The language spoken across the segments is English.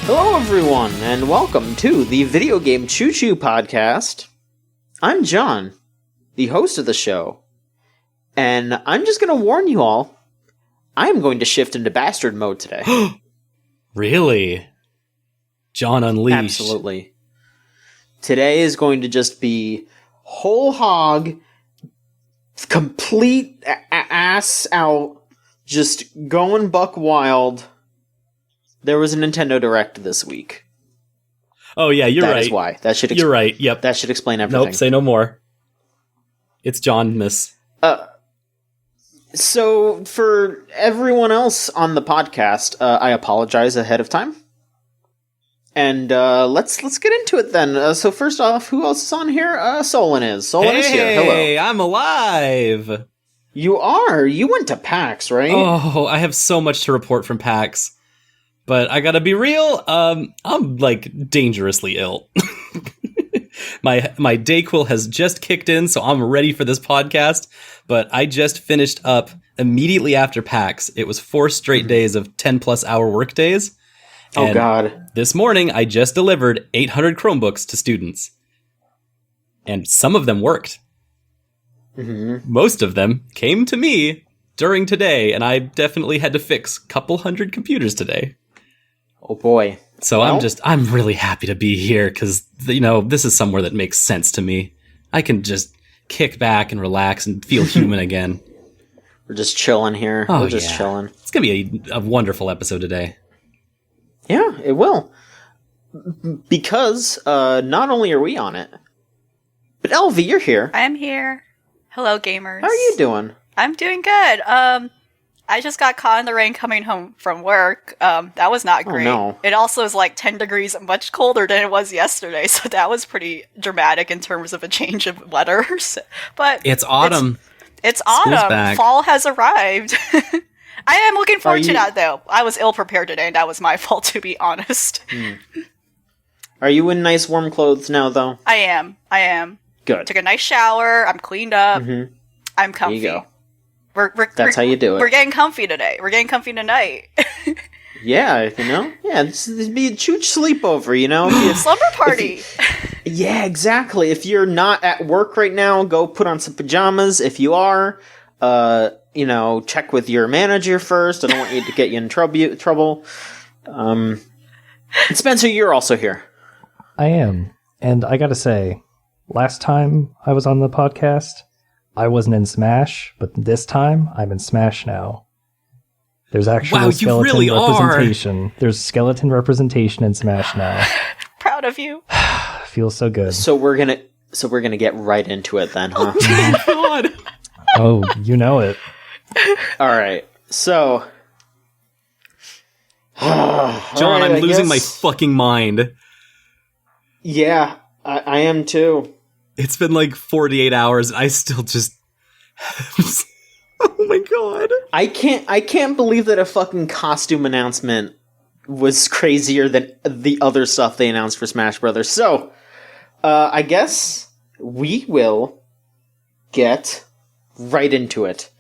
Hello everyone, and welcome to the Video Game Choo Choo Podcast. I'm John, the host of the show, and I'm just going to warn you all, I am going to shift into bastard mode today. Really? John Unleashed. Absolutely. Today is going to just be whole hog, complete ass out, just going buck wild. There was a Nintendo Direct this week. Oh yeah, you're right. That is why. That should you're right, yep. That should explain everything. Nope, say no more. It's John, miss. So, for everyone else on the podcast, I apologize ahead of time. And let's get into it then. So first off, who else is on here? Solon is. Solon is here. Hello. Hey, I'm alive! You are? You went to PAX, right? Oh, I have so much to report from PAX. But I gotta be real, I'm, dangerously ill. My Dayquil has just kicked in, so I'm ready for this podcast. But I just finished up immediately after PAX. It was 4 straight days of 10-plus hour work days. Oh, God. This morning, I just delivered 800 Chromebooks to students. And some of them worked. Mm-hmm. Most of them came to me during today, and I definitely had to fix a couple hundred computers today. Oh, boy. So well, I'm really happy to be here, because, this is somewhere that makes sense to me. I can just kick back and relax and feel human again. We're just chilling here. Oh, We're just chilling. It's going to be a wonderful episode today. Yeah, it will. Because not only are we on it, but Elvie, you're here. I'm here. Hello, gamers. How are you doing? I'm doing good. I just got caught in the rain coming home from work. That was not great. Oh, no. It also is like 10 degrees much colder than it was yesterday, so that was pretty dramatic in terms of a change of weather. But it's autumn. It's autumn. Back. Fall has arrived. I am looking forward to that, though. I was ill-prepared today, and that was my fault, to be honest. Are you in nice warm clothes now, though? I am. Good. Took a nice shower. I'm cleaned up. Mm-hmm. I'm comfy. There you go. That's how you do it. We're getting comfy today. We're getting comfy tonight. Yeah, Yeah, this be a chooch sleepover, Slumber party. Yeah, exactly. If you're not at work right now, go put on some pajamas. If you are, check with your manager first. I don't want you to get you in trouble. And Spencer, you're also here. I am. And I gotta say, last time I was on the podcast, I wasn't in Smash, but this time I'm in Smash now. There's actual skeleton representation. There's skeleton representation in Smash now. Proud of you. Feels so good. So we're gonna get right into it then, huh? Oh my god! Oh, you know it. All right. So, John, I'm losing my fucking mind. Yeah, I am too. It's been like 48 hours, and I still just... Oh my god. I can't believe that a fucking costume announcement was crazier than the other stuff they announced for Smash Brothers. So, I guess we will get right into it.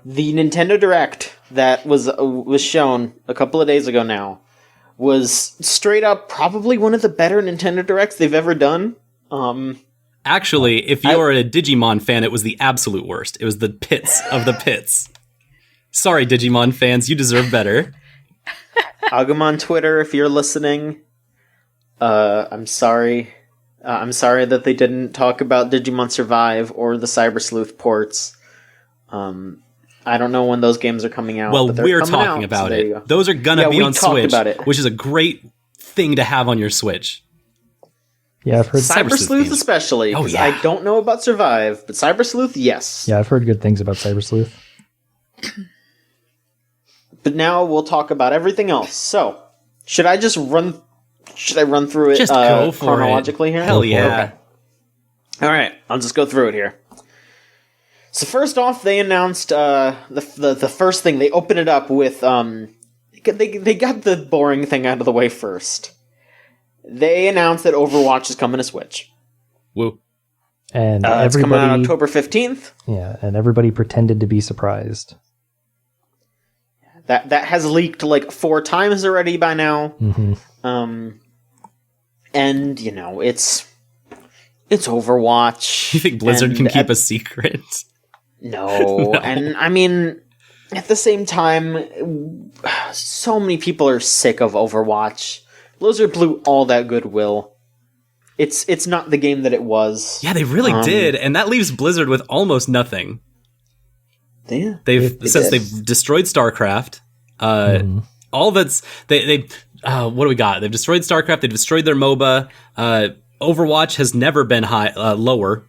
The Nintendo Direct that was shown a couple of days ago now was straight up probably one of the better Nintendo Directs they've ever done. Actually, if you're a Digimon fan, it was the absolute worst. It was the pits of the pits. Sorry, Digimon fans, you deserve better. Agumon Twitter, if you're listening, I'm sorry. I'm sorry that they didn't talk about Digimon Survive or the Cyber Sleuth ports. I don't know when those games are coming out. Well, but we're talking about it. Those are gonna be on Switch, which is a great thing to have on your Switch. Yeah, I've heard Cyber Sleuth especially. Oh, yeah. I don't know about Survive, but Cyber Sleuth, yes. Yeah, I've heard good things about Cyber Sleuth. But now we'll talk about everything else. So, should I run through it just go for chronologically here? Hell yeah. Okay. All right, I'll just go through it here. So first off, they announced the first thing. They opened it up with they got the boring thing out of the way first. They announced that Overwatch is coming to Switch. Woo. And it's coming out October 15th. Yeah, and everybody pretended to be surprised. That has leaked like 4 times already by now. Mm-hmm. And, you know, it's Overwatch. You think Blizzard and can keep a secret? No. And, I mean, at the same time, so many people are sick of Overwatch. Blizzard blew all that goodwill. It's not the game that it was. Yeah, they really did, and that leaves Blizzard with almost nothing. Yeah, They've destroyed StarCraft. All that's they what do we got? They've destroyed StarCraft. They've destroyed their MOBA. Overwatch has never been lower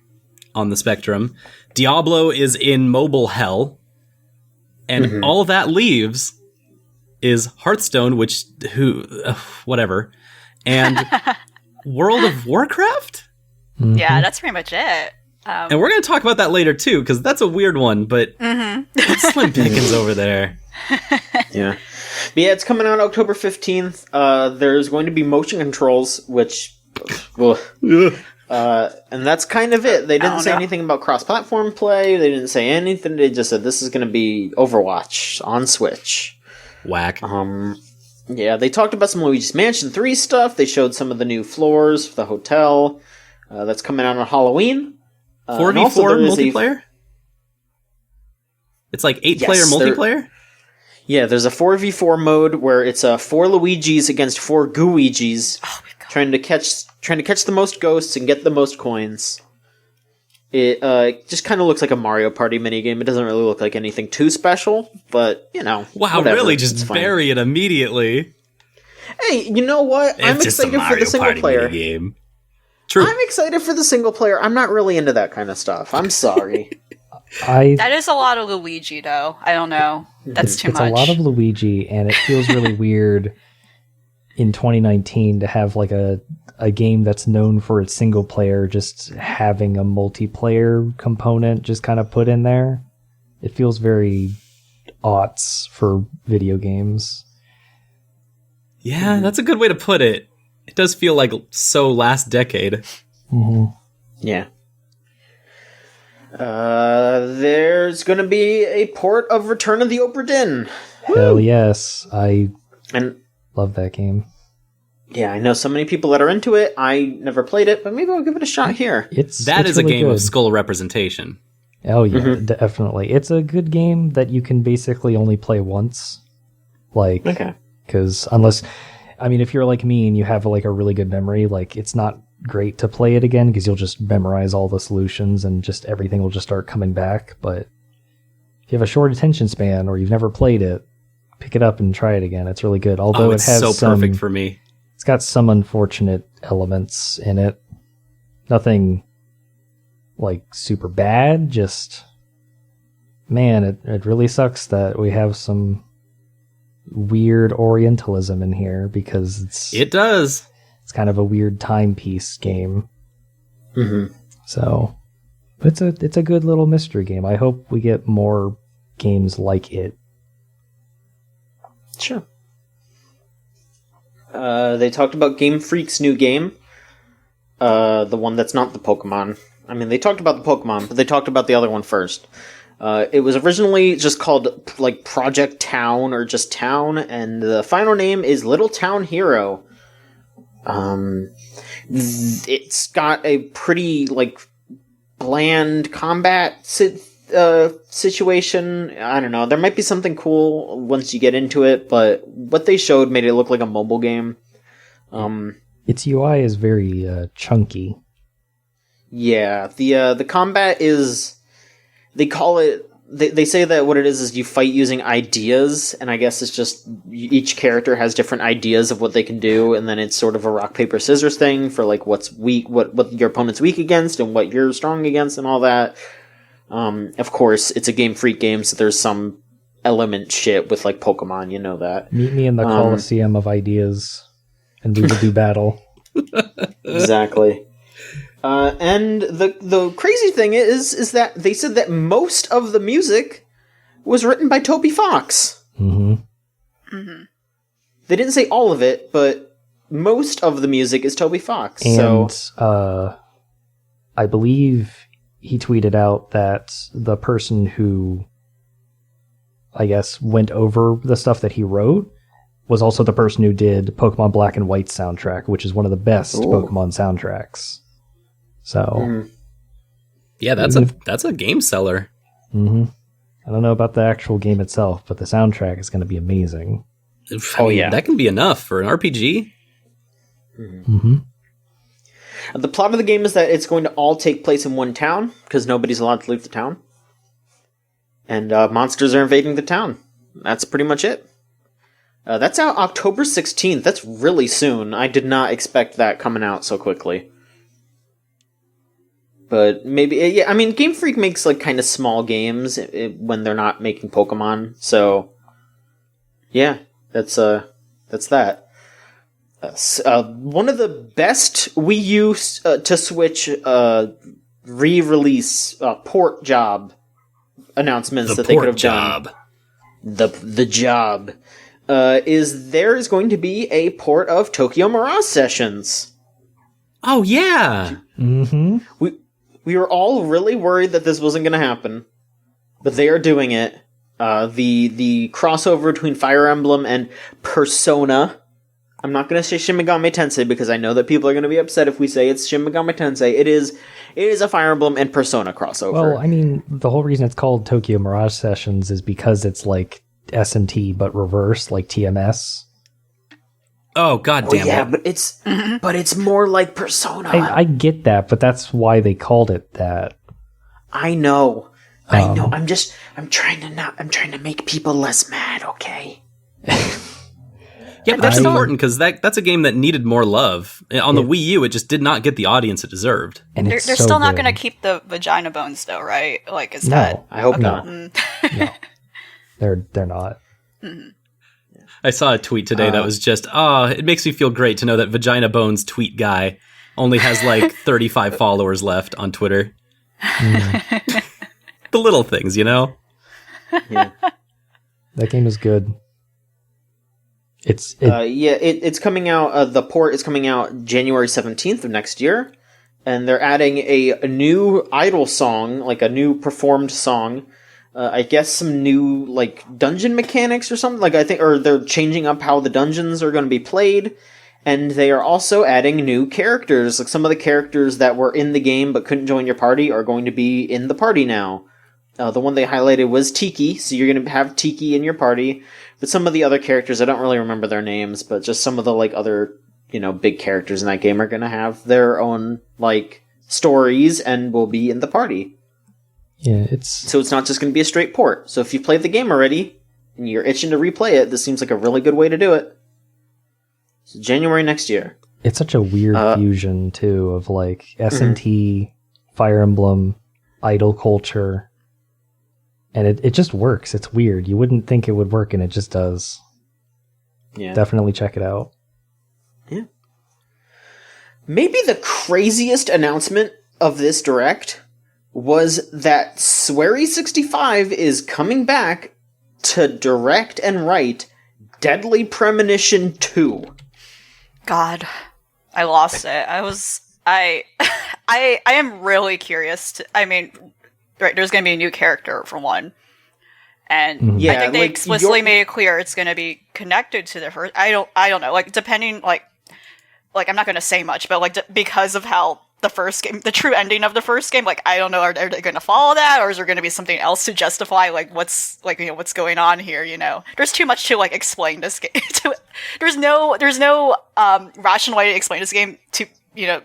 on the spectrum. Diablo is in mobile hell, and all that leaves is Hearthstone, whatever, and World of Warcraft. Yeah, that's pretty much it. And we're going to talk about that later too, because that's a weird one. But slim pickings over there. Yeah. But yeah, it's coming out October 15th. There's going to be motion controls, which... and that's kind of it. They didn't say anything about cross-platform play. They didn't say anything. They just said this is going to be Overwatch on Switch. Whack. Yeah, they talked about some Luigi's Mansion 3 stuff. They showed some of the new floors for the hotel. That's coming out on Halloween. 4v4 multiplayer? It's like 8-player multiplayer? Yeah, there's a 4v4 mode where it's 4 Luigis against 4 Gooigis, trying to catch the most ghosts and get the most coins. It just kind of looks like a Mario Party minigame. It doesn't really look like anything too special, but, you know. Wow, whatever. really? Just bury it immediately? Hey, you know what? I'm excited for the single player. Minigame. True. I'm excited for the single player. I'm not really into that kind of stuff. I'm sorry. That is a lot of Luigi, though. I don't know. That's too much. It's a lot of Luigi, and it feels really weird in 2019 to have like a game that's known for its single player just having a multiplayer component just kind of put in there. It feels very aughts for video games. Yeah, that's a good way to put it. It does feel like so last decade. Yeah. There's going to be a port of Return of the Obra Dinn. Hell yes. I And love that game. yeah, I know so many people that are into it. I never played it, but maybe I'll give it a shot here. It's a really game good. of skull representation. Oh yeah, definitely. It's a good game that you can basically only play once. Like, because if you're like me and you have like a really good memory, like it's not great to play it again because you'll just memorize all the solutions and just everything will just start coming back. But if you have a short attention span or you've never played it, pick it up and try it again. It's really good. Although it's it has so perfect for me. It's got some unfortunate elements in it. Nothing like super bad, just man, it really sucks that we have some weird Orientalism in here because it does. It's kind of a weird timepiece game. So it's a good little mystery game. I hope we get more games like it. Sure. They talked about Game Freak's new game. The one that's not the Pokemon. I mean, they talked about the Pokemon, but they talked about the other one first. It was originally just called, like, Project Town, or just Town, and the final name is Little Town Hero. It's got a pretty, like, bland combat situation. I don't know. There might be something cool once you get into it, but what they showed made it look like a mobile game. Its UI is very chunky. Yeah, the combat is... They call it... They say that what it is you fight using ideas, and I guess it's just each character has different ideas of what they can do, and then it's sort of a rock, paper, scissors thing for like what's weak, what your opponent's weak against, and what you're strong against, and all that. Of course, it's a Game Freak game, so there's some element shit with like Pokemon, you know that. Meet me in the Coliseum of ideas, and we will do battle. Exactly. And the crazy thing is that they said that most of the music was written by Toby Fox. They didn't say all of it, but most of the music is Toby Fox. And I believe he tweeted out that the person who, I guess, went over the stuff that he wrote was also the person who did Pokemon Black and White soundtrack, which is one of the best Pokemon soundtracks. So, yeah, that's a game seller. Mm-hmm. I don't know about the actual game itself, but the soundtrack is going to be amazing. Yeah, that can be enough for an RPG. Mm-hmm. The plot of the game is that it's going to all take place in one town, because nobody's allowed to leave the town. And monsters are invading the town. That's pretty much it. That's out October 16th. That's really soon. I did not expect that coming out so quickly. But maybe, yeah, I mean, Game Freak makes, like, kind of small games when they're not making Pokemon, so, yeah, that's that. One of the best Wii U to Switch re-release port job announcements that they could have done. The job. Is there is going to be a port of Tokyo Mirage Sessions. Oh, yeah! Mm-hmm. We were all really worried that this wasn't going to happen, but they are doing it. The crossover between Fire Emblem and Persona. I'm not going to say Shin Megami Tensei because I know that people are going to be upset if we say it's Shin Megami Tensei. It is a Fire Emblem and Persona crossover. Well, I mean, the whole reason it's called Tokyo Mirage Sessions is because it's like S&T but reverse, like TMS. Oh, god damn it. But it's more like Persona. I get that, but that's why they called it that. I know. I'm trying to make people less mad, okay? Yeah, but that's important because that's a game that needed more love. On the Wii U, it just did not get the audience it deserved. And they're so still not good. going to keep the vagina bones, though, right? Like, is No, that? I hope okay. not. No, they're not. I saw a tweet today that was just, it makes me feel great to know that Vagina Bones tweet guy only has like 35 followers left on Twitter. The little things, you know? Yeah. That game is good. It's coming out. The port is coming out January 17th of next year, and they're adding a new idol song, like a new performed song. I guess some new like dungeon mechanics or something. Like I think, or they're changing up how the dungeons are going to be played, and they are also adding new characters. Like some of the characters that were in the game but couldn't join your party are going to be in the party now. The one they highlighted was Tiki, so you're going to have Tiki in your party. But some of the other characters, I don't really remember their names, but just some of the like other, big characters in that game are going to have their own like stories and will be in the party. Yeah, so it's not just going to be a straight port. So if you've played the game already and you're itching to replay it, this seems like a really good way to do it. So January next year. It's such a weird fusion too of like S&T, Fire Emblem, idol culture. And it just works. It's weird. You wouldn't think it would work, and it just does. Yeah. Definitely check it out. Yeah. Maybe the craziest announcement of this Direct was that Swery65 is coming back to direct and write Deadly Premonition 2. God, I lost it. I am really curious. Right, there's going to be a new character for one. And I think they explicitly made it clear it's going to be connected to the first. I don't know. Like, depending, like I'm not going to say much, but like because of how the first game, the true ending of the first game, like I don't know, are they going to follow that, or is there going to be something else to justify like what's going on here? There's too much to like explain this game. There's no rational way to explain this game to in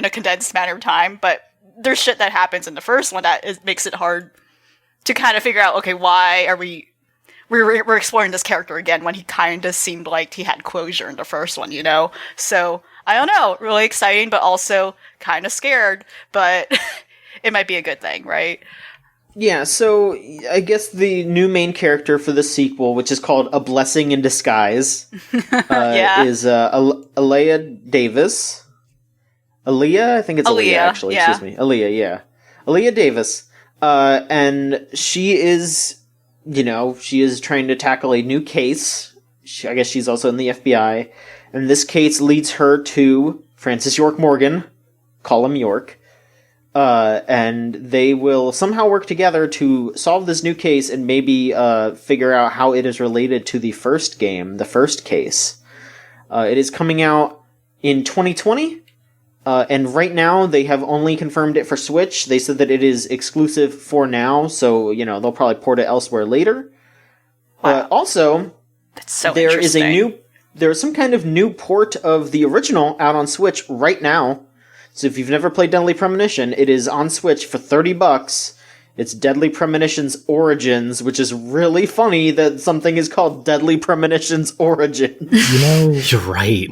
a condensed matter of time, but there's shit that happens in the first one that makes it hard to kind of figure out, okay, why are we're exploring this character again when he kind of seemed like he had closure in the first one, So, I don't know, really exciting, but also kind of scared, but it might be a good thing, right? Yeah, so I guess the new main character for the sequel, which is called A Blessing in Disguise, is Aaliyah Davis. Aaliyah? I think it's Aaliyah, actually. Yeah. Excuse me. Aaliyah, yeah. Aaliyah Davis. And she is, she is trying to tackle a new case. I guess she's also in the FBI. And this case leads her to Francis York Morgan. Call him York. and they will somehow work together to solve this new case and maybe figure out how it is related to the first game, the first case. It is coming out in 2020, and right now they have only confirmed it for Switch. They said that it is exclusive for now, so they'll probably port it elsewhere later. Wow. Also, that's so there is interesting. there is some kind of new port of the original out on Switch right now. So if you've never played Deadly Premonition, it is on Switch for $30. It's Deadly Premonitions Origins, which is really funny that something is called Deadly Premonitions Origins. You're right.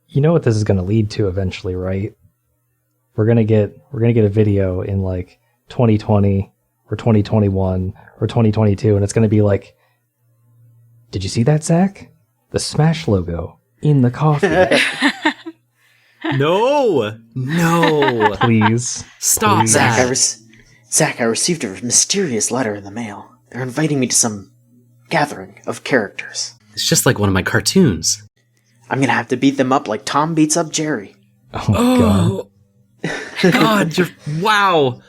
You know what this is going to lead to eventually, right? We're gonna get a video in like 2020 or 2021 or 2022, and it's going to be like, did you see that, Zach? The Smash logo in the coffee. No. Please. Stop Please. that. Zach, I received a mysterious letter in the mail. They're inviting me to some gathering of characters. It's just like one of my cartoons. I'm gonna have to beat them up like Tom beats up Jerry. Oh my god. God, wow.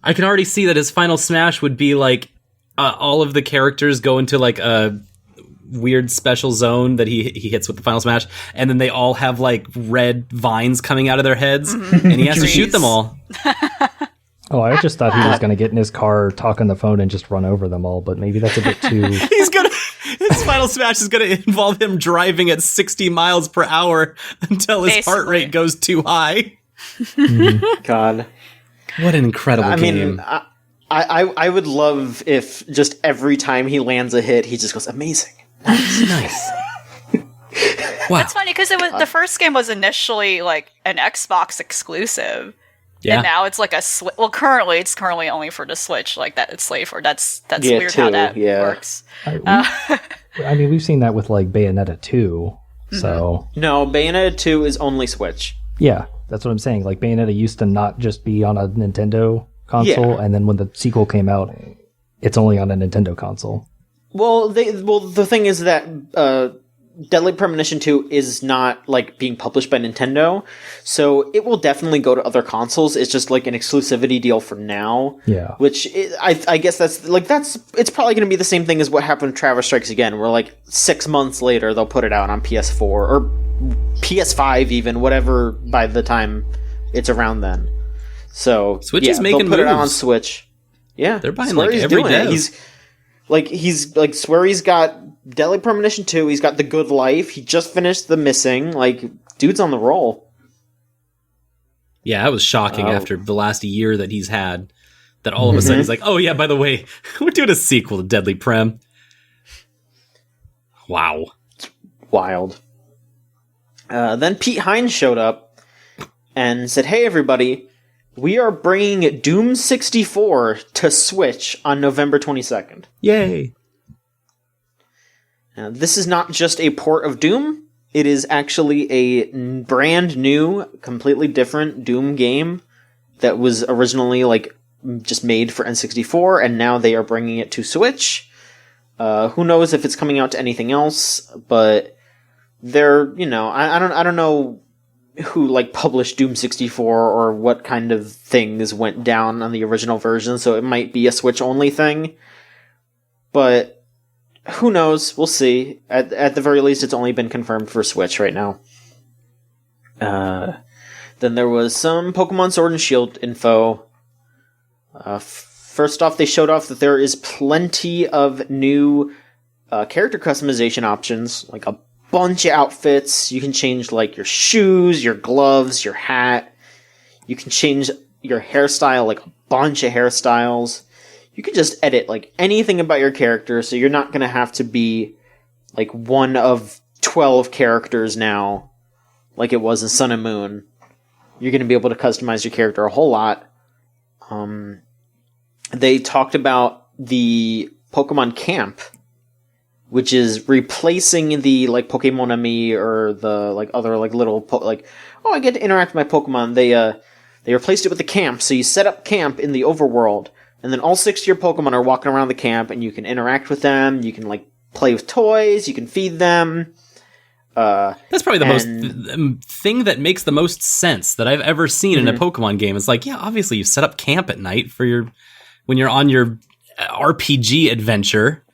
I can already see that his final smash would be like all of the characters go into like a weird special zone that he hits with the final smash, and then they all have like red vines coming out of their heads, and he has to shoot them all. Oh, I just thought he was going to get in his car, talk on the phone, and just run over them all, but maybe that's a bit too... His final smash is gonna involve him driving at 60 miles per hour until his heart rate goes too high. God. What an incredible game. I would love if just every time he lands a hit, he just goes, amazing. Nice. Wow. It's funny because the first game was initially like an Xbox exclusive. Yeah. And now it's like a Switch. Well, currently it's only for the Switch. Like that, it's slave for. That's Yeah, weird how that yeah. works. I mean, we've seen that with like Bayonetta 2, so... No, Bayonetta 2 is only Switch. Yeah, that's what I'm saying. Like, Bayonetta used to not just be on a Nintendo console, and then when the sequel came out, it's only on a Nintendo console. Well, the thing is that Deadly Premonition 2 is not like being published by Nintendo, so it will definitely go to other consoles. It's just like an exclusivity deal for now. Yeah. Which I guess it's probably going to be the same thing as what happened with Travis Strikes Again, where like 6 months later they'll put it out on PS4 or PS5 even, whatever by the time it's around then. So Switch is making they'll put it out on moves. Switch. Yeah, They're buying Swear like he's every doing it. dev. He's like swear he's got Deadly Premonition 2, he's got The Good Life, he just finished The Missing, like, dude's on the roll. Yeah, that was shocking after the last year that he's had. That all of a sudden he's like, oh yeah, by the way, we're doing a sequel to Deadly Prem. Wow. Wild. Then Pete Hines showed up and said, hey everybody, we are bringing Doom 64 to Switch on November 22nd. Yay. Now, this is not just a port of Doom. It is actually a brand new, completely different Doom game that was originally like just made for N64, and now they are bringing it to Switch. Who knows if it's coming out to anything else? But they're, I don't know who like published Doom 64 or what kind of things went down on the original version. So it might be a Switch only thing, but. Who knows? We'll see. At the very least, it's only been confirmed for Switch right now. Then there was some Pokemon Sword and Shield info. First off, they showed off that there is plenty of new character customization options, like a bunch of outfits. You can change like your shoes, your gloves, your hat. You can change your hairstyle, like a bunch of hairstyles. You can just edit like anything about your character, so you're not going to have to be like one of 12 characters now, like it was in Sun and Moon. You're going to be able to customize your character a whole lot. They talked about the Pokemon Camp, which is replacing the like Pokemon Ami or the like other like little I get to interact with my Pokemon. They replaced it with the camp, so you set up camp in the overworld. And then all 6 of your Pokemon are walking around the camp, and you can interact with them, you can, like, play with toys, you can feed them. That's probably the most thing that makes the most sense that I've ever seen in a Pokemon game. It's like, yeah, obviously you set up camp at night when you're on your RPG adventure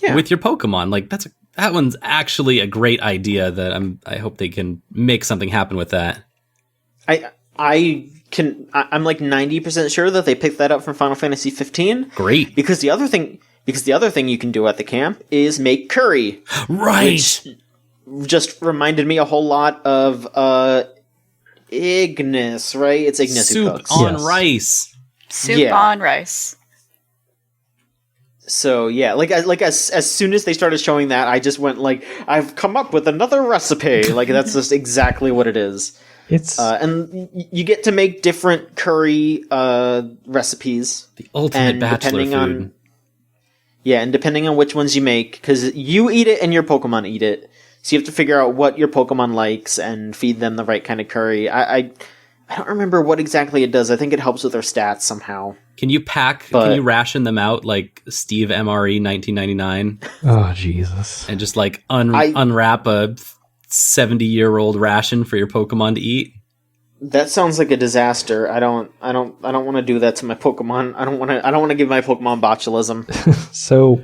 with your Pokemon. Like that one's actually a great idea that I hope they can make something happen with that. I'm like 90% sure that they picked that up from Final Fantasy 15. Great. Because the other thing you can do at the camp is make curry. Right. Which just reminded me a whole lot of Ignis, right? It's Ignis who soup cooks. on rice. Soup on rice. So yeah, like as soon as they started showing that, I just went like, I've come up with another recipe. Like that's just exactly what it is. It's and you get to make different curry recipes. The ultimate bachelor food. And depending on which ones you make, because you eat it and your Pokemon eat it, so you have to figure out what your Pokemon likes and feed them the right kind of curry. I don't remember what exactly it does. I think it helps with their stats somehow. Can you ration them out like Steve MRE 1999? Oh, Jesus. And just like unwrap a 70-year-old ration for your Pokemon to eat? That sounds like a disaster. I don't want to do that to my Pokemon. I don't want to give my Pokemon botulism. So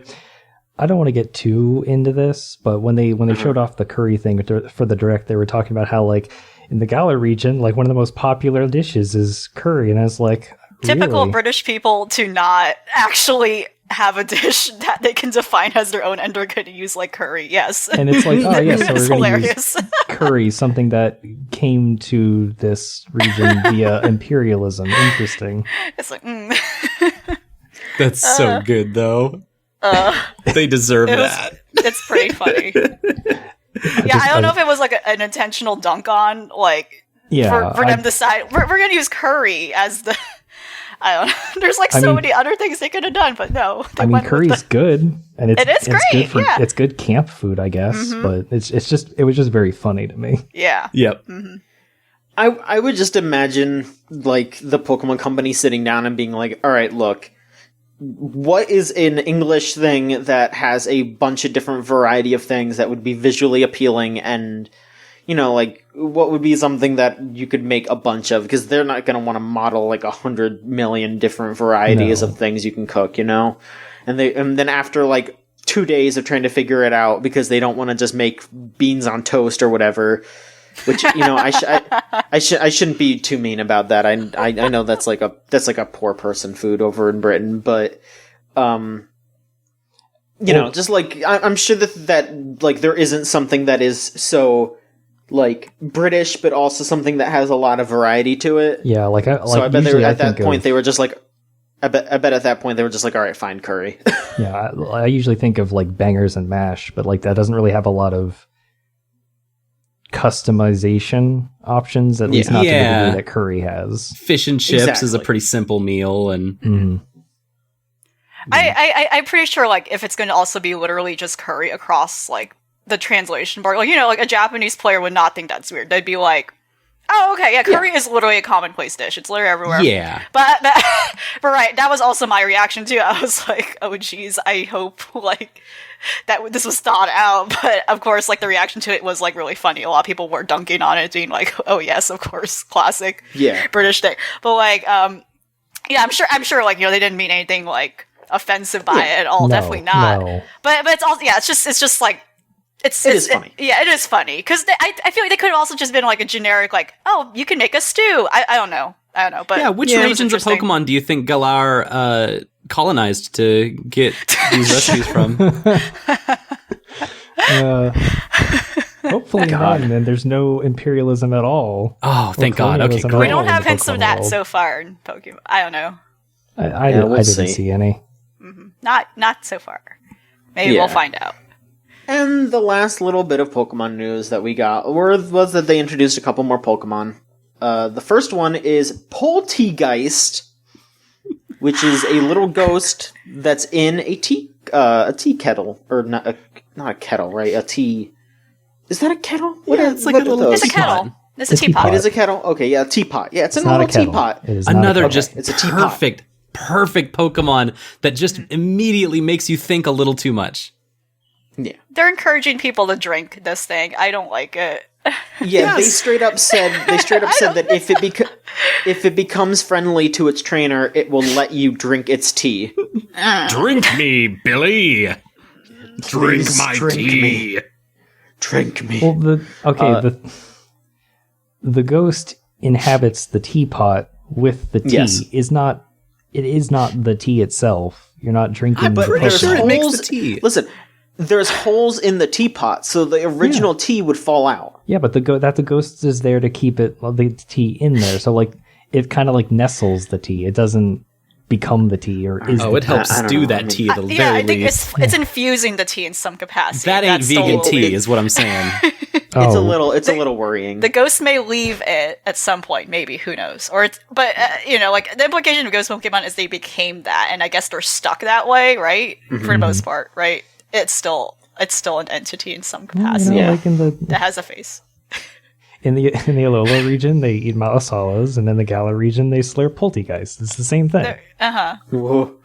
I don't want to get too into this, but when they showed off the curry thing for the direct, they were talking about how like in the Galar region, like one of the most popular dishes is curry, and I was like, typical really? British people to not actually have a dish that they can define as their own and are going to use like curry. Yes. And it's like, oh yeah, so we're going to hilarious. use curry, something that came to this region via imperialism. Interesting. It's like, That's so good though. They deserve that. It's pretty funny. I don't know if it was like an intentional dunk on, like, for them to decide, we're going to use curry as the... I don't know. There's many other things they could have done, but no. I mean, curry's good, and it is great. It's good camp food, I guess. But it was just very funny to me. Yeah. Yep. Mm-hmm. I would just imagine like the Pokemon Company sitting down and being like, "All right, look, what is an English thing that has a bunch of different variety of things that would be visually appealing and." You know, like, what would be something that you could make a bunch of? Because they're not going to want to model, like, 100 million different varieties of things you can cook, you know? And then after, like, 2 days of trying to figure it out, because they don't want to just make beans on toast or whatever, which, you know, I shouldn't be too mean about that. I know that's like a poor person food over in Britain, but, you know, just, like, I'm sure that, like, there isn't something that is so... like British, but also something that has a lot of variety to it. Yeah, I bet they were at that point they were just like, I bet at that point they were just like, all right, fine, curry. Yeah, I usually think of like bangers and mash, but like that doesn't really have a lot of customization options, at least not to the degree that curry has. Fish and chips is a pretty simple meal, and I'm pretty sure like if it's going to also be literally just curry across like the translation bar, like, you know, like a Japanese player would not think that's weird. They'd be like, oh, okay, yeah, curry is literally a commonplace dish. It's literally everywhere. Yeah. But right, that was also my reaction too. I was like, oh geez, I hope like that this was thought out. But of course, like the reaction to it was like really funny. A lot of people were dunking on it, being like, oh yes, of course, classic British thing. But like, yeah, I'm sure like, you know, they didn't mean anything like offensive by it at all. No, definitely not. No. But it's also, yeah, it's just like, it is funny. It is funny because I feel like they could have also just been like a generic like, oh, you can make a stew. I don't know, but yeah, which regions of Pokemon do you think Galar colonized to get these recipes from? Hopefully not, and there's no imperialism at all. Oh, thank God. Okay, great. We don't have hints of that so far in Pokemon. I don't know. I didn't see any. Mm-hmm. Not so far. Maybe we'll find out. And the last little bit of Pokemon news that we got was that they introduced a couple more Pokemon. The first one is Poltegeist, which is a little ghost that's in a tea kettle, or not a kettle, right? A tea. Is that a kettle? It's a kettle. It's a teapot. It is a kettle. Okay, yeah, a teapot. Yeah, it's a little teapot. Another just it's a perfect Pokemon that just immediately makes you think a little too much. Yeah. They're encouraging people to drink this thing. I don't like it. Yeah, they straight up said that if it becomes friendly to its trainer, it will let you drink its tea. Drink me, Billy. Drink Please my drink tea. me. Drink me. Well, the ghost inhabits the teapot with the tea. Yes. It is not the tea itself. You're not drinking. I'm the pretty potion. sure it makes the holes- tea. Listen, there's holes in the teapot, so the original tea would fall out. Yeah, but the ghost is there to keep the tea in there. So like it kind of like nestles the tea. It doesn't become the tea or is. Oh, the it helps I don't stew know. that tea at the Yeah, very I think least. it's infusing the tea in some capacity. That ain't That's vegan the- tea, is what I'm saying. It's Oh. a little worrying. The ghost may leave it at some point, maybe, who knows? Or like the implication of Ghost Pokemon is they became that, and I guess they're stuck that way, right? For the most part, right? It's still an entity in some capacity Yeah. Like in that has a face. the Alola region, they eat Malasalas, and in the Galar region, they slurp Poltergeist. It's the same thing. Whoa.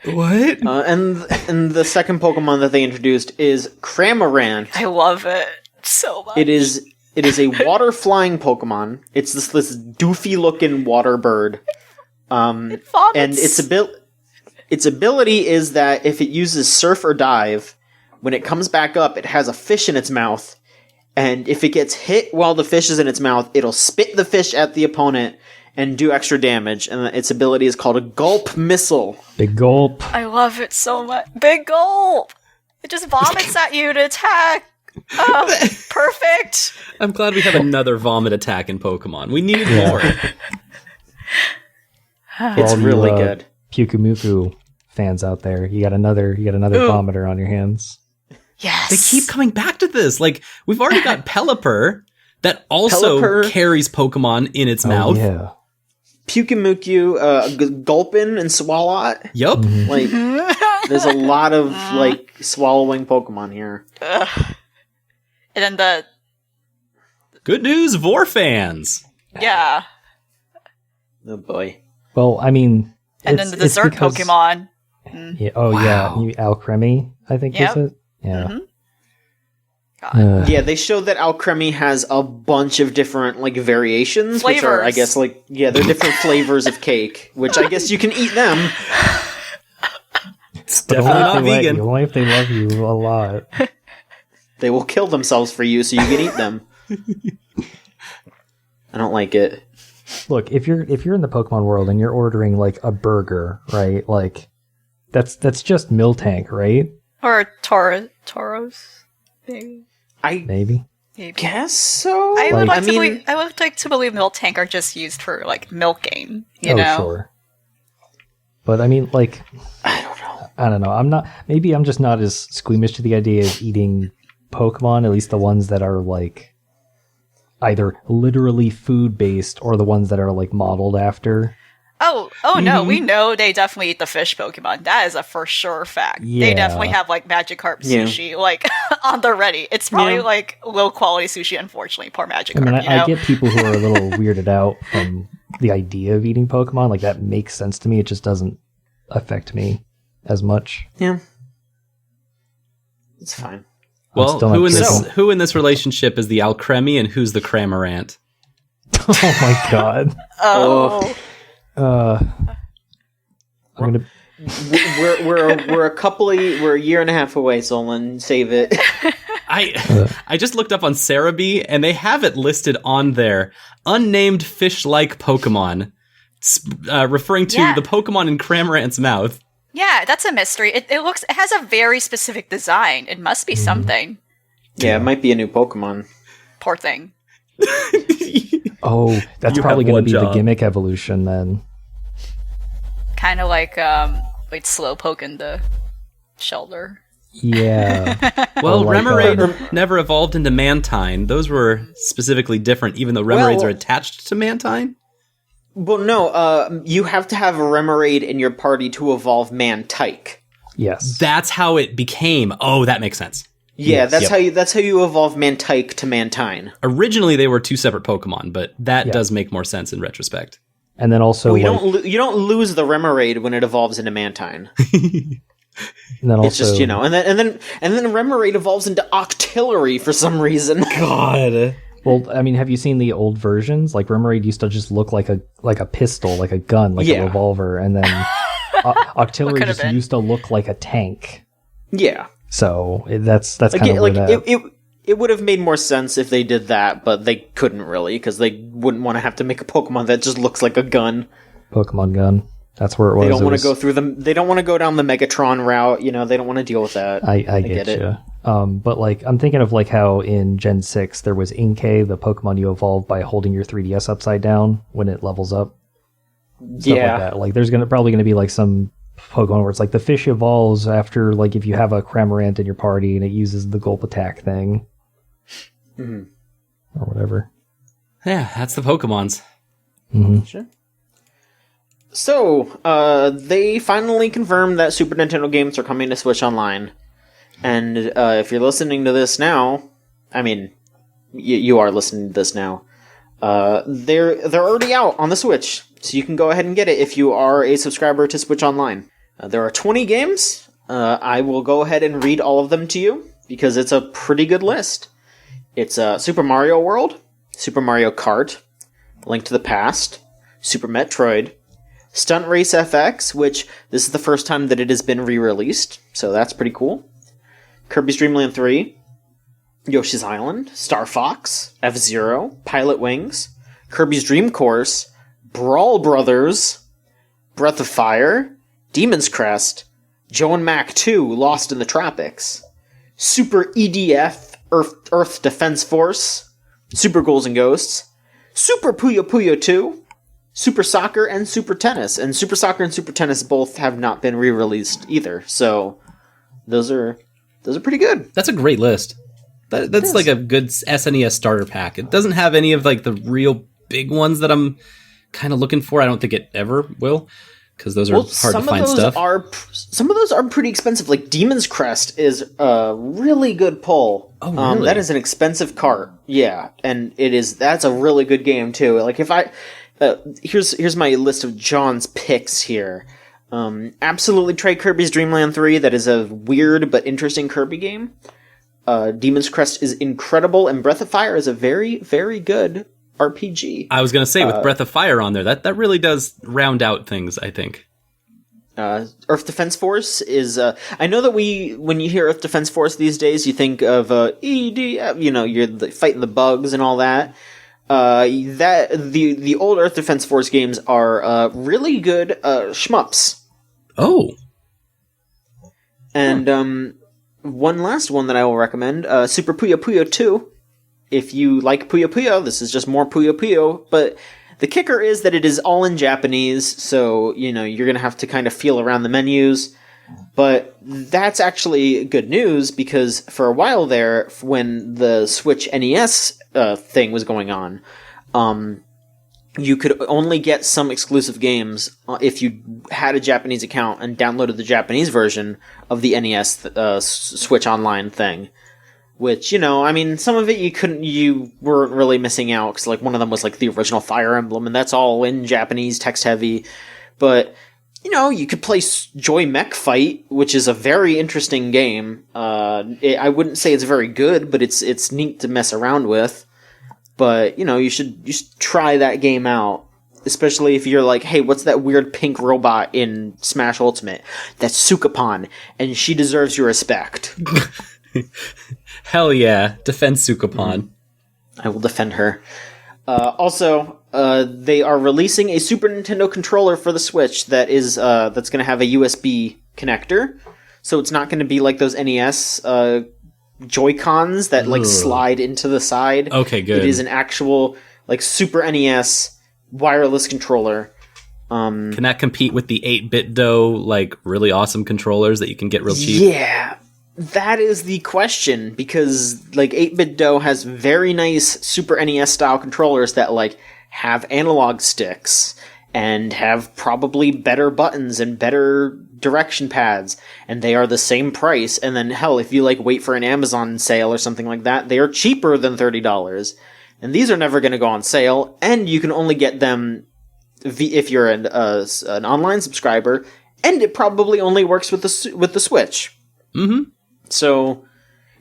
What? And the second Pokemon that they introduced is Cramorant. I love it so much. It is a water flying Pokemon. It's this doofy looking water bird. It vomits. And its ability is that if it uses Surf or Dive, when it comes back up, it has a fish in its mouth. And if it gets hit while the fish is in its mouth, it'll spit the fish at the opponent and do extra damage. And its ability is called a Gulp Missile. Big gulp. I love it so much. Big Gulp! It just vomits at you to attack. Oh, perfect. I'm glad we have another vomit attack in Pokemon. We needed more. It's all you, really good. Pyukumuku fans out there, you got another vomiter on your hands. Yes. They keep coming back to this. Like, we've already got Pelipper that also Pelipper. carries Pokemon in its mouth. Oh, yeah. Pyukumuku, Gulpin, and Swalot. Yup. Like, there's a lot of, like, swallowing Pokemon here. And then the Good news, Vor fans. yeah. Oh, boy. Well, I mean, And then the dessert Pokemon. Yeah, yeah, Alcremie, I think Yep. is it? Yeah. Mhm. Yeah, they showed that Alcremie has a bunch of different, like, variations, which are, I Flavors. guess, like, yeah, they're different flavors of cake, which I guess you can eat them. It's But definitely only if not they let vegan. you, only if they love you a lot. They will kill themselves for you so you can eat them. I don't like it. Look, if you're in the Pokemon world and you're ordering like a burger, right? Like that's just Miltank, right? Or Tauros. Maybe. Maybe. Guess so? I would Like- like to believe Miltank are just used for like milking, you know? Sure. But I mean, like, I don't know. Maybe I'm just not as squeamish to the idea of eating Pokemon, at least the ones that are like either literally food based or the ones that are like modeled after. Oh no, we know they definitely eat the fish Pokemon. That is a for sure fact. Yeah. They definitely have like Magikarp Yeah. sushi like on the ready. It's probably like low quality sushi, unfortunately. Poor Magikarp. I mean, you know? I get people who are a little weirded out from the idea of eating Pokemon. Like that makes sense to me. It just doesn't affect me as much. Yeah. It's fine. Well, still not who in this relationship is the Alcremie and who's the Cramorant? Oh my god. oh. I'm gonna. We're a year and a half away, Solon. Save it. I just looked up on Cerebi and they have it listed on there. Unnamed fish-like Pokemon. Referring to Yeah. the Pokemon in Cramorant's mouth. Yeah, that's a mystery. It has a very specific design. It must be something. Yeah, it might be a new Pokemon. Poor thing. Oh, that's You probably have going one to be the job. gimmick evolution then. Kind of like Slowpoke in the Shelter. Yeah. Well, Or like, Remoraid never evolved into Mantine. Those were specifically different, even though Remoraids Well- are attached to Mantine. Well, no, you have to have a Remoraid in your party to evolve Mantike. Yes. That's how it became. Oh, that makes sense. Yeah, Yes. that's how you evolve Mantike to Mantine. Originally, they were two separate Pokemon, but that Yeah. does make more sense in retrospect. And then also Well, you like, don't lose the Remoraid when it evolves into Mantine. And then also, it's just, and then Remoraid evolves into Octillery for some reason. God. Well, I mean, have you seen the old versions? Like Remoraid used to just look like a pistol, like a gun, like a revolver, and then Octillery just used to look like a tank. Yeah. So that's kind of it would have made more sense if they did that, but they couldn't really because they wouldn't want to have to make a Pokemon that just looks like a gun. Pokemon gun. That's where it was. They don't want to go through them. They don't want to go down the Megatron route. They don't want to deal with that. I get it. But like, I'm thinking of like how in Gen 6 there was Inkay, the Pokemon you evolve by holding your 3DS upside down when it levels up. Stuff like that. Like, there's probably gonna be like some Pokemon where it's like the fish evolves after, like, if you have a Cramorant in your party and it uses the Gulp attack thing. Mm-hmm. Or whatever. Yeah, that's the Pokemons. Mm-hmm. Sure. So, they finally confirmed that Super Nintendo games are coming to Switch Online. And if you're listening to this now, I mean, you are listening to this now, they're already out on the Switch, so you can go ahead and get it if you are a subscriber to Switch Online. There are 20 games. I will go ahead and read all of them to you, because it's a pretty good list. It's Super Mario World, Super Mario Kart, Link to the Past, Super Metroid, Stunt Race FX, which this is the first time that it has been re-released, so that's pretty cool. Kirby's Dream Land 3, Yoshi's Island, Star Fox, F-Zero, Pilot Wings, Kirby's Dream Course, Brawl Brothers, Breath of Fire, Demon's Crest, Joe and Mac 2, Lost in the Tropics, Super EDF, Earth Defense Force, Super Ghouls and Ghosts, Super Puyo Puyo 2, Super Soccer, and Super Tennis. And Super Soccer and Super Tennis both have not been re-released either, so those are pretty good. That's a great list. That's like a good SNES starter pack. It doesn't have any of like the real big ones that I'm kind of looking for. I don't think it ever will, because those are hard to find stuff. Some of those are pretty expensive. Like Demon's Crest is a really good pull. Oh, really? That is an expensive cart. Yeah, and that's a really good game too. Like if I here's my list of John's picks here. Absolutely try Kirby's Dream Land 3. That is a weird but interesting Kirby game. Demon's Crest is incredible, and Breath of Fire is a very, very good RPG. I was going to say, with Breath of Fire on there, that really does round out things, I think. Earth Defense Force is... I know that when you hear Earth Defense Force these days, you think of EDF, you're fighting the bugs and all that. The old Earth Defense Force games are really good shmups. Oh. And one last one that I will recommend, Super Puyo Puyo 2. If you like Puyo Puyo, this is just more Puyo Puyo, but the kicker is that it is all in Japanese, so, you're going to have to kind of feel around the menus. But that's actually good news, because for a while there, when the Switch NES thing was going on, you could only get some exclusive games if you had a Japanese account and downloaded the Japanese version of the NES Switch Online thing. Which, some of it you weren't really missing out, because like one of them was like the original Fire Emblem, and that's all in Japanese, text heavy. But you could play Joy Mech Fight, which is a very interesting game. I wouldn't say it's very good, but it's neat to mess around with. But you should try that game out, especially if you're like, hey, what's that weird pink robot in Smash Ultimate? That's Sukapon, and she deserves your respect. Hell yeah, defend Sukapon. I will defend her. Also, they are releasing a Super Nintendo controller for the Switch that's going to have a USB connector. So it's not going to be like those NES Joy-Cons that like slide into the side. Okay, good. It is an actual like Super NES wireless controller. Can that compete with the 8-bit dough, like really awesome controllers that you can get real cheap? Yeah. That is the question, because like 8-bit dough has very nice Super NES style controllers that like have analog sticks and have probably better buttons and better direction pads, and they are the same price. And then hell, if you like wait for an Amazon sale or something like that, they are cheaper than $30. And these are never going to go on sale, and you can only get them if you're an online subscriber, and it probably only works with the Switch. Mm-hmm. So,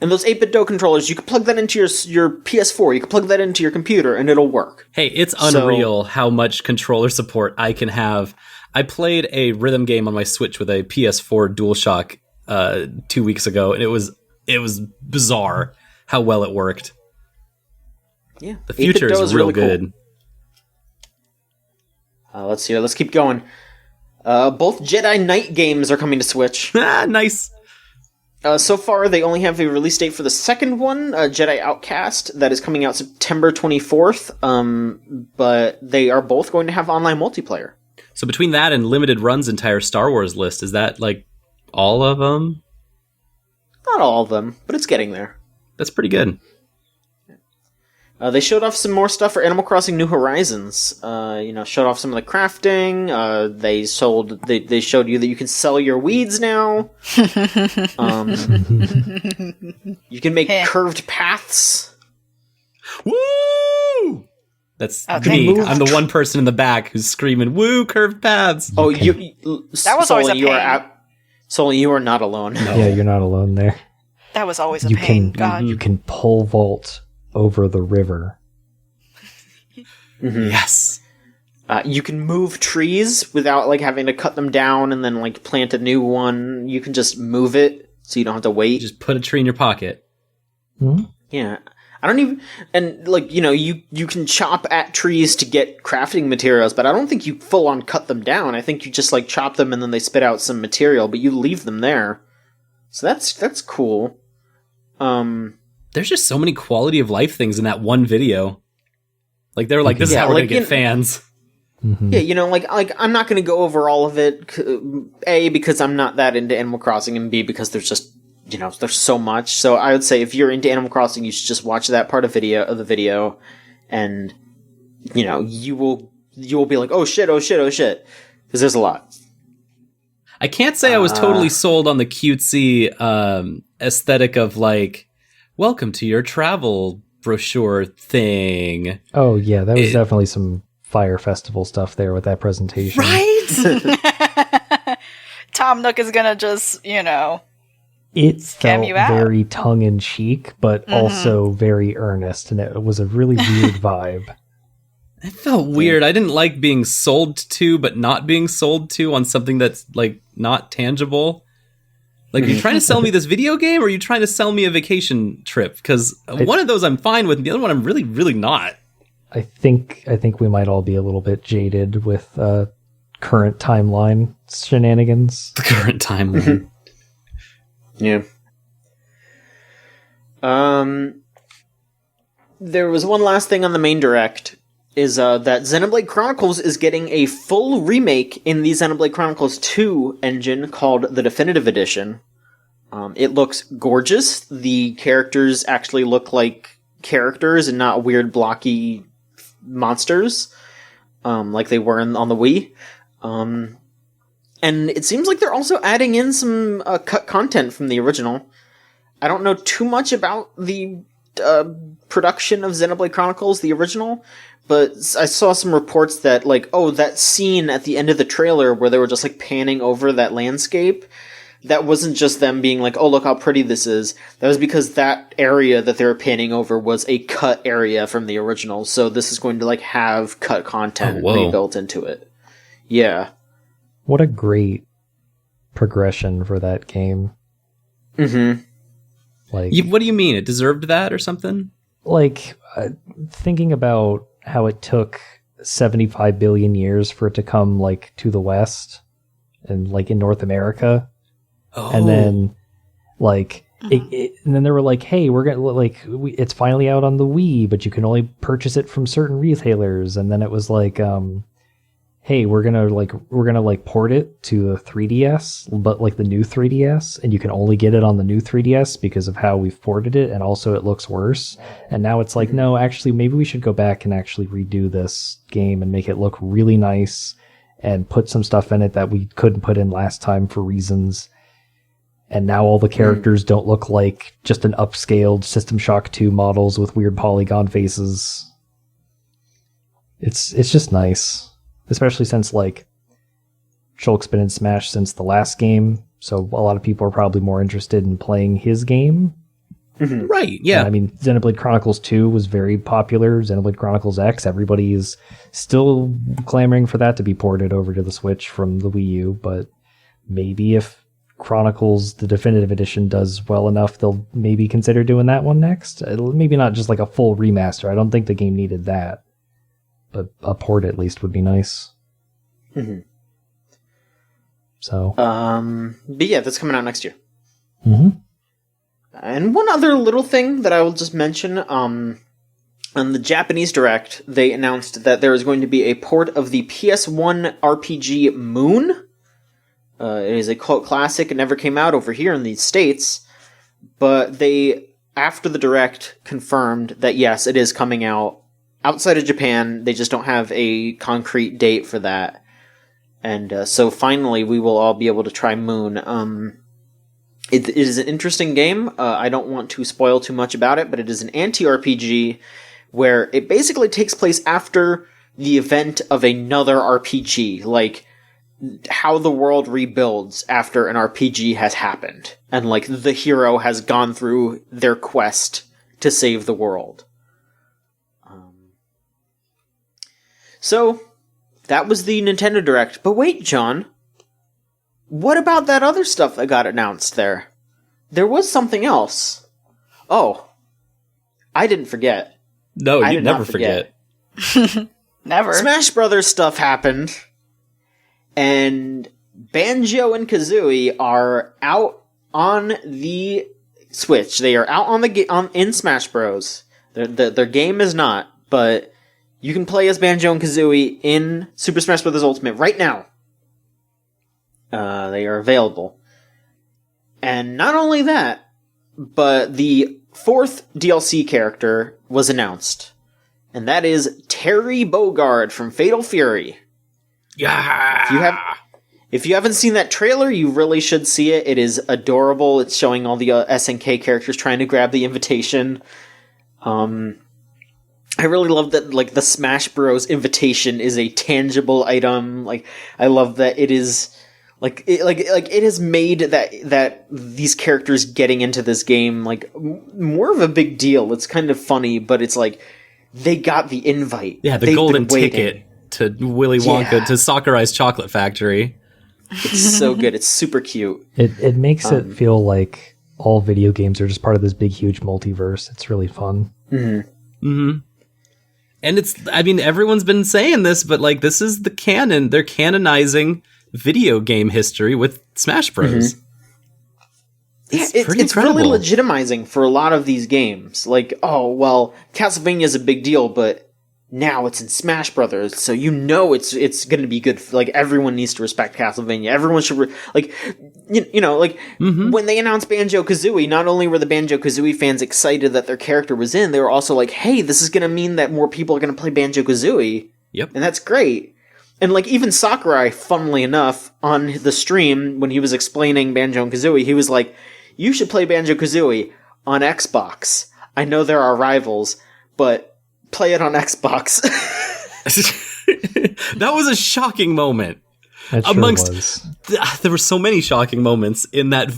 and those 8BitDo controllers, you can plug that into your PS4, you can plug that into your computer, and it'll work. Hey, it's unreal how much controller support I can have. I played a rhythm game on my Switch with a PS4 DualShock 2 weeks ago, and it was bizarre how well it worked. Yeah, the future is real really good. Cool. Let's see. Let's keep going. Both Jedi Knight games are coming to Switch. Nice. So far, they only have a release date for the second one, Jedi Outcast, that is coming out September 24th. But they are both going to have online multiplayer. So between that and Limited Run's entire Star Wars list, is that like all of them? Not all of them, but it's getting there. That's pretty good. They showed off some more stuff for Animal Crossing New Horizons. Showed off some of the crafting. They showed you that you can sell your weeds now. You can make curved paths. Woo! That's me. I'm the one person in the back who's screaming, "Woo! Curved paths!" Oh, that was always a pain. Sully, you are not alone. No. Yeah, you're not alone there. That was always a pain. God, you can pole vault over the river. Mm-hmm. Yes. You can move trees without having to cut them down and then plant a new one. You can just move it so you don't have to wait. Just put a tree in your pocket. Mm-hmm. Yeah. I don't even... And, you can chop at trees to get crafting materials, but I don't think you full-on cut them down. I think you just, chop them and then they spit out some material, but you leave them there. So that's cool. There's just so many quality of life things in that one video. They were like, this is how we're going to get fans. Mm-hmm. Yeah, I'm not going to go over all of it. A, because I'm not that into Animal Crossing, and B, because there's just... there's so much. So I would say if you're into Animal Crossing, you should just watch that part of the video, and you will be like, oh shit, because there's a lot. I can't say I was totally sold on the cutesy aesthetic of welcome to your travel brochure thing. Oh yeah, that was definitely some Fire Festival stuff there with that presentation, right? Tom Nook is gonna just It felt very tongue-in-cheek, but also very earnest, and it was a really weird vibe. It felt weird. I didn't like being sold to, but not being sold to on something that's, not tangible. Are you trying to sell me this video game, or are you trying to sell me a vacation trip? Because one of those I'm fine with, and the other one I'm really, really not. I think we might all be a little bit jaded with current timeline shenanigans. The current timeline. Yeah. There was one last thing on the main direct, is that Xenoblade Chronicles is getting a full remake in the Xenoblade Chronicles 2 engine called the Definitive Edition. It looks gorgeous. The characters actually look like characters and not weird blocky monsters, like they were on the Wii. And it seems like they're also adding in some cut content from the original. I don't know too much about the production of Xenoblade Chronicles, the original, but I saw some reports that, that scene at the end of the trailer where they were just, panning over that landscape, that wasn't just them being oh, look how pretty this is. That was because that area that they were panning over was a cut area from the original, so this is going to, have cut content rebuilt into it. Yeah. What a great progression for that game. Mm-hmm. What do you mean? It deserved that or something? Thinking about how it took 75 billion years for it to come, to the West and, in North America. Oh. And then, and then they were hey, we're going to, it's finally out on the Wii, but you can only purchase it from certain retailers. And then it was hey, we're gonna port it to the 3DS, but the new 3DS, and you can only get it on the new 3DS because of how we've ported it, and also it looks worse. And now it's no, actually, maybe we should go back and actually redo this game and make it look really nice, and put some stuff in it that we couldn't put in last time for reasons. And now all the characters don't look like just an upscaled System Shock 2 models with weird polygon faces. It's just nice. Especially since, Shulk's been in Smash since the last game, so a lot of people are probably more interested in playing his game. Mm-hmm. Right, yeah. And, I mean, Xenoblade Chronicles 2 was very popular. Xenoblade Chronicles X, everybody is still clamoring for that to be ported over to the Switch from the Wii U, but maybe if Chronicles, the definitive edition, does well enough, they'll maybe consider doing that one next. Maybe not just like a full remaster. I don't think the game needed that, but a port at least would be nice. Mm-hmm. So, but yeah, that's coming out next year. Mm-hmm. And one other little thing that I will just mention, on the Japanese Direct, they announced that there is going to be a port of the PS1 RPG Moon. It is a cult classic. It never came out over here in the States, but they, after the Direct, confirmed that yes, it is coming out outside of Japan. They just don't have a concrete date for that. And so finally we will all be able to try Moon. It is an interesting game. I don't want to spoil too much about it, but it is an anti-RPG where it basically takes place after the event of another RPG, like how the world rebuilds after an RPG has happened, and like the hero has gone through their quest to save the world. So, that was the Nintendo Direct. But wait, John. What about that other stuff that got announced there? There was something else. Oh. I didn't forget. No, you never forget. Never. Smash Brothers stuff happened. And Banjo and Kazooie are out on the Switch. They are out in Smash Bros. Their game is not, but you can play as Banjo and Kazooie in Super Smash Bros. Ultimate right now. They are available. And not only that, but the 4th DLC character was announced. And that is Terry Bogard from Fatal Fury. Yeah! If you haven't seen that trailer, you really should see it. It is adorable. It's showing all the SNK characters trying to grab the invitation. I really love that, like, the Smash Bros. Invitation is a tangible item. Like, I love that it is... it has made that these characters getting into this game like more of a big deal. It's kind of funny, but it's like they got the invite. Yeah, the golden ticket to Willy Wonka to Sakurai's Chocolate Factory. It's so good. It's super cute. It makes it feel like all video games are just part of this big, huge multiverse. It's really fun. Mm-hmm. Mm-hmm. And everyone's been saying this, but like this is the canon. They're canonizing video game history with Smash Bros. Mm-hmm. It's really legitimizing for a lot of these games. Like, oh, well, Castlevania's a big deal, but now it's in Smash Brothers, so it's going to be good. Like, everyone needs to respect Castlevania. Everyone should, when they announced Banjo-Kazooie, not only were the Banjo-Kazooie fans excited that their character was in, they were also like, hey, this is going to mean that more people are going to play Banjo-Kazooie. Yep. And that's great. And, like, even Sakurai, funnily enough, on the stream, when he was explaining Banjo and Kazooie, he was like, you should play Banjo-Kazooie on Xbox. I know there are rivals, but play it on Xbox. That was a shocking moment. It sure was. There were so many shocking moments in that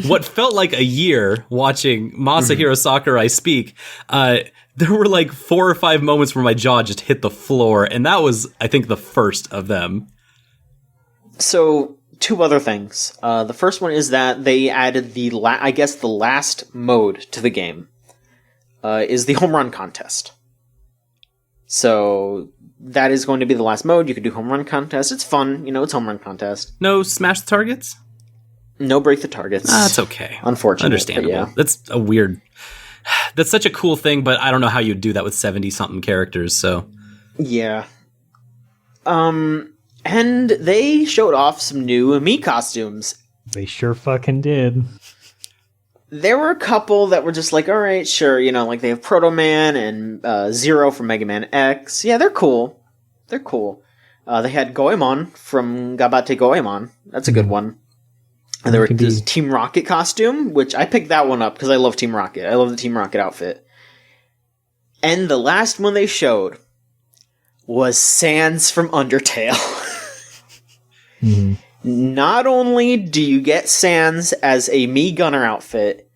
what felt like a year watching Masahiro Sakurai speak. There were like 4 or 5 moments where my jaw just hit the floor, and that was, I think, the first of them. So, 2 other things. The first one is that they added the last mode to the game is the home run contest. So, that is going to be the last mode. You can do home run contest. It's fun. It's home run contest. No smash the targets? No break the targets. That's okay. Unfortunately. Understandable. Yeah. That's such a cool thing, but I don't know how you'd do that with 70-something characters, so... Yeah. And they showed off some new Mii costumes. They sure fucking did. There were a couple that were just like, alright, sure, like they have Proto Man and Zero from Mega Man X. Yeah, they're cool. They had Goemon from Gabate Goemon. That's a good one. And there was Team Rocket costume, which I picked that one up because I love Team Rocket. I love the Team Rocket outfit. And the last one they showed was Sans from Undertale. Mm-hmm. Not only do you get Sans as a Mii Gunner outfit,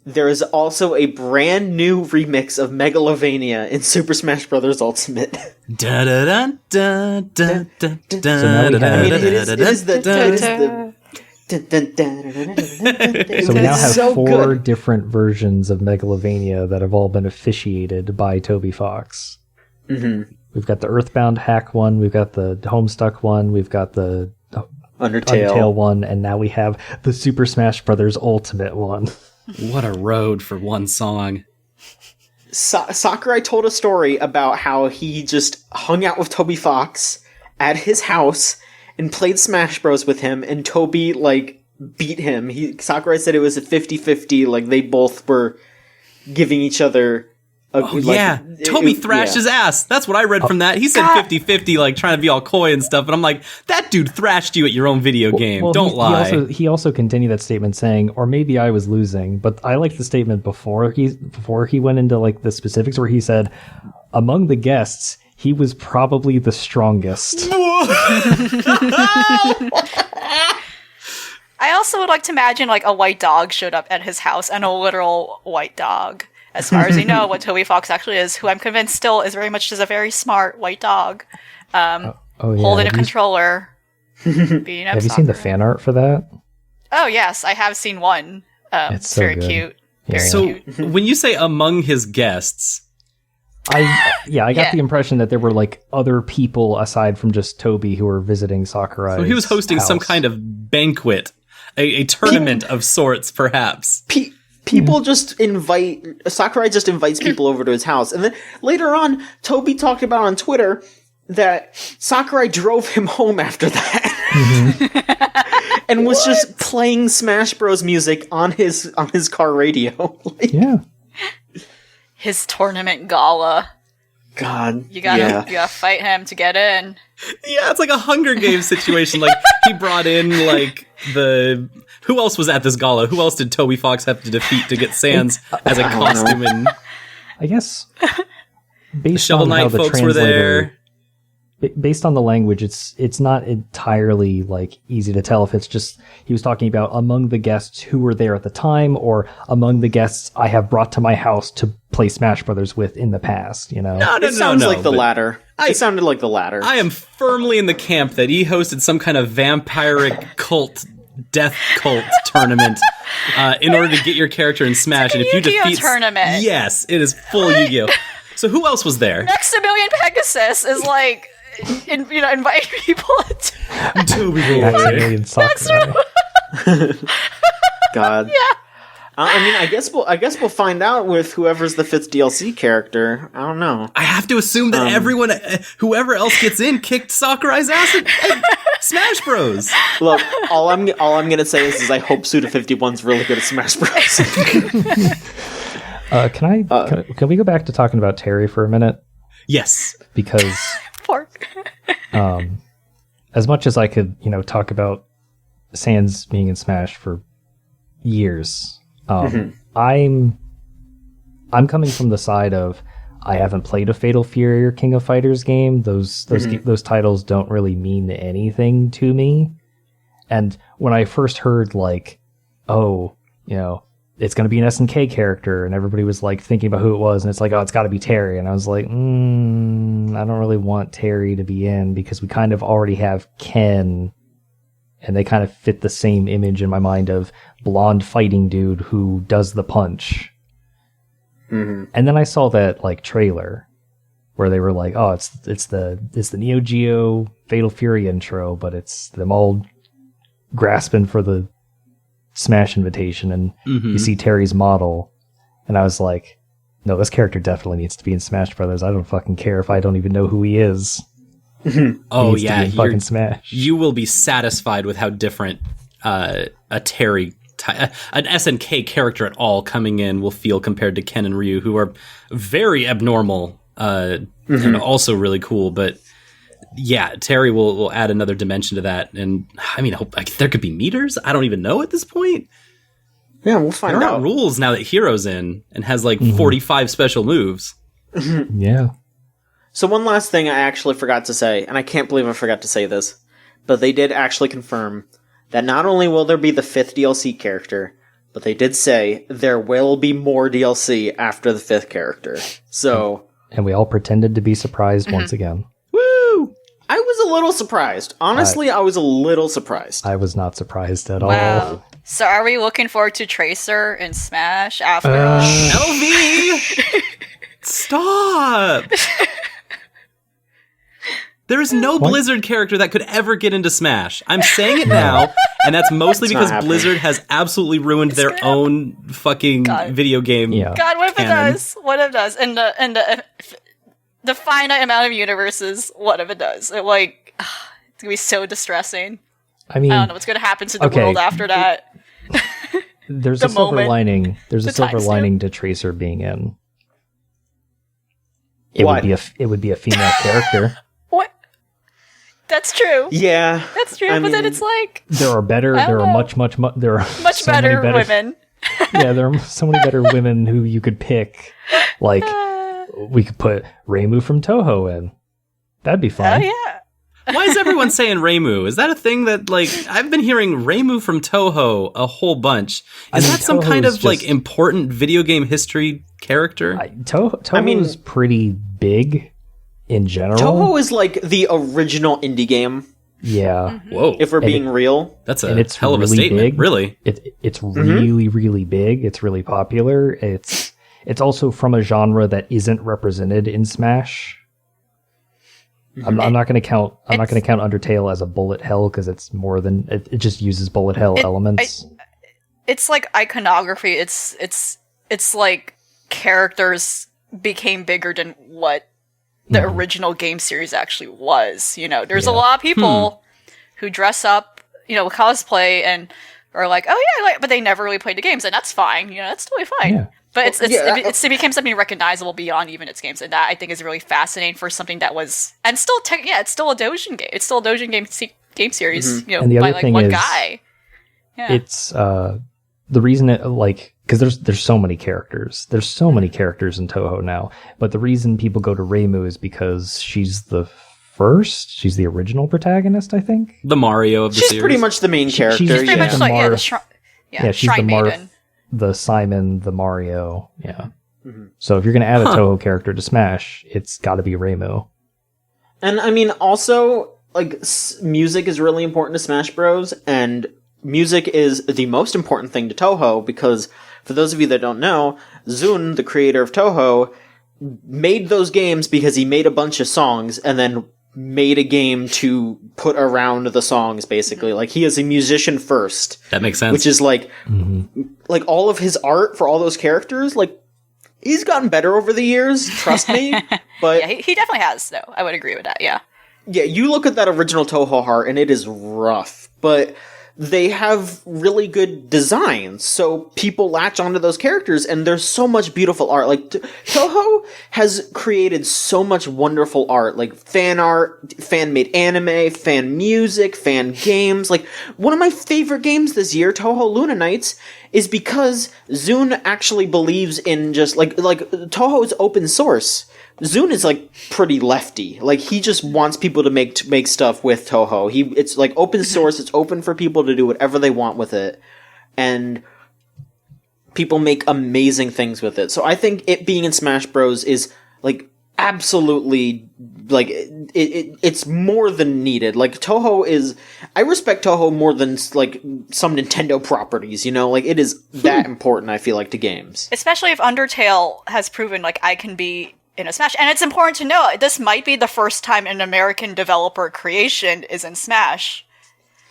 there is also a brand new remix of Megalovania in Super Smash Bros. Ultimate. Da da da da da da da. So now we have- I mean, it is the So we now have so 4 good. different versions of Megalovania that have all been officiated by Toby Fox. Mm-hmm. We've got the Earthbound hack one, we've got the Homestuck one, we've got the Undertale one, and now we have the Super Smash Bros. Ultimate one. What a road for one song. Sakurai told a story about how he just hung out with Toby Fox at his house and played Smash Bros. With him, and Toby, like, beat him. Sakurai said it was a 50-50, like, they both were giving each other... Toby thrashed his ass. That's what I read from that. He said 50-50, like, trying to be all coy and stuff, but I'm like, that dude thrashed you at your own video game. Well, Don't lie. He also continued that statement saying, or maybe I was losing, but I like the statement before he went into, like, the specifics, where he said, among the guests, he was probably the strongest. I also would like to imagine, like, a white dog showed up at his house, and a literal white dog. As far as you know, what Toby Fox actually is, who I'm convinced still is very much just a very smart white dog, holding a controller. Beating up Have you seen the fan art for that? Oh yes, I have seen one. It's so very good. cute. Yeah. Very So when you say among his guests, I got the impression that there were, like, other people aside from just Toby who were visiting Sakurai. so he was hosting some kind of banquet, a tournament of sorts, perhaps. People just invite... Sakurai just invites people over to his house. And then later on, Toby talked about on Twitter that Sakurai drove him home after that. And was just playing Smash Bros. Music on his car radio. Yeah. His tournament gala. God. You gotta fight him to get in. Yeah, it's like a Hunger Games situation. Like, he brought in, like, who else was at this gala? Who else did Toby Fox have to defeat to get Sans as a costume? And I guess the based Shovel on how Knight the folks were there. based on the language, it's not entirely, like, easy to tell if it's just he was talking about among the guests who were there at the time, or among the guests I have brought to my house to play Smash Brothers with in the past. You know, It sounds like the latter. It sounded like the latter. I am firmly in the camp that he hosted some kind of vampiric cult, death cult tournament in order to get your character in Smash. It's like and if you Yu-Gi-Oh! defeat, Tournament. yes, it is full Yu-Gi-Oh. So who else was there? Maximilian Pegasus is like, inviting people. Toby Maximilian Sakurai. God. Yeah. I mean, I guess we'll find out with whoever's the 5th DLC character. I don't know. I have to assume that everyone, whoever else gets in, kicked Sakurai's ass at Smash Bros. Look, all I'm gonna say is I hope Suda51's really good at Smash Bros. Can we go back to talking about Terry for a minute? Yes. Because Pork. as much as I could, talk about Sans being in Smash for years, I'm coming from the side of I haven't played a Fatal Fury or King of Fighters game. Those titles don't really mean anything to me. And when I first heard, like, oh, it's going to be an SNK character, and everybody was, like, thinking about who it was, and it's like, oh, it's got to be Terry. And I was like, I don't really want Terry to be in, because we kind of already have Ken, and they kind of fit the same image in my mind of blonde fighting dude who does the punch. And then I saw that, like, trailer where they were like, oh, it's the Neo Geo Fatal Fury intro, but it's them all grasping for the Smash invitation, and you see Terry's model, and I was like, no, this character definitely needs to be in Smash Brothers. I don't fucking care if I don't even know who he is. Oh He needs to be in fucking Smash. You will be satisfied with how different a Terry, an SNK character at all coming in will feel compared to Ken and Ryu, who are very abnormal and also really cool. But yeah, Terry will add another dimension to that. And I mean, there could be meters. I don't even know at this point. Yeah, we'll find there out. are rules now that Hero's in and has like 45 special moves. Yeah. So one last thing I actually forgot to say, and I can't believe I forgot to say this, but they did actually confirm that not only will there be the 5th DLC character, but they did say there will be more DLC after the 5th character. So... And we all pretended to be surprised once again. Woo! I was a little surprised. Honestly, I was a little surprised. I was not surprised at Wow. all. So are we looking forward to Tracer in Smash after? LV! Stop! There is no Blizzard character that could ever get into Smash. I'm saying it now, and that's mostly because Blizzard has absolutely ruined their own fucking video game. Yeah. God, what if canon. it does? What if it does? And the finite amount of universes. What if it does? It's gonna be so distressing. I mean, I don't know what's gonna happen to the world after that. There's The a silver moment. lining. There's a The silver timestamp. lining to Tracer being in. It What? would be a female character. What? That's true. Yeah. That's true. I but then mean- it's like There are better. I don't There are know. there are much so many better women. Yeah, there are so many better women who you could pick. Like we could put Reimu from Toho in. That'd be Oh fun. yeah. Why is everyone saying Reimu? Is that a thing that, like, I've been hearing Reimu from Toho a whole bunch. Is that some kind Toho's of, like, just- important video game history character? Toho is pretty big in general. Toho is like the original indie game, Yeah. Whoa. if we're And being real. That's and a it's hell of a really statement. big. Really? It's really, really big. It's really popular. It's also from a genre that isn't represented in Smash. I'm not going to count. I'm not going to count Undertale as a bullet hell because it's more than it just uses bullet hell elements. It's like iconography. It's like characters became bigger than what the original game series actually was. You know, there's a lot of people who dress up, cosplay and are like, oh yeah, but they never really played the games, and that's fine. That's totally fine. Yeah. But it became something recognizable beyond even its games, and that I think is really fascinating for something that was and still it's still a Dojin game. It's still a Dojin game series. And the by other like thing one is, guy. Yeah. It's the reason it because there's so many characters. There's so many characters in Toho now. But the reason people go to Reimu is because she's the first. She's the original protagonist, I think. The Mario of the She's series. pretty much the main character. she's Pretty much the like Marth. she's She's Shrine the Marth, Maiden. the Simon, the Mario. Yeah. So if you're going to add a Toho character to Smash, it's got to be Reimu. And I mean, also, like, music is really important to Smash Bros. And music is the most important thing to Toho because, for those of you that don't know, Zun, the creator of Toho, made those games because he made a bunch of songs and then made a game to put around the songs, basically. Like, he is a musician first. That makes sense. Which is like all of his art for all those characters, like, he's gotten better over the years, trust me. But Yeah, he definitely has, though. I would agree with that, yeah. yeah, you look at that original Toho art and it is rough, but they have really good designs, so people latch onto those characters, and there's so much beautiful art. Like, Toho has created so much wonderful art, like fan art, fan-made anime, fan music, fan games. Like, one of my favorite games this year, Toho Luna Nights, is because Zun actually believes in just, like Toho is open source. Zun is like pretty lefty. Like, he just wants people to make stuff with Toho. It's like open source. It's open for people to do whatever they want with it, and people make amazing things with it. So I think it being in Smash Bros is like absolutely like it's more than needed. Like, Toho is. I respect Toho more than like some Nintendo properties. Like, it is that important. I feel like to games, Especially if Undertale has proven, like, I can be in a Smash. And it's important to know, this might be the first time an American developer creation is in Smash.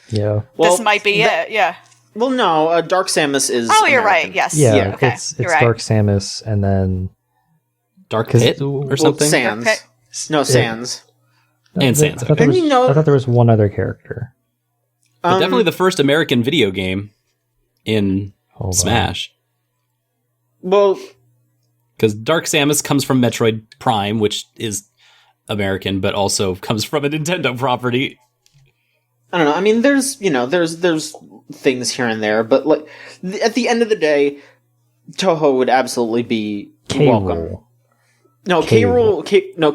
Yeah. Well, This might be it, yeah. Well, no, Dark Samus is. Oh, you're American. right, yes. Yeah. Okay, It's you're right. Dark Samus and then Dark 'cause- Pit well, or something? Sans. Okay. No, Sans. And Sans, I thought, there okay. was, And I thought there was one other character. But definitely the first American video game in Hold on. Smash. Well, Because Dark Samus comes from Metroid Prime, which is American, but also comes from a Nintendo property. I don't know. I mean, there's things here and there, but like at the end of the day, Toho would absolutely be welcome. K-Rool. No, K-Rool.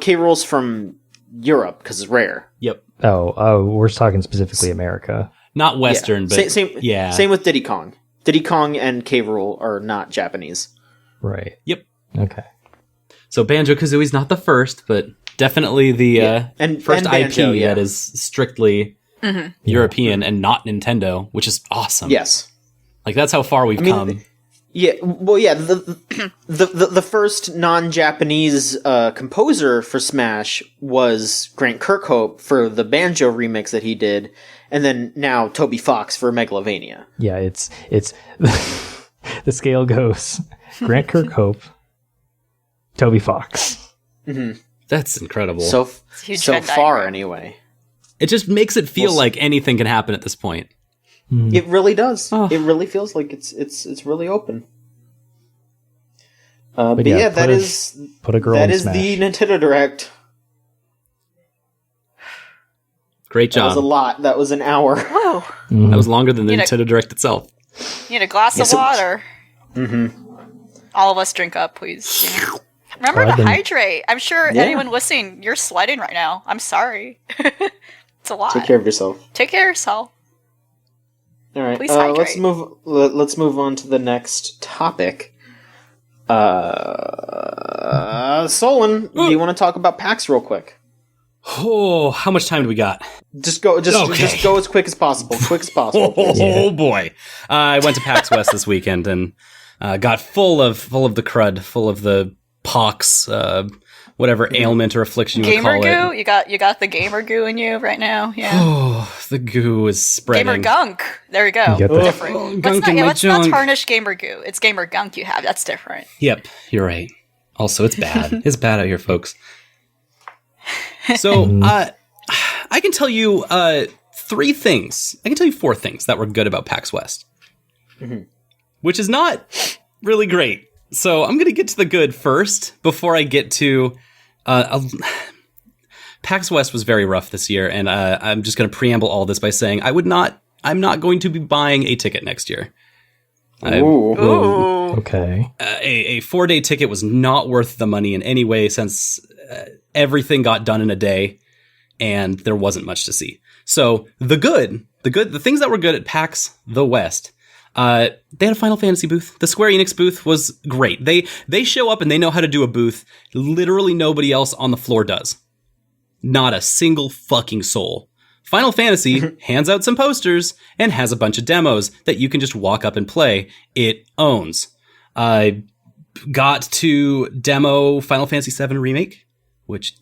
K-Rool's from Europe because it's rare. Yep. Oh, we're talking specifically America. Not Western, but same with Diddy Kong. Diddy Kong and K. Rool are not Japanese. Right. Yep. Okay. So Banjo-Kazooie's not the first, but definitely the first Banjo, IP that is strictly European and not Nintendo, which is awesome. Yes. Like, that's how far we've come. The first non-Japanese composer for Smash was Grant Kirkhope for the Banjo remix that he did, and then now Toby Fox for Megalovania. Yeah, it's the scale goes Grant Kirkhope, Toby Fox. Mm-hmm. That's incredible. So far, anyway. It just makes it feel like anything can happen at this point. It really does. Oh. It really feels like it's really open. But yeah, that is the Nintendo Direct. Great job. That was a lot. That was an hour. Whoa. Mm-hmm. That was longer than the Nintendo Direct itself. You need a glass of water. All of us drink up, please. Remember to hydrate. I'm sure anyone listening, you're sweating right now. I'm sorry. It's a lot. Take care of yourself. Take care of yourself. All right. Please hydrate. Let's move on to the next topic. Solon, do you want to talk about PAX real quick? Oh, how much time do we got? Just go as quick as possible. Oh boy. I went to PAX West this weekend and got full of the crud, full of the pox, whatever ailment or affliction you would call goo? it. You got the gamer goo in you right now. Yeah. Oh, the goo is spreading. Gamer gunk. There we go. Different. Let's not tarnish gamer goo. It's gamer gunk you have. That's different. Yep, you're right. Also, it's bad. It's bad out here, folks. So, I can tell you 3 things. I can tell you 4 things that were good about PAX West. Which is not really great. So, I'm going to get to the good first before I get to... PAX West was very rough this year, and I'm just going to preamble all this by saying I'm not going to be buying a ticket next year. Okay. A 4-day ticket was not worth the money in any way since everything got done in a day and there wasn't much to see. So the things that were good at PAX the West, they had a Final Fantasy booth. The Square Enix booth was great. They show up and they know how to do a booth. Literally nobody else on the floor does. Not a single fucking soul. Final Fantasy hands out some posters and has a bunch of demos that you can just walk up and play. It owns. I got to demo Final Fantasy VII Remake, which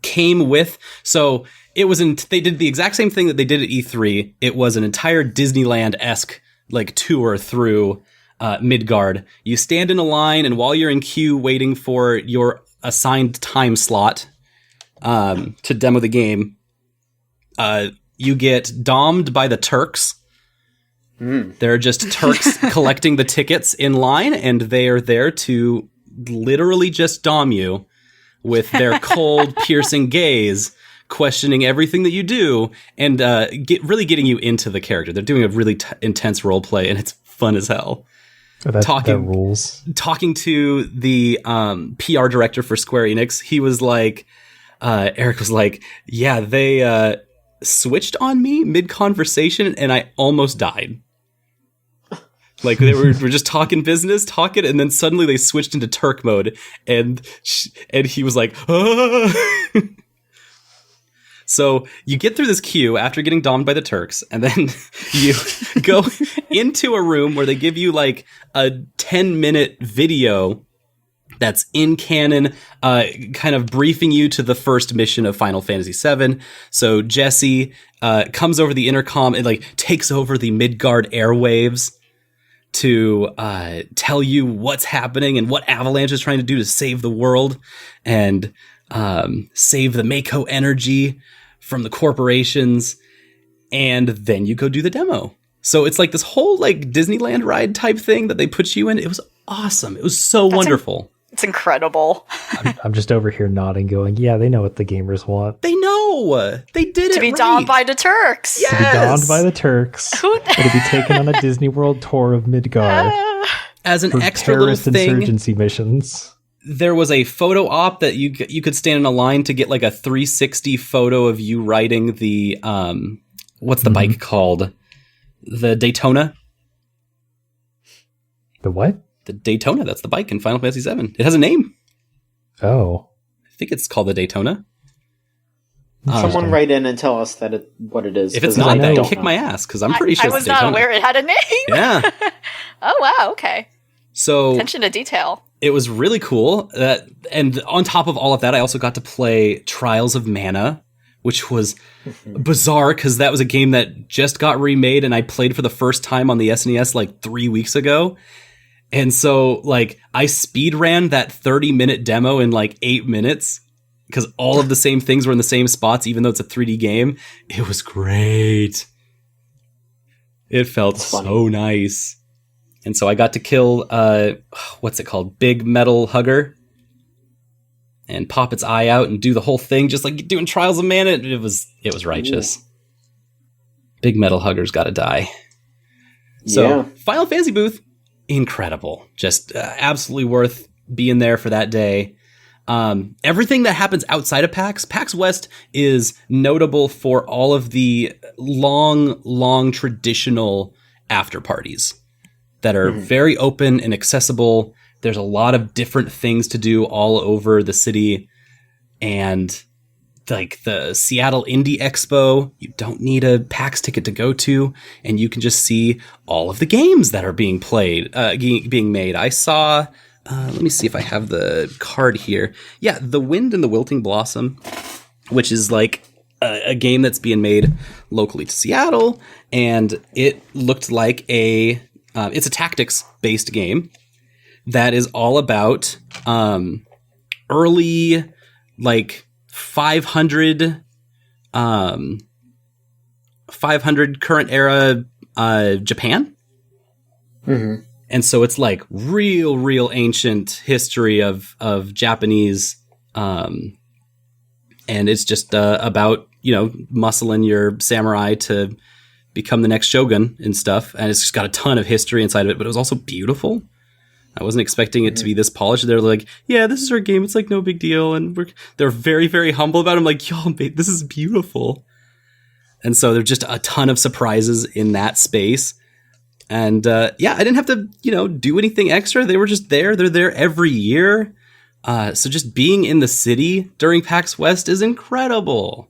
came with... So it was they did the exact same thing that they did at E3. It was an entire Disneyland-esque tour through Midgard. You stand in a line, and while you're in queue waiting for your assigned time slot to demo the game... you get dommed by the Turks. There are just Turks collecting the tickets in line, and they are there to literally just dom you with their cold, piercing gaze, questioning everything that you do, and really getting you into the character. They're doing a really intense role play, and it's fun as hell. That rules. Talking to the PR director for Square Enix, he was like, Eric was like, yeah, they... switched on me mid-conversation and I almost died. They were just talking business, and then suddenly they switched into Turk mode and he was like, ah! So you get through this queue after getting dommed by the Turks, and then you go into a room where they give you a 10-minute video that's in canon, kind of briefing you to the first mission of Final Fantasy VII. So Jesse comes over the intercom and takes over the Midgard airwaves to tell you what's happening and what Avalanche is trying to do to save the world and save the Mako energy from the corporations. And then you go do the demo. So it's this whole Disneyland ride type thing that they put you in. It was awesome. It was so wonderful. It's incredible. I'm just over here nodding, going, yeah, they know what the gamers want. They know. They did it to be dommed by the Turks. Yes. To be dommed by the Turks. And to be taken on a Disney World tour of Midgard. As an for extra little terrorist thing. Insurgency missions. there was a photo op that you could stand in a line to get like a 360 photo of you riding the what's the bike called? The Daytona. The what? The Daytona. That's the bike in Final Fantasy VII. It has a name. Oh, I think it's called the Daytona. Someone write in and tell us what it is. If it's not, then kick my ass, because I'm pretty sure I was not aware it had a name. Yeah. Oh, wow. Okay. So attention to detail. It was really cool. And on top of all of that, I also got to play Trials of Mana, which was bizarre because that was a game that just got remade and I played for the first time on the SNES like 3 weeks ago. And so like I speed ran that 30-minute demo in like 8 minutes because all of the same things were in the same spots, even though it's a 3D game. It was great. It felt so nice. And so I got to kill, what's it called? Big Metal Hugger. And pop its eye out and do the whole thing, just like doing Trials of Mana. It was righteous. Ooh. Big Metal Hugger's got to die. So, Final Fantasy booth, incredible. Just absolutely worth being there for that day. Everything that happens outside of PAX West is notable for all of the long traditional after parties that are very open and accessible. There's a lot of different things to do all over the city. And like the Seattle Indie Expo, you don't need a PAX ticket to go to, and you can just see all of the games that are being played, being made. I saw, let me see if I have the card here. Yeah, The Wind and the Wilting Blossom, which is like a game that's being made locally to Seattle, and it looked like it's a tactics-based game that is all about early, like 500 current era Japan. Mm-hmm. And so it's like real ancient history of Japanese, and it's just about, muscling your samurai to become the next shogun and stuff. And it's just got a ton of history inside of it, but it was also beautiful. I wasn't expecting it to be this polished. They're like, yeah, this is our game. It's like no big deal. And they're very, very humble about it. I'm like, yo, mate, this is beautiful. And so there's just a ton of surprises in that space. And I didn't have to, do anything extra. They were just there. They're there every year. So just being in the city during PAX West is incredible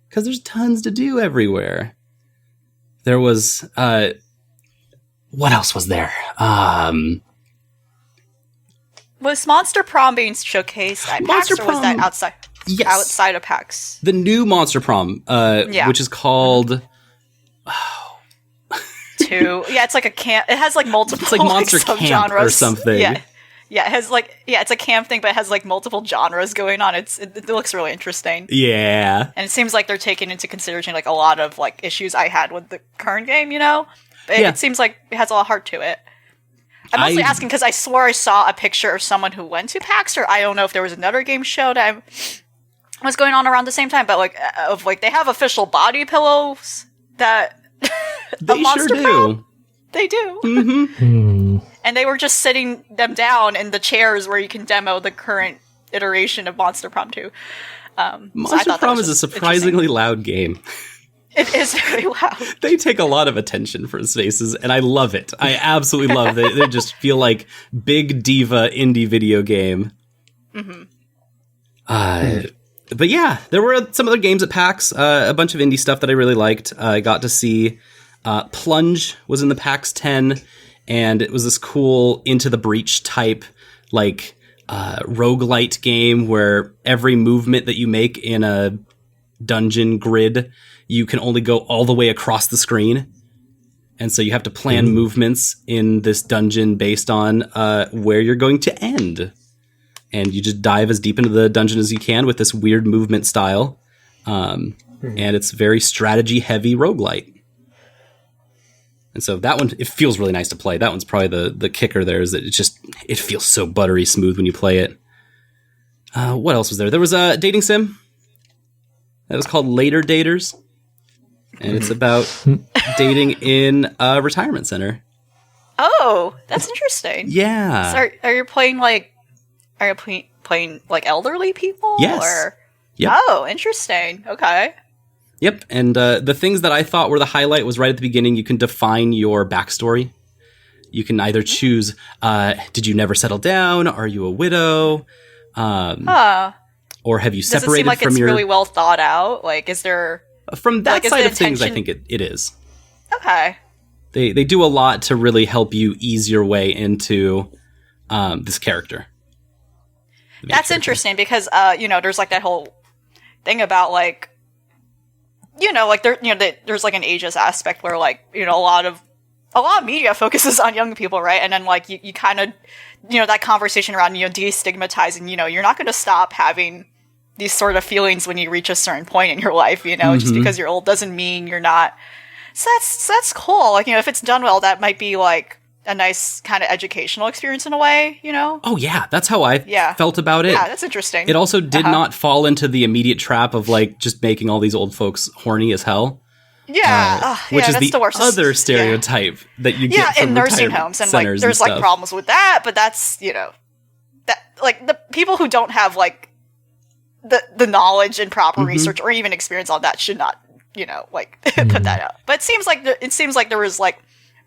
because there's tons to do everywhere. There was, what else was there? Was Monster Prom being showcased at PAX, or was that outside? Yes. Outside of PAX. The new Monster Prom, which is called... it's like a camp. It has like multiple. It's like Monster Camp or something. Yeah, it has it's a camp thing, but it has like multiple genres going on. It looks really interesting. Yeah, and it seems like they're taking into consideration like a lot of like issues I had with the current game. It seems like it has a lot of heart to it. I'm mostly asking because I swore I saw a picture of someone who went to PAX, or I don't know if there was another game show that was going on around the same time. But they have official body pillows that. They sure do. Prom? They do. Mm-hmm. And they were just sitting them down in the chairs where you can demo the current iteration of Monster Prom 2. Monster Prom is a surprisingly loud game. It is very loud. They take a lot of attention for spaces, and I love it. I absolutely love it. They just feel like big diva indie video game. Mm-hmm. But yeah, there were some other games at PAX, a bunch of indie stuff that I really liked. I got to see Plunge was in the PAX 10, and it was this cool Into the Breach type, like, roguelite game where every movement that you make in a dungeon grid, you can only go all the way across the screen. And so you have to plan movements in this dungeon based on where you're going to end. And you just dive as deep into the dungeon as you can with this weird movement style. And it's very strategy-heavy roguelite. And so that one, it feels really nice to play. That one's probably the kicker there, is that it feels so buttery smooth when you play it. What else was there? There was a dating sim. That was called Later Daters. And it's about dating in a retirement center. Oh, that's interesting. Yeah. So are you playing, like, are you playing like elderly people? Yes. Or? Yep. Oh, interesting. Okay. Yep, and the things that I thought were the highlight was right at the beginning. You can define your backstory. You can either choose, did you never settle down? Are you a widow? Or have you separated Does it seem like from it's your... really well thought out? Like, is there... From that like, side of things, I think it is. Okay. They do a lot to really help you ease your way into this character. That's interesting because, there's like that whole thing about like, like there's like an ageist aspect where like, a lot of media focuses on young people, right? And then like you kind of, that conversation around, destigmatizing, you're not going to stop having these sort of feelings when you reach a certain point in your life, just because you're old doesn't mean you're not. So that's cool. Like, if it's done well, that might be like a nice kind of educational experience in a way, Oh yeah, that's how I felt about it. Yeah, that's interesting. It also did not fall into the immediate trap of like just making all these old folks horny as hell. Yeah, which is that's the worst. other stereotype that you get from in nursing homes, and like there's like problems with that, but that's that like the people who don't have like the knowledge and proper research or even experience on that should not put that out. But it seems like there was like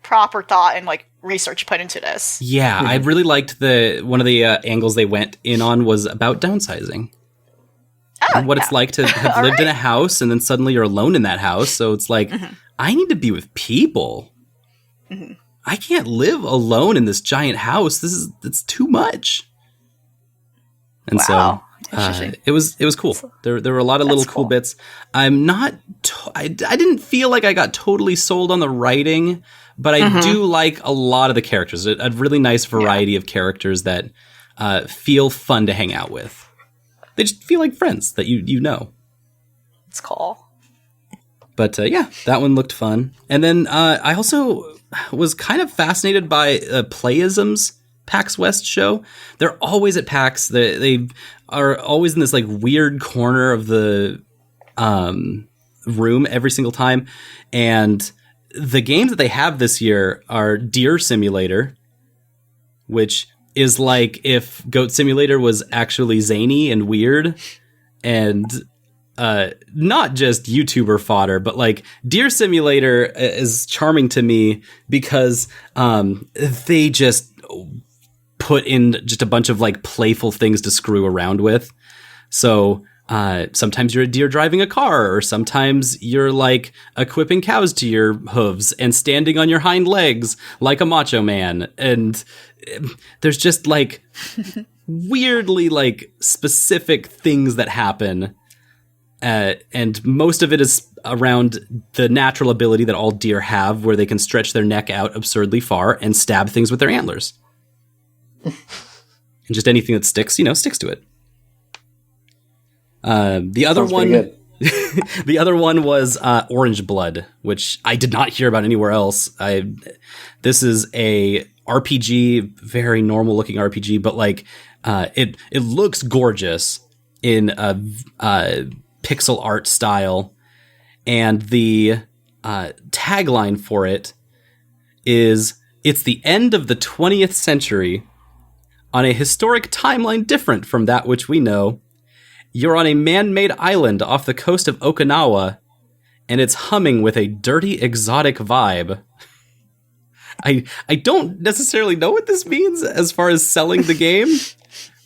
proper thought and like research put into this. Yeah, I really liked one of the angles they went in on was about downsizing. And what it's like to have lived in a house and then suddenly you're alone in that house. So it's like, I need to be with people. I can't live alone in this giant house. It's too much. And so it was cool. There were a lot of little cool bits. I'm not, I didn't feel like I got totally sold on the writing, but I do like a lot of the characters. A really nice variety of characters that feel fun to hang out with. They just feel like friends that you know. It's cool. But that one looked fun. And then I also was kind of fascinated by Playism's PAX West show. They're always at PAX. They are always in this like weird corner of the room every single time. And the games that they have this year are Deer Simulator, which is like if Goat Simulator was actually zany and weird and not just YouTuber fodder, but like Deer Simulator is charming to me because they just put in just a bunch of like playful things to screw around with. So sometimes you're a deer driving a car, or sometimes you're like equipping cows to your hooves and standing on your hind legs like a macho man. And there's just like weirdly like specific things that happen. And most of it is around the natural ability that all deer have where they can stretch their neck out absurdly far and stab things with their antlers. And just anything that sticks, sticks to it. The other the other one was Orange Blood, which I did not hear about anywhere else. This is a RPG, very normal looking RPG, but like it looks gorgeous in a pixel art style, and the tagline for it is, "It's the end of the 20th century on a historic timeline different from that which we know. You're on a man-made island off the coast of Okinawa, and it's humming with a dirty, exotic vibe." I don't necessarily know what this means as far as selling the game,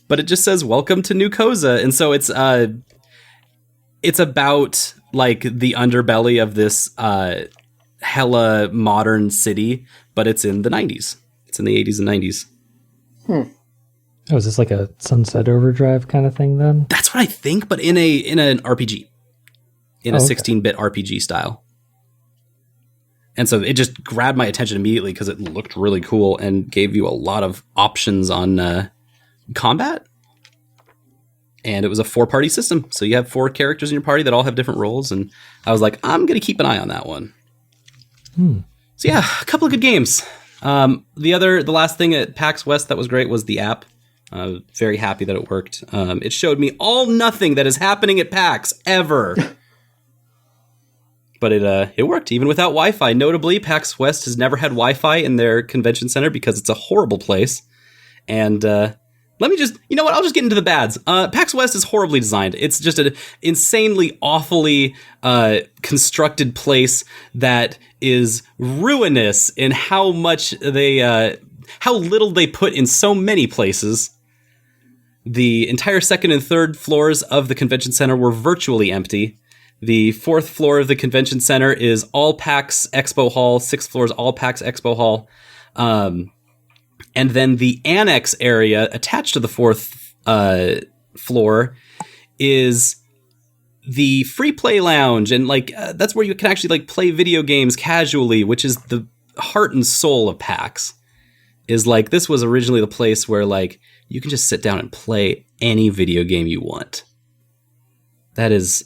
but it just says, "Welcome to New Koza." And so it's about like the underbelly of this hella modern city, but it's in the 90s. It's in the 80s and 90s. Oh, is this like a Sunset Overdrive kind of thing then? That's what I think, but in an RPG. In a 16-bit RPG style. And so it just grabbed my attention immediately because it looked really cool and gave you a lot of options on combat. And it was a 4-party system. So you have 4 characters in your party that all have different roles. And I was like, I'm going to keep an eye on that one. So yeah, a couple of good games. The last thing at PAX West that was great was the app. Very happy that it worked. It showed me nothing that is happening at PAX ever. But it worked, even without Wi-Fi. Notably, PAX West has never had Wi-Fi in their convention center because it's a horrible place. And Let me just, you know what? I'll just get into the bads. PAX West is horribly designed. It's just an insanely, awfully constructed place that is ruinous in how much how little they put in so many places. The entire second and third floors of the convention center were virtually empty. The fourth floor of the convention center is all PAX Expo Hall. Sixth floor is all PAX Expo Hall. And then the annex area attached to the fourth floor is the free play lounge. And like that's where you can actually like play video games casually, which is the heart and soul of PAX. Is like this was originally the place where like you can just sit down and play any video game you want. That is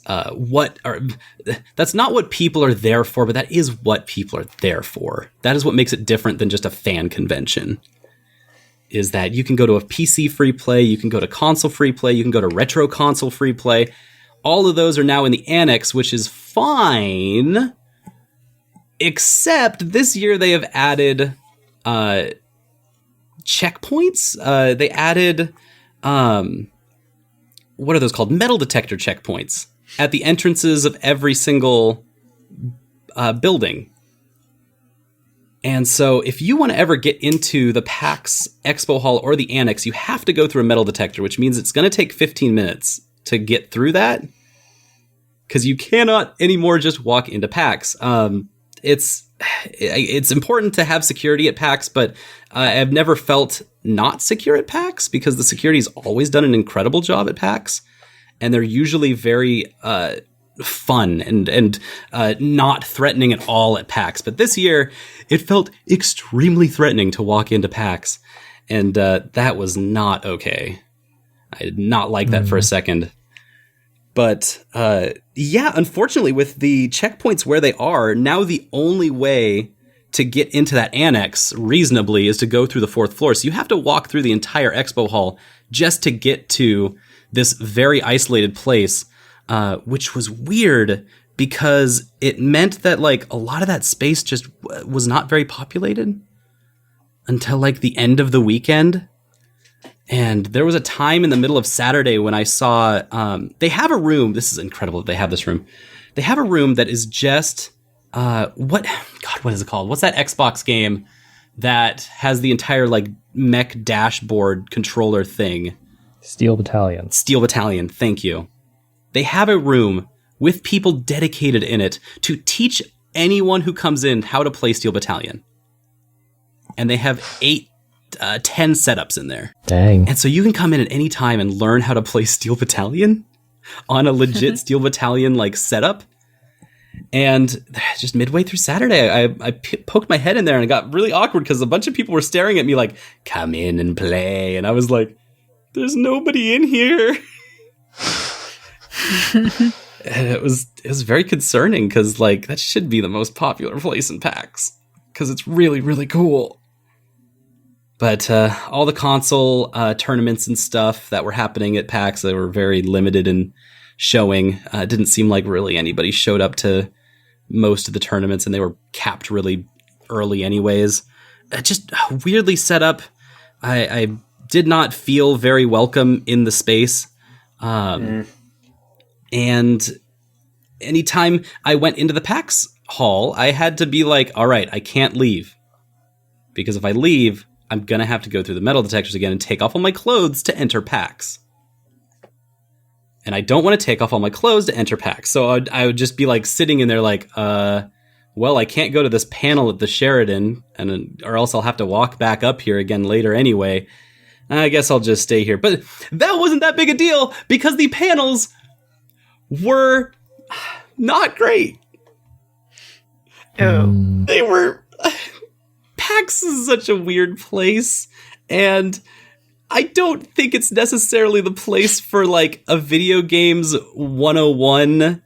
that's not what people are there for, but that is what people are there for. That is what makes it different than just a fan convention. Is that you can go to a PC free play, you can go to console free play, you can go to retro console free play. All of those are now in the annex, which is fine. Except this year they have added checkpoints. They added what are those called? Metal detector checkpoints at the entrances of every single building. And so if you want to ever get into the PAX Expo Hall or the Annex, you have to go through a metal detector, which means it's going to take 15 minutes to get through that. Because you cannot anymore just walk into PAX. It's important to have security at PAX, but I've never felt not secure at PAX because the security's always done an incredible job at PAX. And they're usually very fun and not threatening at all at PAX. But this year, it felt extremely threatening to walk into PAX. And that was not okay. I did not like that for a second. But yeah, unfortunately, with the checkpoints where they are, now the only way to get into that annex reasonably is to go through the fourth floor. So you have to walk through the entire expo hall just to get to this very isolated place, which was weird because it meant that like a lot of that space just was not very populated until like the end of the weekend. And there was a time in the middle of Saturday when I saw, they have a room. This is incredible that they have this room. They have a room that is just, what is it called? What's that Xbox game that has the entire like mech dashboard controller thing? Steel Battalion. Steel Battalion. Thank you. They have a room with people dedicated in it to teach anyone who comes in how to play Steel Battalion. And they have 10 setups in there. Dang. And so you can come in at any time and learn how to play Steel Battalion on a legit Steel Battalion like setup. And just midway through Saturday, I poked my head in there and it got really awkward because a bunch of people were staring at me like, come in and play. And I was like, there's nobody in here. And it was very concerning because like that should be the most popular place in PAX because it's really, really cool. But all the console tournaments and stuff that were happening at PAX, they were very limited in showing. It didn't seem like really anybody showed up to most of the tournaments, and they were capped really early anyways. Just weirdly set up. I did not feel very welcome in the space. And anytime I went into the PAX hall, I had to be like, all right, I can't leave. Because if I leave, I'm going to have to go through the metal detectors again and take off all my clothes to enter PAX. And I don't want to take off all my clothes to enter PAX. So I would just be like sitting in there like, well, I can't go to this panel at the Sheridan, or else I'll have to walk back up here again later anyway. I guess I'll just stay here. But that wasn't that big a deal because the panels were not great. Oh. They were... PAX is such a weird place, and I don't think it's necessarily the place for like a video games 101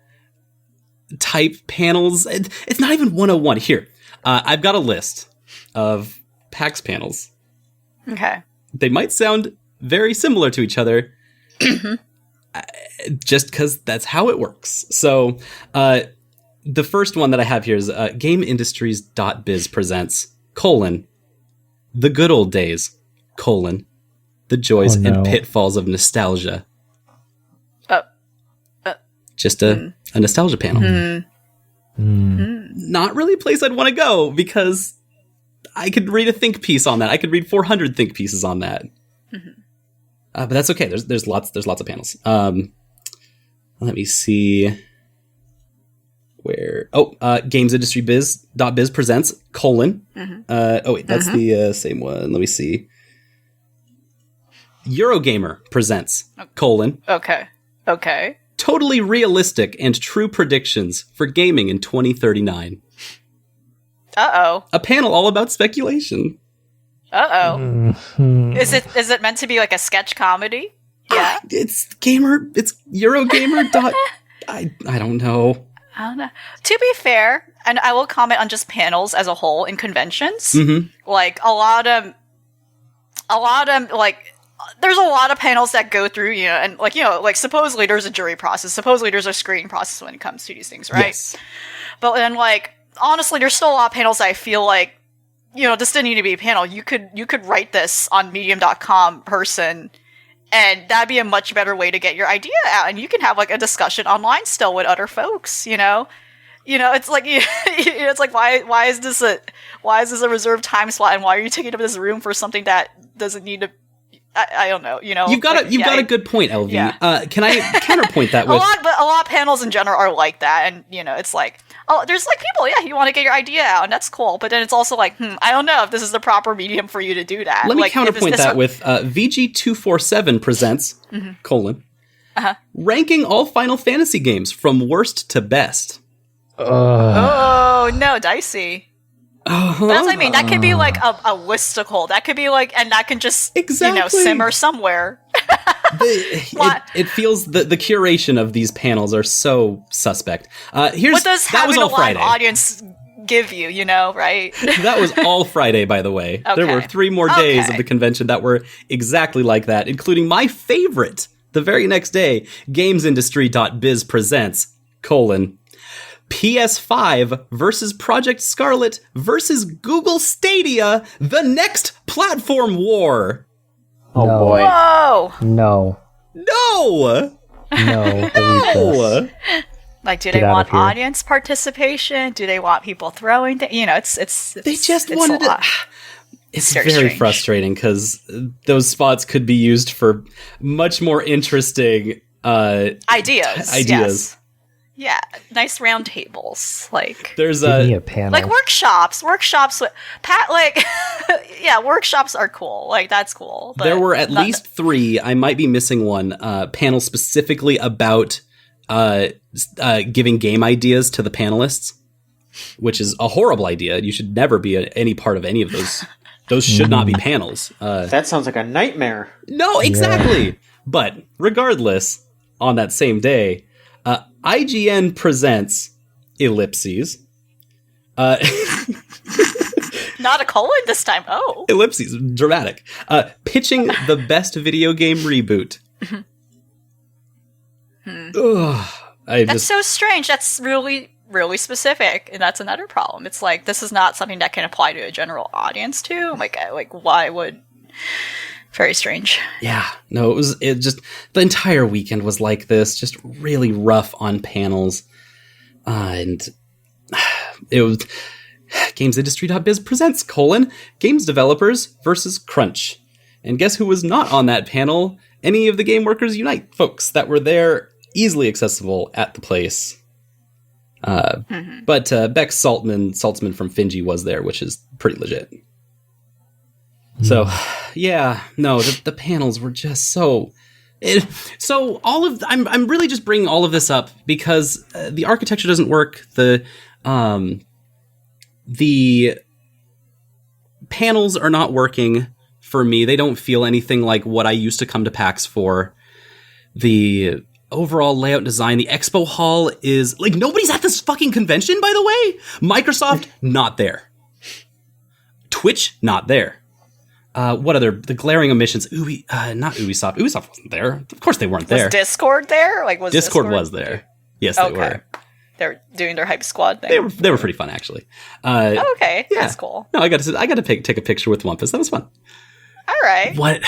type panels. It's not even 101. Here, I've got a list of PAX panels. Okay. They might sound very similar to each other, just because that's how it works. So the first one that I have here is GameIndustries.biz presents, : The Good Old Days, : the joys and pitfalls of nostalgia. Just a nostalgia panel. Not really a place I'd want to go because I could read a think piece on that. I could read 400 think pieces on that. But that's okay. There's lots of panels. Let me see where. GamesIndustryBiz.biz presents : that's the same one. Let me see. Eurogamer presents : Okay. Totally realistic and true predictions for gaming in 2039. A panel all about speculation. Is it meant to be like a sketch comedy? Yeah. It's Eurogamer. I don't know. To be fair, and I will comment on just panels as a whole in conventions. Like a lot of like. There's a lot of panels that go through, and like supposedly there's a jury process, supposedly there's a screening process when it comes to these things, right? Yes. But then, like, honestly, there's still a lot of panels that I feel like, this didn't need to be a panel. You could write this on Medium.com person, and that'd be a much better way to get your idea out, and you can have like a discussion online still with other folks, It's like it's like why is this a reserved time slot, and why are you taking up this room for something that doesn't need to? I don't know, You've got a good point, LV. Yeah. Can I counterpoint that with a lot of panels in general are like that, and it's like, there's like people, you want to get your id: and that's cool, but then it's also like, I don't know if this is the proper medium for you to do that. Let me counterpoint that with VG247 presents : ranking all Final Fantasy games from worst to best. Oh no, dicey. But that's what I mean. That could be like a listicle. That could be like, and that can just simmer somewhere. It feels the curation of these panels are so suspect. What does having a live audience give you? Right? That was all Friday, by the way. Okay. There w: 3 more days of the convention that were exactly like that, including my favorite. The very next day, GamesIndustry.biz presents : PS5 versus Project Scarlet versus Google Stadia, the next platform war. Oh boy. Whoa! No. Like, do they want audience participation? Do they want people throwing things? It's they just wanted to. It's very frustrating because those spots could be used for much more interesting ideas. Yes. Yeah, nice round tables. Like, there's a panel. Like workshops with workshops are cool. Like, that's cool. But there were at least 3. I might be missing one. Panel specifically about giving game ideas to the panelists, which is a horrible idea. You should never be any part of any of those. Those should not be panels. That sounds like a nightmare. No, exactly. Yeah. But regardless, on that same day, IGN presents ellipses. Not a colon this time. Oh. Ellipses, dramatic. Pitching the best video game reboot. That's so strange. That's really, really specific, and that's another problem. It's like, this is not something that can apply to a general audience too. Like why would? Very strange. Yeah, no, it just the entire weekend was like this, just really rough on panels, and it was GamesIndustry.biz presents : games developers versus crunch. And guess who was not on that panel? Any of the Game Workers Unite folks that were there, easily accessible at the place. But Beck Saltzman from Finji was there, which is pretty legit. So, yeah, no, the panels were just so. I'm really just bringing all of this up because the architecture doesn't work. The panels are not working for me. They don't feel anything like what I used to come to PAX for. The overall layout design, the expo hall is like, nobody's at this fucking convention, by the way. Microsoft, not there. Twitch, not there. What other, the glaring omissions? Not Ubisoft. Ubisoft wasn't there. Of course they weren't there. Was Discord there? Discord was there. Yes, they were. They're doing their hype squad thing. They were pretty fun, actually. Okay, yeah. that's cool. No, I got to take a picture with Wumpus. That was fun. All right. What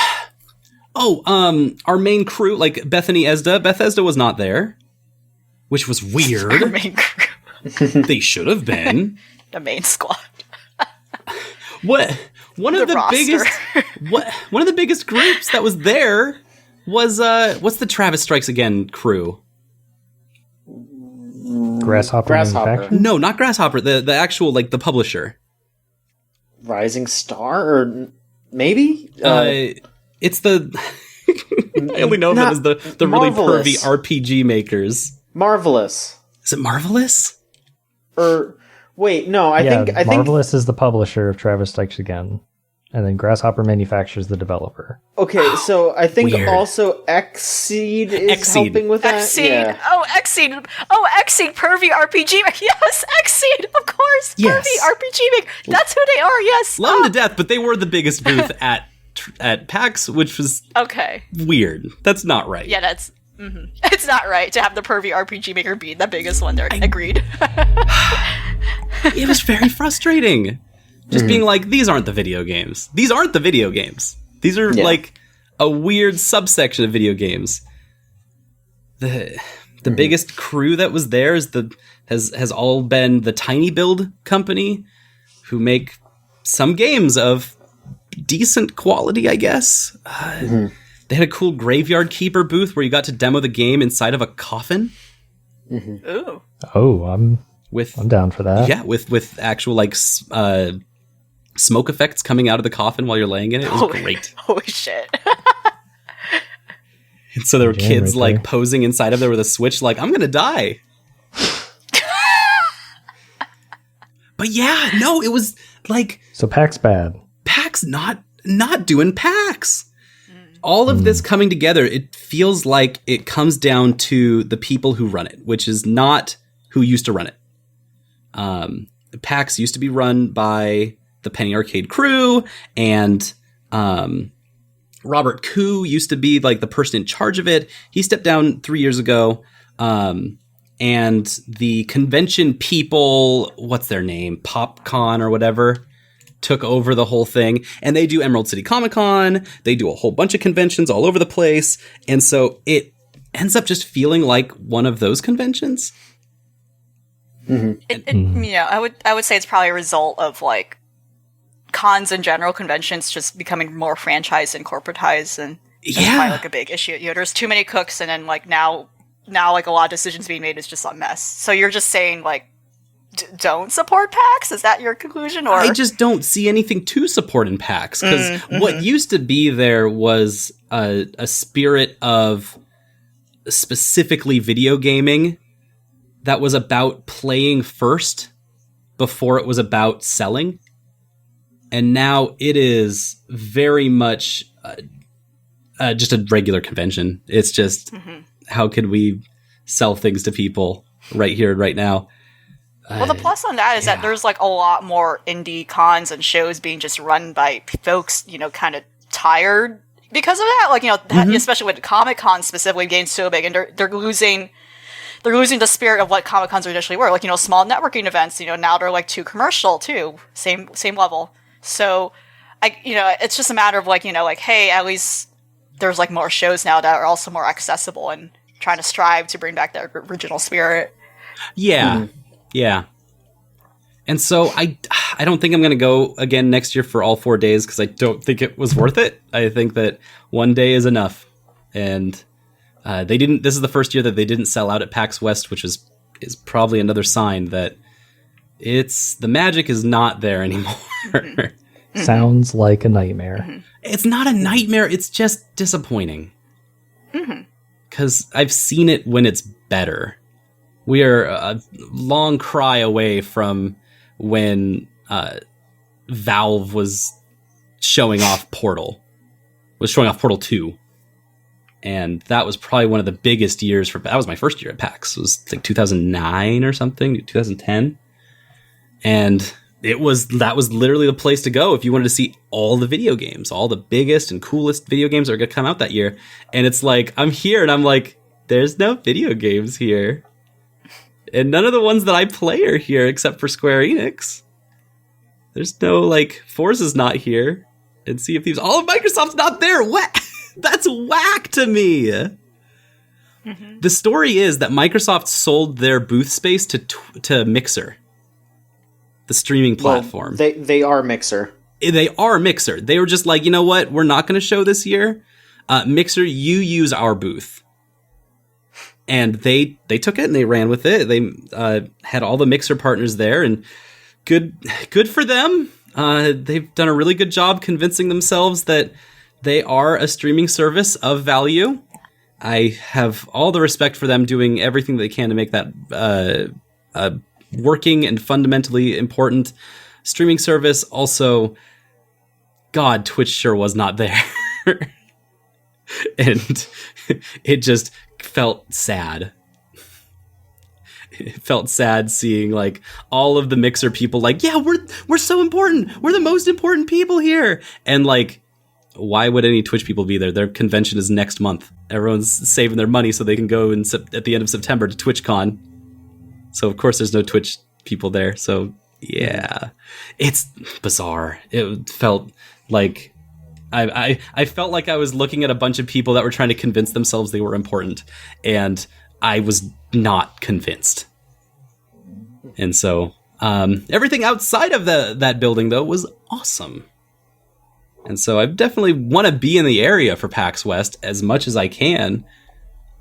Our main crew, like Bethesda was not there, which was weird. Our main crew. They should have been. The main squad. One of the biggest groups that was there was what's the Travis Strikes Again crew? Grasshopper. Manufacturing? No, not Grasshopper. The actual like the publisher. Rising Star, or maybe it's the. I only know them as the really pervy RPG makers. Marvelous. Is it Marvelous? Or wait, no. I think Marvelous is the publisher of Travis Strikes Again, and then Grasshopper Manufactures the developer. Okay, so I think Weird. Also Xseed is helping with that. Xseed. Yeah. Oh, Xseed. Oh, Xseed, pervy RPG. Yes, Xseed, of course. Yes. Pervy RPG maker. That's who they are. Yes. Love them to death, but they were the biggest booth at PAX, which was okay. Weird. That's not right. Yeah, that's. Mm-hmm. It's not right to have the pervy RPG maker be the biggest one there. Agreed. It was very frustrating. Just being like, these aren't the video games. These aren't the video games. These are like a weird subsection of video games. The biggest crew that was there has all been the Tiny Build company, who make some games of decent quality, I guess. They had a cool Graveyard Keeper booth where you got to demo the game inside of a coffin. Ooh. Oh, I'm down for that. Yeah, with actual like smoke effects coming out of the coffin while you're laying in it. It was great. Holy shit. And so there were kids right like there. posing inside of there with a switch like, I'm gonna die. But yeah, no, it was like... So PAX bad. PAX not doing PAX. All of this coming together, it feels like it comes down to the people who run it, which is not who used to run it. PAX used to be run by the Penny Arcade crew, and Robert Koo used to be like the person in charge of it. He stepped down 3 years ago, and the convention people, what's their name, PopCon or whatever, took over the whole thing, and they do Emerald City Comic Con. They do a whole bunch of conventions all over the place, and so it ends up just feeling like one of those conventions. Yeah, I would say it's probably a result of like cons in general, conventions just becoming more franchised and corporatized, and that's probably like a big issue. You know, there's too many cooks, and then like now like a lot of decisions being made is just a mess. So you're just saying like don't support PAX? Is that your conclusion? Or I just don't see anything to support in PAX, because what used to be there was a spirit of specifically video gaming that was about playing first before it was about selling. And now it is very much just a regular convention. It's just, how can we sell things to people right here, right now? Well, the plus on that is that there's like a lot more indie cons and shows being just run by folks, you know, kind of tired because of that. Like, you know, especially with Comic-Con specifically getting so big, and they're losing the spirit of what Comic-Cons initially were. Like, you know, small networking events, you know, now they're like too commercial too. Same level. So it's just a matter of like, you know, like, hey, at least there's like more shows now that are also more accessible and trying to strive to bring back that original spirit. Yeah. Yeah. And so I don't think I'm going to go again next year for all 4 days, because I don't think it was worth it. I think that one day is enough. And this is the first year that they didn't sell out at PAX West, which is probably another sign that the magic is not there anymore. Sounds like a nightmare. It's not a nightmare. It's just disappointing. Because I've seen it when it's better. We are a long cry away from when Valve was showing off Portal 2. And that was probably one of the biggest years that was my first year at PAX. It was like 2009 or something, 2010. And that was literally the place to go if you wanted to see all the video games, all the biggest and coolest video games that are going to come out that year. And it's like, I'm here and I'm like, there's no video games here. And none of the ones that I play are here except for Square Enix. There's no, like, Forza's not here. And Sea of Thieves. All of Microsoft's not there. What? That's whack to me. Mm-hmm. The story is that Microsoft sold their booth space to Mixer, the streaming platform. Well, they are Mixer. They are Mixer. They were just like, you know what? We're not going to show this year. Mixer, you use our booth. And they took it and they ran with it. They had all the Mixer partners there, and good for them. They've done a really good job convincing themselves that they are a streaming service of value. I have all the respect for them doing everything they can to make that working and fundamentally important streaming service. Also, God, Twitch sure was not there. And it just felt sad. It felt sad seeing like all of the Mixer people like, yeah, we're so important. We're the most important people here. And like, why would any Twitch people be there? Their convention is next month. Everyone's saving their money so they can go at the end of September to TwitchCon. So of course there's no Twitch people there. So yeah, it's bizarre. It felt like I felt like I was looking at a bunch of people that were trying to convince themselves they were important, and I was not convinced. And so everything outside of that building, though, was awesome. And so I definitely want to be in the area for PAX West as much as I can,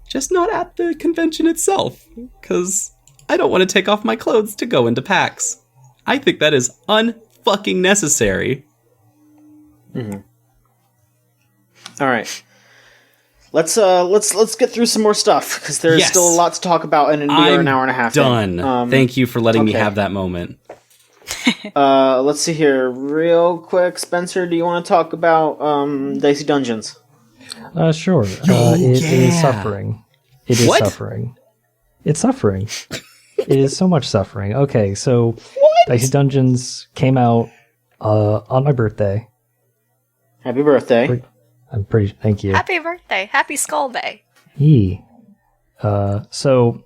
just not at the convention itself, because I don't want to take off my clothes to go into PAX. I think that is unfucking necessary. Mm-hmm. All right. Let's get through some more stuff, because there's still a lot to talk about, and we are an hour and a half done. Thank you for letting me have that moment. Let's see here, real quick. Spencer, do you want to talk about Dicey Dungeons? Sure. It is suffering. It is suffering. It's suffering. It is so much suffering. Okay, so Dicey Dungeons came out on my birthday. Happy birthday. Thank you. Happy birthday. Happy Skull Day. So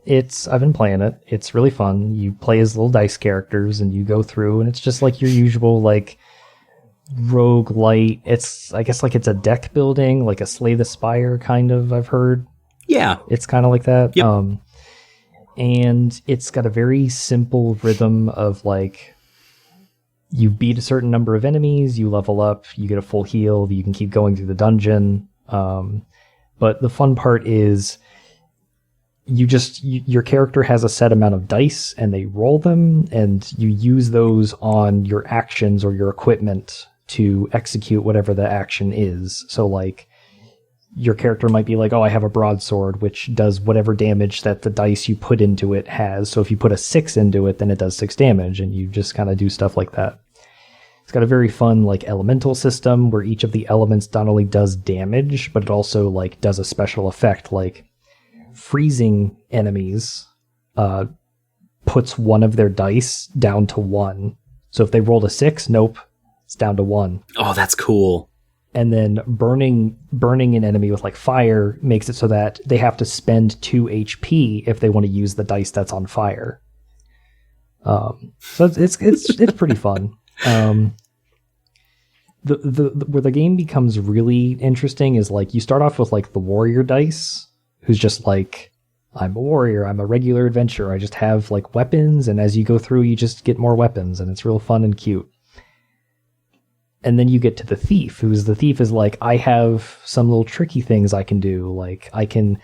I've been playing it. It's really fun. You play as little dice characters and you go through, and it's just like your usual like roguelite. I guess like it's a deck building, like a Slay the Spire kind of, I've heard. Yeah. It's kind of like that. Yep. And it's got a very simple rhythm of like, you beat a certain number of enemies, you level up, you get a full heal, you can keep going through the dungeon. But the fun part is your character has a set amount of dice and they roll them, and you use those on your actions or your equipment to execute whatever the action is. So like your character might be like, oh, I have a broadsword, which does whatever damage that the dice you put into it has. So if you put a 6 into it, then it does 6 damage, and you just kind of do stuff like that. It's got a very fun like elemental system where each of the elements not only does damage, but it also like does a special effect, like freezing enemies puts one of their dice down to 1. So if they rolled a 6, nope, it's down to 1. Oh, that's cool. And then burning an enemy with like fire makes it so that they have to spend 2 HP if they want to use the dice that's on fire. So it's pretty fun. Where the game becomes really interesting is like you start off with like the warrior dice, who's just like, I'm a warrior, I'm a regular adventurer, I just have like weapons, and as you go through you just get more weapons, and it's real fun and cute. And then you get to the thief, the thief is like, I have some little tricky things I can do. Like I can,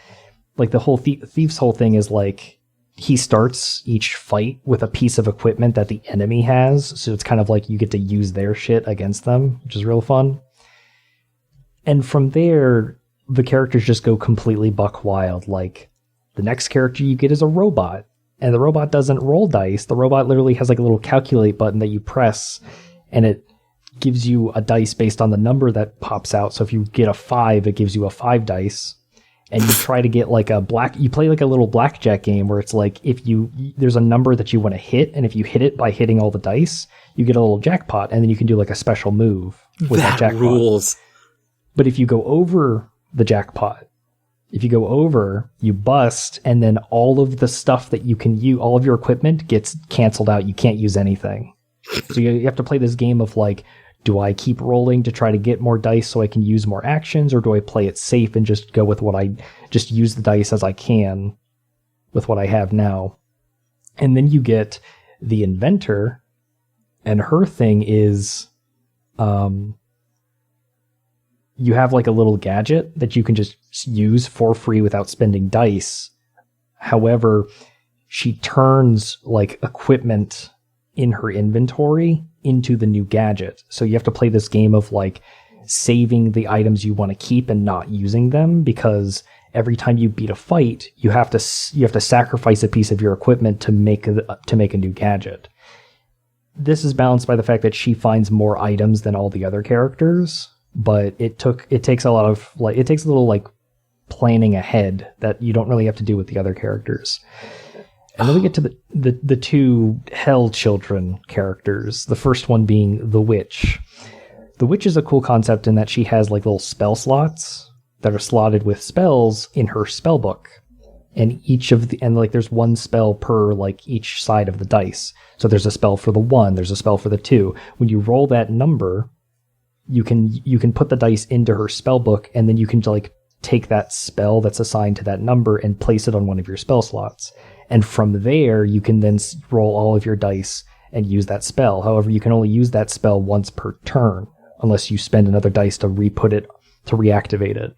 like the whole thief's whole thing is like, he starts each fight with a piece of equipment that the enemy has. So it's kind of like you get to use their shit against them, which is real fun. And from there, the characters just go completely buck wild. Like the next character you get is a robot, and the robot doesn't roll dice. The robot literally has like a little calculate button that you press, and it gives you a dice based on the number that pops out. So if you get a 5, it gives you a 5 dice. And you try to get like you play like a little blackjack game where it's like, there's a number that you want to hit, and if you hit it by hitting all the dice, you get a little jackpot, and then you can do like a special move with that jackpot. Rules. But if you go over the jackpot, you bust, and then all of the stuff that you can use, all of your equipment gets canceled out. You can't use anything. So you have to play this game of like, Do I keep rolling to try to get more dice so I can use more actions, or do I play it safe and just go with just use the dice as I can with what I have now? And then you get the inventor, and her thing is, you have like a little gadget that you can just use for free without spending dice. However, she turns like equipment in her inventory into the new gadget. So you have to play this game of like saving the items you want to keep and not using them, because every time you beat a fight, you have to sacrifice a piece of your equipment to make a new gadget. This is balanced by the fact that she finds more items than all the other characters, but it takes a little like planning ahead that you don't really have to do with the other characters. And then we get to the two Hell Children characters. The first one being the Witch. The Witch is a cool concept in that she has like little spell slots that are slotted with spells in her spell book. And there's one spell per like each side of the dice. So there's a spell for the 1, there's a spell for the 2. When you roll that number, you can put the dice into her spell book, and then you can like take that spell that's assigned to that number and place it on one of your spell slots. And from there, you can then roll all of your dice and use that spell. However, you can only use that spell once per turn, unless you spend another dice to reactivate it.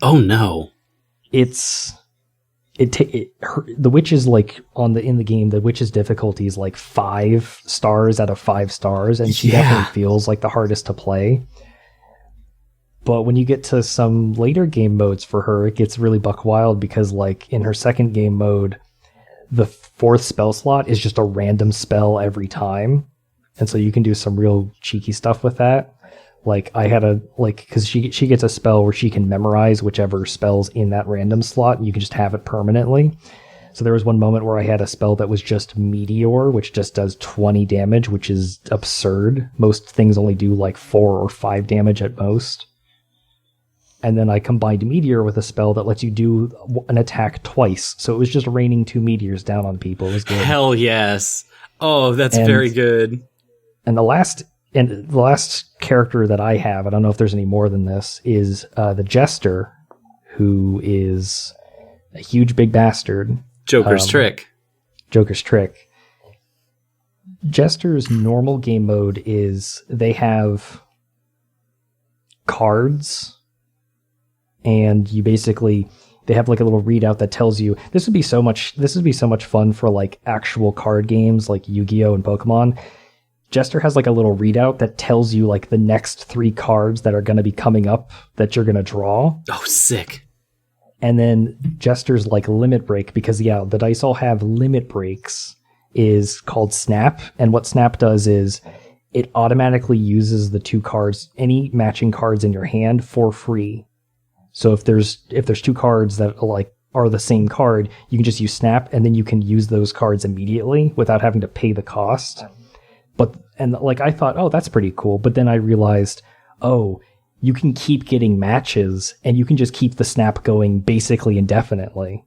Oh no! The Witch is like in the game. The Witch's difficulty is like 5 stars out of 5 stars, and she definitely feels like the hardest to play. But when you get to some later game modes for her, it gets really buck wild, because like in her second game mode, the 4th spell slot is just a random spell every time, and so you can do some real cheeky stuff with that. Like I had because she gets a spell where she can memorize whichever spell's in that random slot, and you can just have it permanently. So there was one moment where I had a spell that was just Meteor, which just does 20 damage, which is absurd. Most things only do like 4 or 5 damage at most. And then I combined Meteor with a spell that lets you do an attack twice. So it was just raining 2 meteors down on people. It was good. Hell yes. Oh, that's very good. And the last character that I have, I don't know if there's any more than this, is the Jester, who is a huge big bastard. Joker's trick. Jester's normal game mode is they have cards, and they have like a little readout that tells you this would be so much fun for like actual card games like Yu-Gi-Oh! And Pokemon. Jester has like a little readout that tells you like the next 3 cards that are going to be coming up that you're going to draw. Oh, sick. And then Jester's like limit break, because the dice all have limit breaks, is called Snap. And what Snap does is it automatically uses the 2 cards, any matching cards in your hand, for free. So if there's 2 cards that are the same card, you can just use Snap, and then you can use those cards immediately without having to pay the cost. And I thought, oh, that's pretty cool. But then I realized, oh, you can keep getting matches, and you can just keep the Snap going basically indefinitely.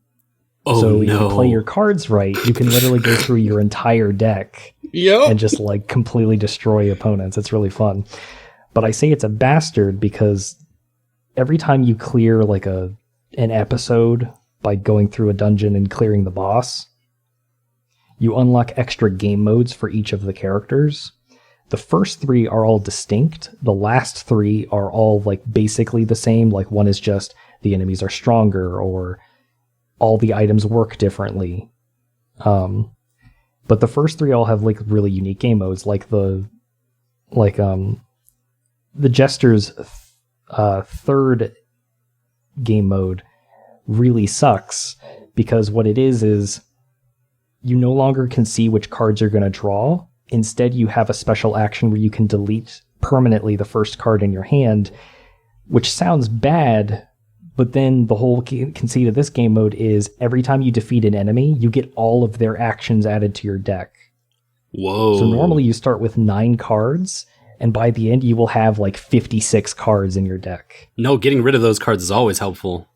Oh, so no. if you play your cards right, you can literally go through your entire deck and just like completely destroy opponents. It's really fun. But I say it's a bastard because every time you clear like an episode by going through a dungeon and clearing the boss, you unlock extra game modes for each of the characters. The first 3 are all distinct. The last 3 are all like basically the same. Like one is just the enemies are stronger, or all the items work differently. But the first 3 all have like really unique game modes. Like the Jester's third game mode really sucks, because what it is you no longer can see which cards you're going to draw. Instead, you have a special action where you can delete permanently the first card in your hand, which sounds bad, but then the whole conceit of this game mode is every time you defeat an enemy, you get all of their actions added to your deck. Whoa. So normally you start with 9 cards, and by the end you will have like 56 cards in your deck. No, getting rid of those cards is always helpful.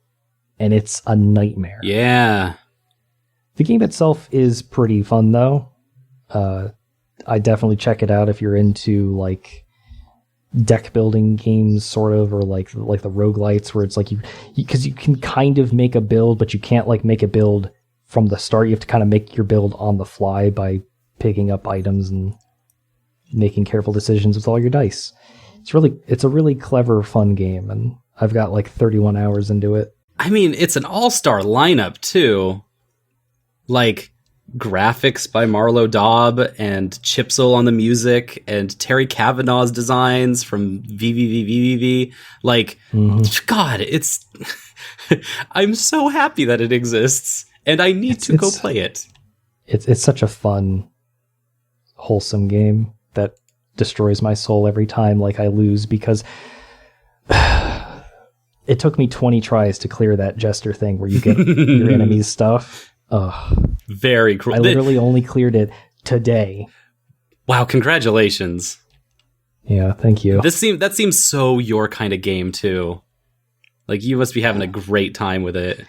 And it's a nightmare. Yeah. The game itself is pretty fun, though. I definitely check it out if you're into like deck building games, sort of, or like the roguelites, where it's like because you can kind of make a build, but you can't like make a build from the start. You have to kind of make your build on the fly by picking up items and making careful decisions with all your dice. It's a really clever, fun game, and I've got like 31 hours into it. I mean, it's an all-star lineup too. Like graphics by Marlo Daub and Chipsel on the music and Terry Kavanaugh's designs from VVVVVV. Like, God, it's... I'm so happy that it exists, and I need to go play it. It's such a fun, wholesome game that destroys my soul every time like I lose, because it took me 20 tries to clear that jester thing where you get your enemy's stuff. Very cool. I literally only cleared it today. Wow, congratulations. Yeah, thank you. That seems so your kind of game too. Like, you must be having a great time with it.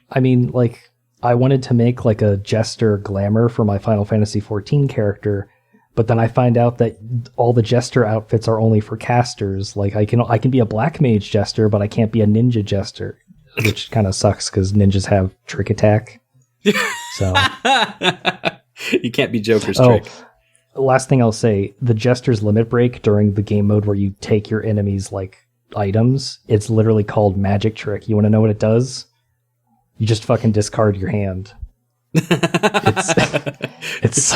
I mean, like, I wanted to make like a jester glamour for my Final Fantasy XIV character, but then I find out that all the jester outfits are only for casters. Like, I can be a black mage jester, but I can't be a ninja jester, which kind of sucks because ninjas have trick attack. So you can't be Joker's trick. Last thing I'll say, the jester's limit break during the game mode where you take your enemy's like items, it's literally called magic trick. You want to know what it does? You just fucking discard your hand. It's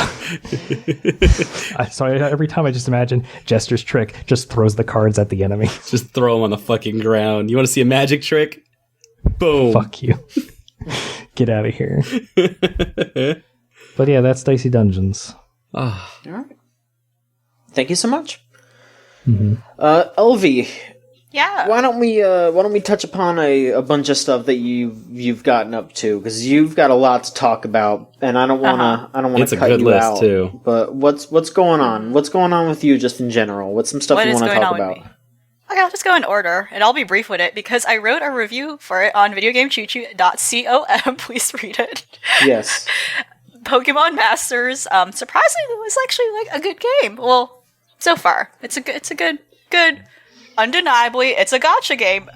sorry, every time I just imagine jester's trick just throws the cards at the enemy. Just throw them on the fucking ground. You want to see a magic trick? Boom. Fuck you. Get out of here. But yeah, that's Dicey Dungeons. All right. Thank you so much. Mm-hmm. Elvie. Yeah. Why don't we touch upon a bunch of stuff that you've gotten up to, because you've got a lot to talk about, and I don't want to cut you out. Too. But what's going on? What's going on with you just in general? What's some stuff you want to talk about? Okay, I'll just go in order, and I'll be brief with it, because I wrote a review for it on videogamechoochoo.com. Please read it. Yes. Pokemon Masters, surprisingly, it was actually like a good game. Well, so far, it's a good. Undeniably, it's a gacha game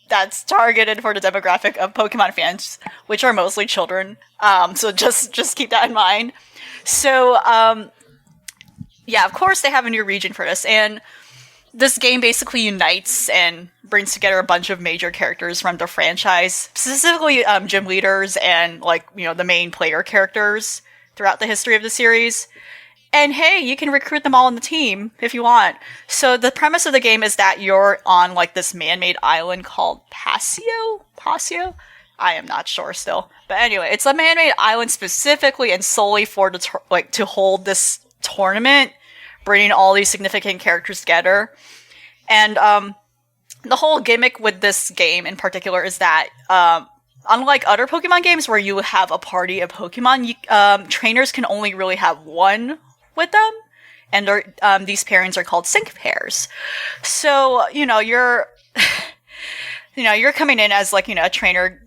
that's targeted for the demographic of Pokemon fans, which are mostly children. So just keep that in mind. So, yeah, of course they have a new region for this, and this game basically unites and brings together a bunch of major characters from the franchise, specifically gym leaders and the main player characters throughout the history of the series. And hey, you can recruit them all on the team if you want. So the premise of the game is that you're on this man-made island called Pasio? I am not sure still. But anyway, it's a man-made island specifically and solely for to hold this tournament, bringing all these significant characters together. And the whole gimmick with this game in particular is that unlike other Pokemon games where you have a party of Pokemon, trainers can only really have one with them, and these pairings are called sync pairs. So you're coming in as a trainer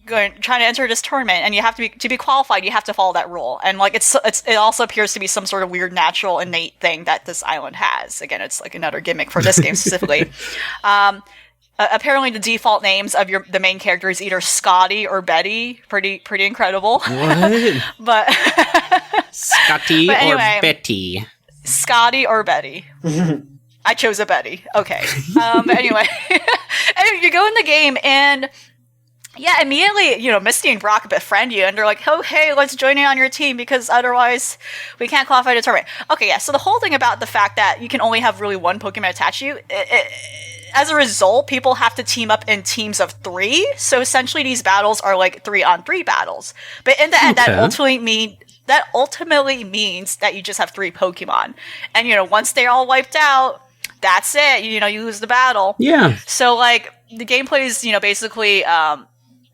trying to enter this tournament, and you have to be qualified. You have to follow that rule, and it also appears to be some sort of weird natural innate thing that this island has. Again, it's another gimmick for this game specifically. Apparently, the default names of the main character is either Scotty or Betty. Pretty incredible. What? But Scotty but anyway, or Betty? Scotty or Betty. I chose a Betty. Okay. But anyway, you go in the game and yeah, immediately, Misty and Brock befriend you, and they're like, oh, hey, let's join in on your team, because otherwise we can't qualify the tournament. Okay, yeah, so the whole thing about the fact that you can only have really one Pokemon attached to you, as a result, people have to team up in teams of 3, so essentially these battles are 3-on-3 battles. But in the end, that ultimately means that you just have 3 Pokemon. And, once they're all wiped out, that's it. You lose the battle. Yeah. So, the gameplay is, basically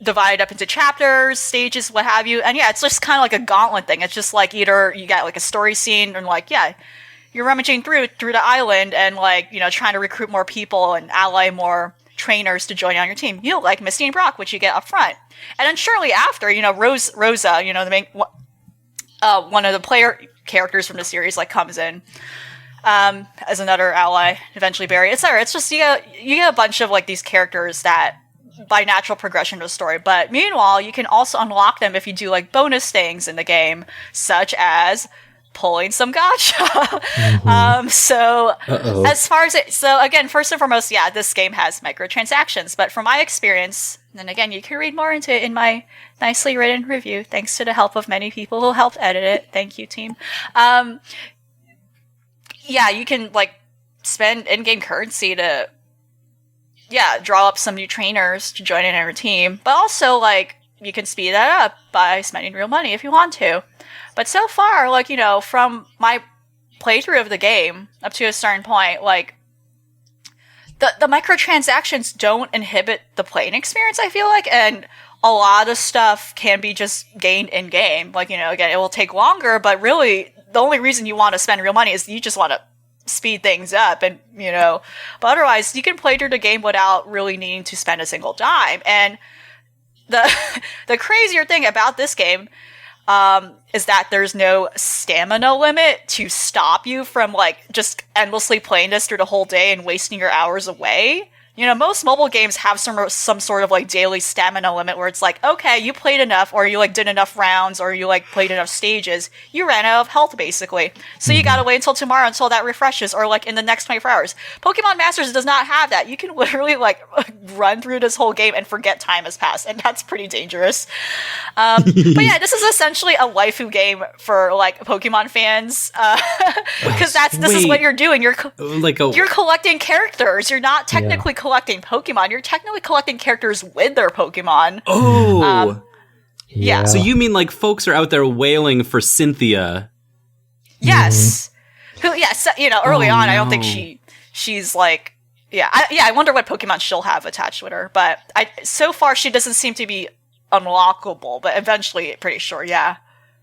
divided up into chapters, stages, what have you. And yeah, it's just kind of like a gauntlet thing. It's just either you got a story scene and you're rummaging through the island and trying to recruit more people and ally more trainers to join on your team. Like Misty and Brock, which you get up front. And then shortly after, Rosa, the main one of the player characters from the series comes in. as another ally. Eventually Barry, etc. It's just you get a bunch of like these characters that by natural progression of the story. But meanwhile, you can also unlock them if you do like bonus things in the game, such as pulling some gacha. As far as so again, first and foremost, yeah, this game has microtransactions. But from my experience, and again, you can read more into it in my nicely written review, thanks to the help of many people who helped edit it. Thank you, team. Yeah, you can like spend in-game currency to draw up some new trainers to join in our team, but also like you can speed that up by spending real money if you want to. But so far, like, you know, from my playthrough of the game up to a certain point, like the microtransactions don't inhibit the playing experience, I feel like, and a lot of stuff can be just gained in game. Like, you know, again, it will take longer, but really the only reason you want to spend real money is you just want to speed things up, and you know, but otherwise you can play through the game without really needing to spend a single dime. And the crazier thing about this game is that there's no stamina limit to stop you from like just endlessly playing this through the whole day and wasting your hours away. You know, most mobile games have some sort of like daily stamina limit where it's like, okay, you played enough, or you like did enough rounds, or you like played enough stages. You ran out of health basically. So you gotta wait until tomorrow until that refreshes, or like in the next 24 hours. Pokemon Masters does not have that. You can literally like run through this whole game and forget time has passed, and that's pretty dangerous. But yeah, this is essentially a waifu game for like Pokemon fans, because this is what you're doing. You're collecting characters. You're not technically collecting Pokemon. You're technically collecting characters with their Pokemon. Oh, yeah. So you mean like folks are out there wailing for Cynthia? Yes. Who? Yes. You know, early on, I don't think she's like. I wonder what Pokemon she'll have attached with her. But so far she doesn't seem to be unlockable. But eventually, pretty sure. Yeah.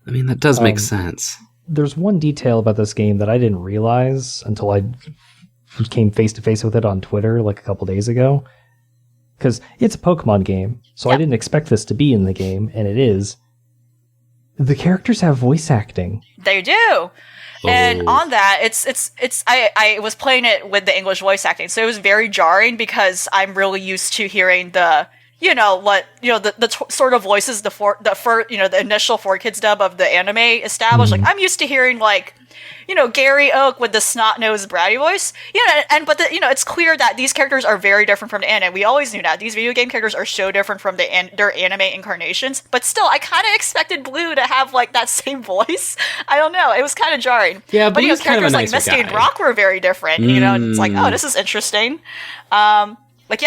I mean, that does make sense. There's one detail about this game that I didn't realize until I came face to face with it on Twitter like a couple days ago, because it's a Pokemon game, so I didn't expect this to be in the game, and it is. The characters have voice acting. They do. And on that, I was playing it with the English voice acting, so it was very jarring because I'm really used to hearing the sort of voices the initial 4Kids dub of the anime established. Like I'm used to hearing like, you know, Gary Oak with the snot-nosed bratty voice. But it's clear that these characters are very different from the anime. We always knew that. These video game characters are so different from their anime incarnations. But still, I kind of expected Blue to have like that same voice. I don't know. It was kind of jarring. Yeah, but Blue's characters kind of a like nicer Misty guy. and Brock were very different. You know, and it's like, oh, this is interesting.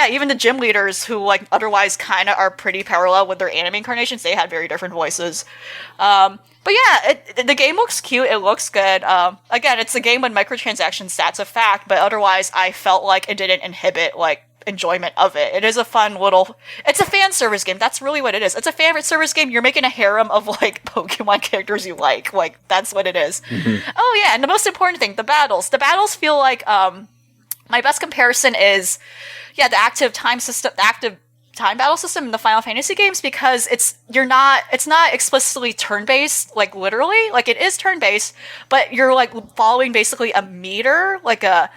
Even the gym leaders who like otherwise kind of are pretty parallel with their anime incarnations, they had very different voices. But yeah, the game looks cute. It looks good. Again, it's a game with microtransactions. That's a fact. But otherwise, I felt like it didn't inhibit like enjoyment of it. It is a fun little. It's a fan service game. That's really what it is. It's a fan service game. You're making a harem of like Pokemon characters you like. Like that's what it is. Mm-hmm. Oh yeah, and the most important thing, the battles. The battles feel like my best comparison is the active time battle system in the Final Fantasy games, because it's not explicitly turn-based, like literally, like it is turn-based, but you're like following basically a meter, like a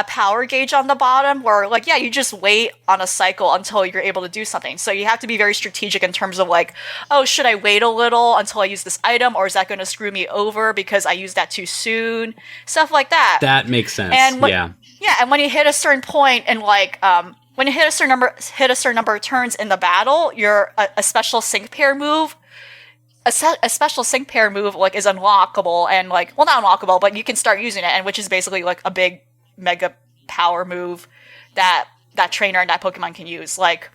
power gauge on the bottom where like, you just wait on a cycle until you're able to do something. So you have to be very strategic in terms of like, oh, should I wait a little until I use this item, or is that going to screw me over because I used that too soon? Stuff like that. That makes sense. And and when you hit a certain point and like, when you hit a certain number of turns in the battle, a special sync pair move, a special sync pair move like is unlockable, and like, well, not unlockable, but you can start using it, and which is basically like a big mega power move that trainer and that Pokemon can use. Like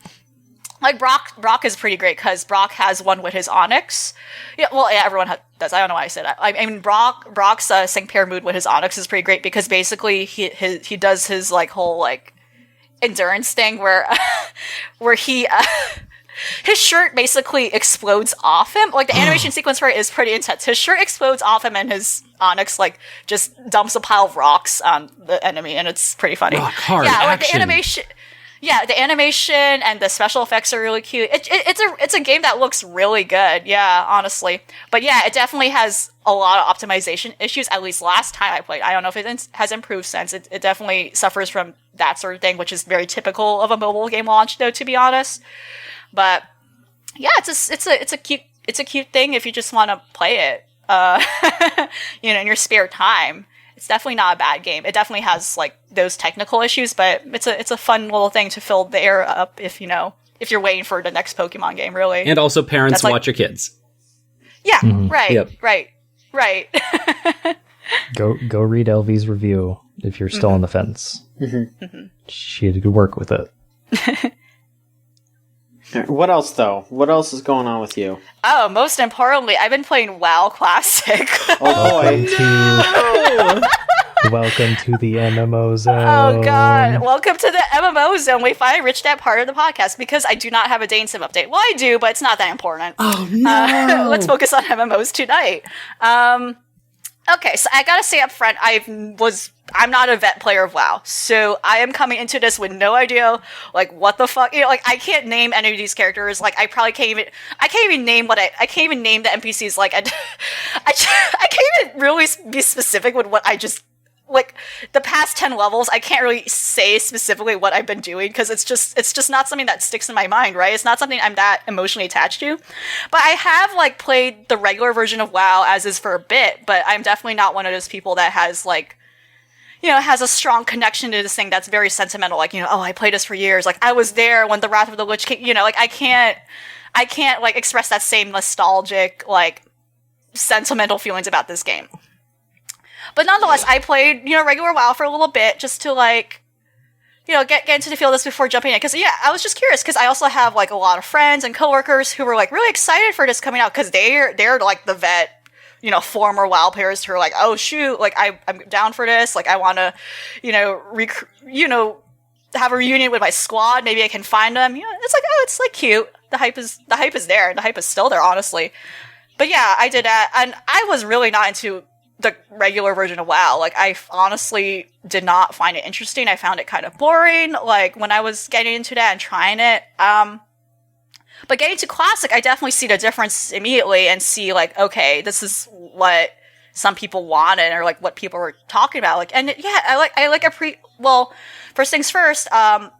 Brock is pretty great because Brock has one with his Onix. Everyone does. I don't know why I said that. I mean, Brock's sync pair move with his Onix is pretty great because basically he does his like whole like endurance thing where he his shirt basically explodes off him. Like the animation sequence for it is pretty intense. His shirt explodes off him and his Onix like just dumps a pile of rocks on the enemy, and it's pretty funny. Rock hard action. Like the animation. Yeah, the animation and the special effects are really cute. It's a game that looks really good. Yeah, honestly. But yeah, it definitely has a lot of optimization issues. At least last time I played, I don't know if it has improved since. It definitely suffers from that sort of thing, which is very typical of a mobile game launch, though, to be honest. But yeah, it's a cute thing if you just want to play it, in your spare time. It's definitely not a bad game. It definitely has like those technical issues, but it's a fun little thing to fill the air up if you're waiting for the next Pokemon game, really. And also, parents, watch your kids. Yeah, right. Go read LV's review if you're still on the fence. She had good work with it. What else, though? What else is going on with you? Oh, most importantly, I've been playing WoW Classic. Welcome to the MMO zone. Oh, God. Welcome to the MMO zone. We finally reached that part of the podcast because I do not have a Dane Sim update. Well, I do, but it's not that important. Oh, no. Let's focus on MMOs tonight. Okay, so I gotta say up front, I'm not a vet player of WoW, so I am coming into this with no idea, like, what the fuck, I can't name any of these characters, like, I can't even name the NPCs, like, I can't even really be specific with what I just, like, the past 10 levels, I can't really say specifically what I've been doing, because it's just not something that sticks in my mind, right? It's not something I'm that emotionally attached to. But I have, like, played the regular version of WoW as is for a bit, but I'm definitely not one of those people that has, like, has a strong connection to this thing that's very sentimental, like, oh, I played this for years, like, I was there when the Wrath of the Lich King, like, I can't, like, express that same nostalgic, like, sentimental feelings about this game. But nonetheless, I played, regular WoW for a little bit just to, like, get into the feel of this before jumping in. Because, yeah, I was just curious because I also have, like, a lot of friends and coworkers who were, like, really excited for this coming out because they're like, the vet, former WoW players who are like, oh, shoot, like, I'm down for this. Like, I want to, have a reunion with my squad. Maybe I can find them. It's like, oh, it's, like, cute. The hype is there. And the hype is still there, honestly. But, yeah, I did that. And I was really not into the regular version of WoW. Like, I honestly did not find it interesting. I found it kind of boring, like, when I was getting into that and trying it. But getting to Classic, I definitely see the difference immediately and see, like, okay, this is what some people wanted or, like, what people were talking about. Like, and well, first things first, the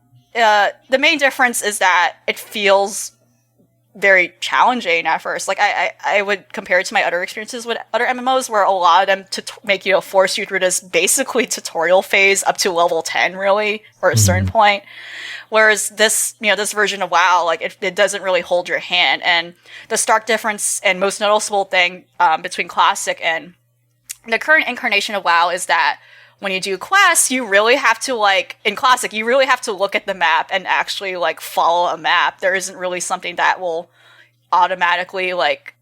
main difference is that it feels very challenging at first. Like, I would compare it to my other experiences with other MMOs where a lot of them make force you through this basically tutorial phase up to level 10, really, or a certain point. Whereas this, this version of WoW, like, it doesn't really hold your hand. And the stark difference and most noticeable thing between Classic and the current incarnation of WoW is that when you do quests, you really have to, like, in Classic, you really have to look at the map and actually, like, follow a map. There isn't really something that will automatically, like,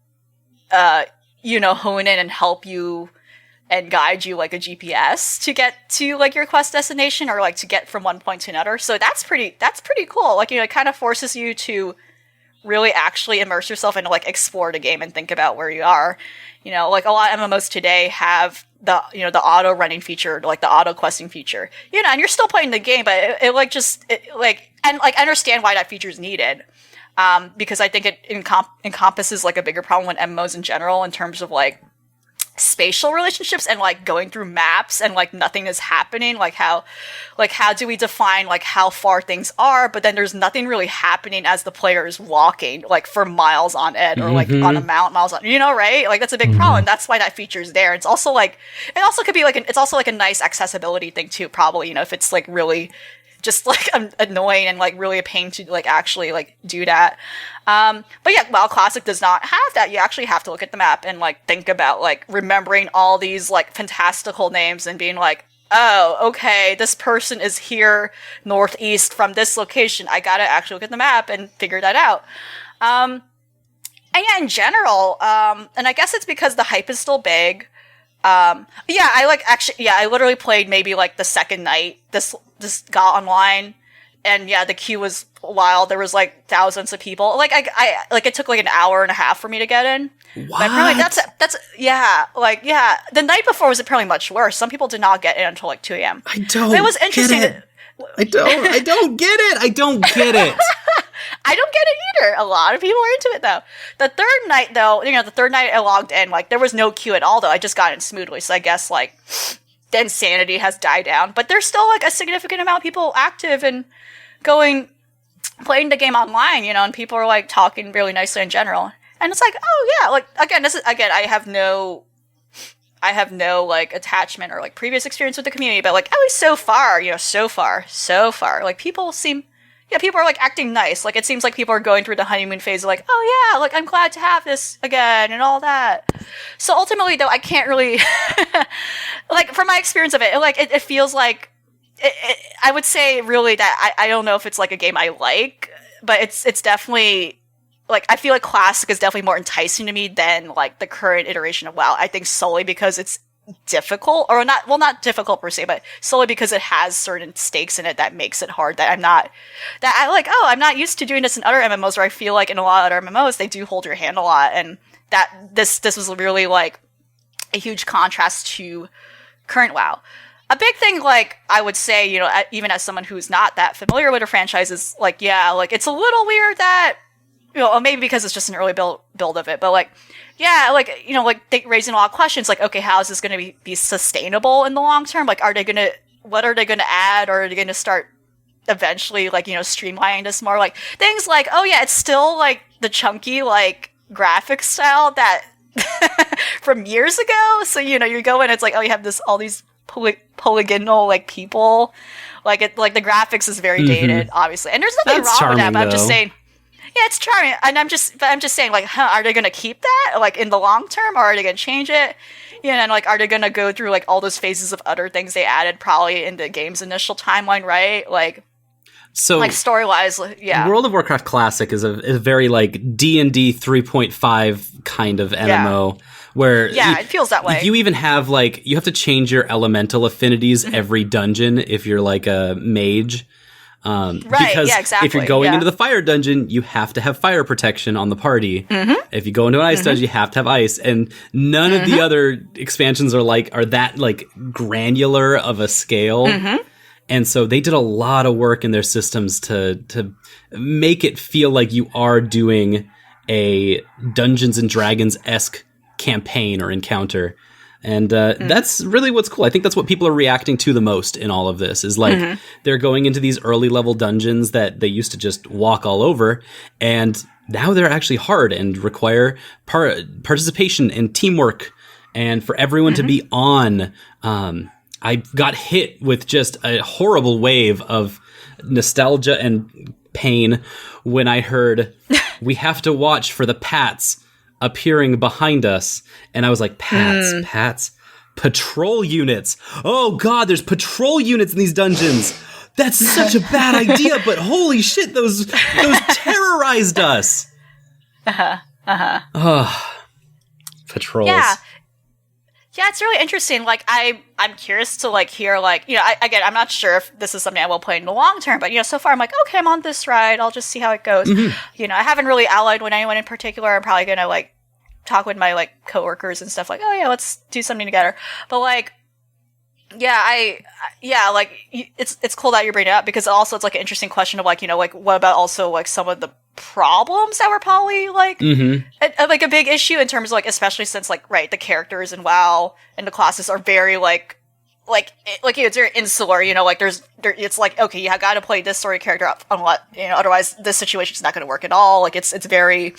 hone in and help you and guide you, like, a GPS to get to, like, your quest destination or, like, to get from one point to another. So that's pretty cool. Like, it kind of forces you to really actually immerse yourself and, like, explore the game and think about where you are. Like, a lot of MMOs today have the auto running feature, like the auto questing feature, and you're still playing the game, but I understand why that feature is needed. Because I think it encompasses, like, a bigger problem with MMOs in general in terms of, like, spatial relationships and, like, going through maps and, like, nothing is happening. Like, how do we define, like, how far things are, but then there's nothing really happening as the player is walking, like, for miles on end or, like, on a mount miles on, right? Like, that's a big problem. That's why that feature is there. It's also, like, could be, like, it's also, like, a nice accessibility thing, too, probably, if it's, like, really just, like, annoying and, like, really a pain to, like, actually, like, do that. But yeah, WoW Classic does not have that. You actually have to look at the map and, like, think about, like, remembering all these, like, fantastical names and being like, oh, okay, this person is here northeast from this location. I gotta actually look at the map and figure that out. And yeah, in general, and I guess it's because the hype is still big. I literally played maybe, like, the second night this got online, and yeah, the queue was wild. There was, like, thousands of people. Like, I it took, like, an hour and a half for me to get in. What? Apparently the night before was apparently much worse. Some people did not get in until, like, 2 a.m. I don't. It was interesting. Get it. I don't get it. I don't get it. I don't get it either. A lot of people are into it, though. The third night, though, the third night I logged in, like, there was no queue at all, though. I just got in smoothly, so I guess, like, the insanity has died down. But there's still, like, a significant amount of people active and playing the game online, and people are, like, talking really nicely in general. And it's like, oh, yeah, like, again, I have no, like, attachment or, like, previous experience with the community, but, like, at least so far, so far, like, people are, like, acting nice. Like, it seems like people are going through the honeymoon phase of, like, oh, yeah, like, I'm glad to have this again and all that. So, ultimately, though, I can't really, like, from my experience of it, like, it feels like, I would say, really, that I don't know if it's, like, a game I like, but it's definitely, like, I feel like Classic is definitely more enticing to me than, like, the current iteration of WoW. I think solely because it's difficult, or not difficult per se, but solely because it has certain stakes in it that makes it hard, I'm not used to doing this in other MMOs, where I feel like in a lot of other MMOs they do hold your hand a lot, and that this was really, like, a huge contrast to current WoW. A big thing, like, I would say, even as someone who's not that familiar with a franchise, is, like, yeah, like, it's a little weird that, maybe because it's just an early build of it, but, like, yeah, like, like, raising a lot of questions, like, okay, how is this going to be sustainable in the long term? Like, what are they going to add, or are they going to start eventually, like, streamlining this more? Like, things like, oh, yeah, it's still, like, the chunky, like, graphic style that from years ago. So, you go in, it's like, oh, you have all these polygonal, like, people. Like, the graphics is very dated, obviously. And there's nothing wrong with that, but I'm just saying, yeah, it's charming, and I'm just saying, like, are they going to keep that, like, in the long term, or are they going to change it? And, like, are they going to go through, like, all those phases of other things they added probably in the game's initial timeline, right? Like, so, like, story-wise, yeah. World of Warcraft Classic is a very, like, D&D 3.5 kind of MMO, where it feels that way. You even have, like, you have to change your elemental affinities every dungeon if you're, like, a mage. Because exactly. if you're going into the fire dungeon, you have to have fire protection on the party. If you go into an ice dungeon, you have to have ice. And none of the other expansions are that, like, granular of a scale. And so they did a lot of work in their systems to make it feel like you are doing a Dungeons and Dragons-esque campaign or encounter. And that's really what's cool. I think that's what people are reacting to the most in all of this, is, like, they're going into these early level dungeons that they used to just walk all over, and now they're actually hard and require participation and teamwork, and for everyone to be on. I got hit with just a horrible wave of nostalgia and pain when I heard, we have to watch for the Pats appearing behind us, and I was like, Pats, patrol units. Oh God, there's patrol units in these dungeons. That's such a bad idea, but holy shit, those terrorized us. Patrols. Yeah, it's really interesting. Like, I'm curious to, like, hear, like, I'm not sure if this is something I will play in the long term, but, so far I'm like, okay, I'm on this ride. I'll just see how it goes. I haven't really allied with anyone in particular. I'm probably going to, like, talk with my, like, coworkers and stuff, like, oh, yeah, let's do something together. But, like, it's cool that you're bringing it up, because also it's, like, an interesting question of, like, like, what about also, like, some of the problems that were probably, like, like, a big issue in terms of, like, especially since, like, right, the characters in WoW and the classes are very, like, it's very insular, like, it's like, okay, you got to play this story character up on what, otherwise this situation's not going to work at all. Like, it's very,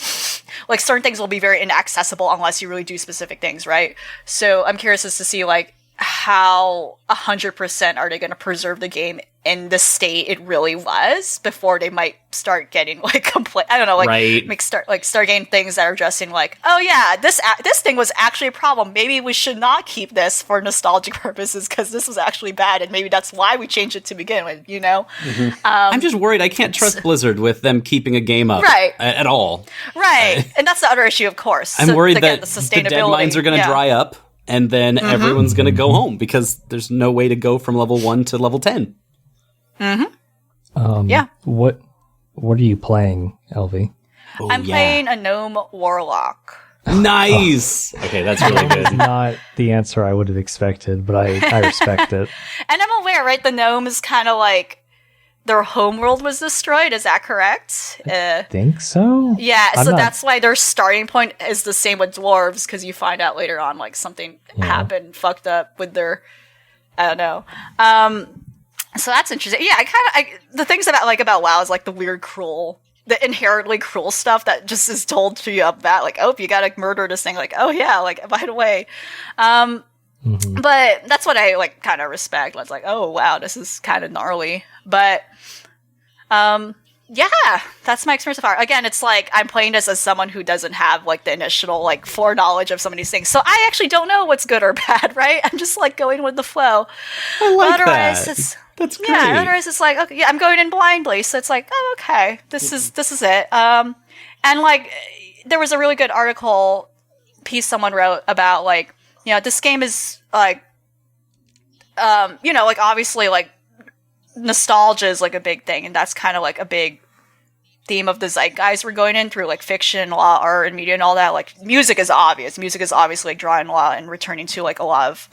like, certain things will be very inaccessible unless you really do specific things, right? So I'm curious as to see, like, how 100% are they going to preserve the game in the state it really was before they might start getting, like, I don't know, like, start getting things that are addressing, like, oh yeah, this thing was actually a problem. Maybe we should not keep this for nostalgic purposes because this was actually bad, and maybe that's why we changed it to begin with. I'm just worried I can't trust Blizzard with them keeping a game up at all. Right, and that's the other issue, of course. I'm worried that the deadlines are going to dry up, and then everyone's going to go home because there's no way to go from level 1 to level 10. What are you playing, LV? I'm playing a gnome warlock. Nice. Okay, that's really good. That's not the answer I would have expected, but I respect it. And I'm aware, right? The gnome is kind of like, their homeworld was destroyed. Is that correct? I think so. Yeah, that's why their starting point is the same with dwarves, because you find out later on, like, something happened, fucked up with their, I don't know. So that's interesting. Yeah, the things about WoW is, like, the weird, cruel, the inherently cruel stuff that just is told to you up that, like, oh, you gotta murder this thing, like, oh yeah, like, by the way. But that's what I, like, kind of respect. It's like, oh wow, this is kind of gnarly. But yeah, that's my experience so far. Again, it's like I'm playing this as someone who doesn't have, like, the initial, like, foreknowledge of some of these things, so I actually don't know what's good or bad, right? I'm just, like, going with the flow. I like otherwise, that. That's great. Yeah, otherwise it's like, okay, yeah, I'm going in blindly, so it's like, oh, okay, this is it. And, like, there was a really good piece someone wrote about, like, you know, this game is, like, you know, like, obviously, like, nostalgia is, like, a big thing, and that's kind of, like, a big theme of the zeitgeist we're going in through, like, fiction, law, art, and media, and all that. Like, music is obvious. Music is obviously, like, drawing a lot and returning to, like, a lot of,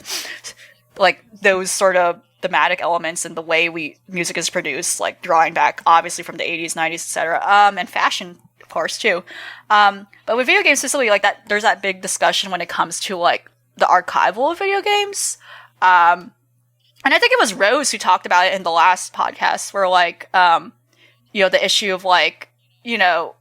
like, those sort of thematic elements and the way music is produced, like, drawing back, obviously, from the 80s, 90s, etc. And fashion, of course, too. But with video games specifically, like, that, there's that big discussion when it comes to, like, the archival of video games. And I think it was Rose who talked about it in the last podcast, where, like, you know, the issue of, like, you know,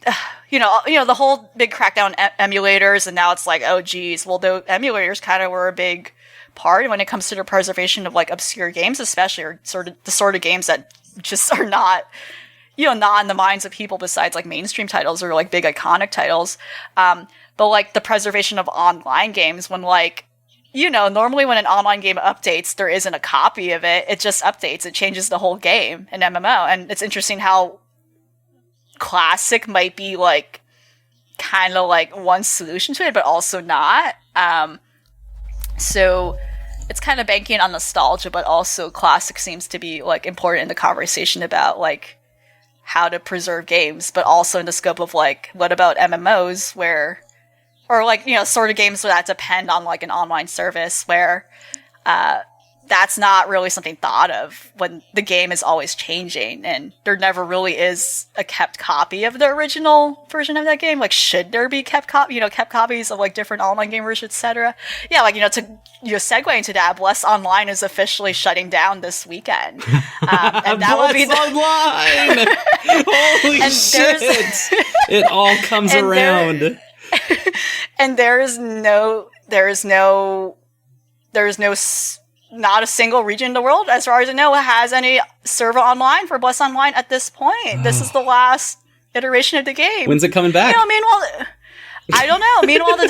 the whole big crackdown on emulators, and now it's like, oh geez, well, the emulators kind of were a big part when it comes to the preservation of, like, obscure games, especially, or the sort of games that just are not, you know, not in the minds of people besides, like, mainstream titles or, like, big iconic titles. But, like, the preservation of online games, when, like, you know, normally when an online game updates, there isn't a copy of it. It just updates. It changes the whole game in MMO. And it's interesting how Classic might be, like, kind of like one solution to it, but also not. So it's kind of banking on nostalgia, but also Classic seems to be, like, important in the conversation about, like, how to preserve games, but also in the scope of, like, what about MMOs where, or, like, you know, sort of games that depend on, like, an online service where that's not really something thought of when the game is always changing and there never really is a kept copy of the original version of that game. Like, should there be kept copies of, like, different online game versions, etc.? Yeah, like, you know, to segue into that, Bless Online is officially shutting down this weekend. And that will be Online! Holy shit! It all comes around. And not a single region in the world, as far as I know, has any server online for Bless Online at this point. This is the last iteration of the game. When's it coming back? You know, meanwhile, I don't know. Meanwhile, the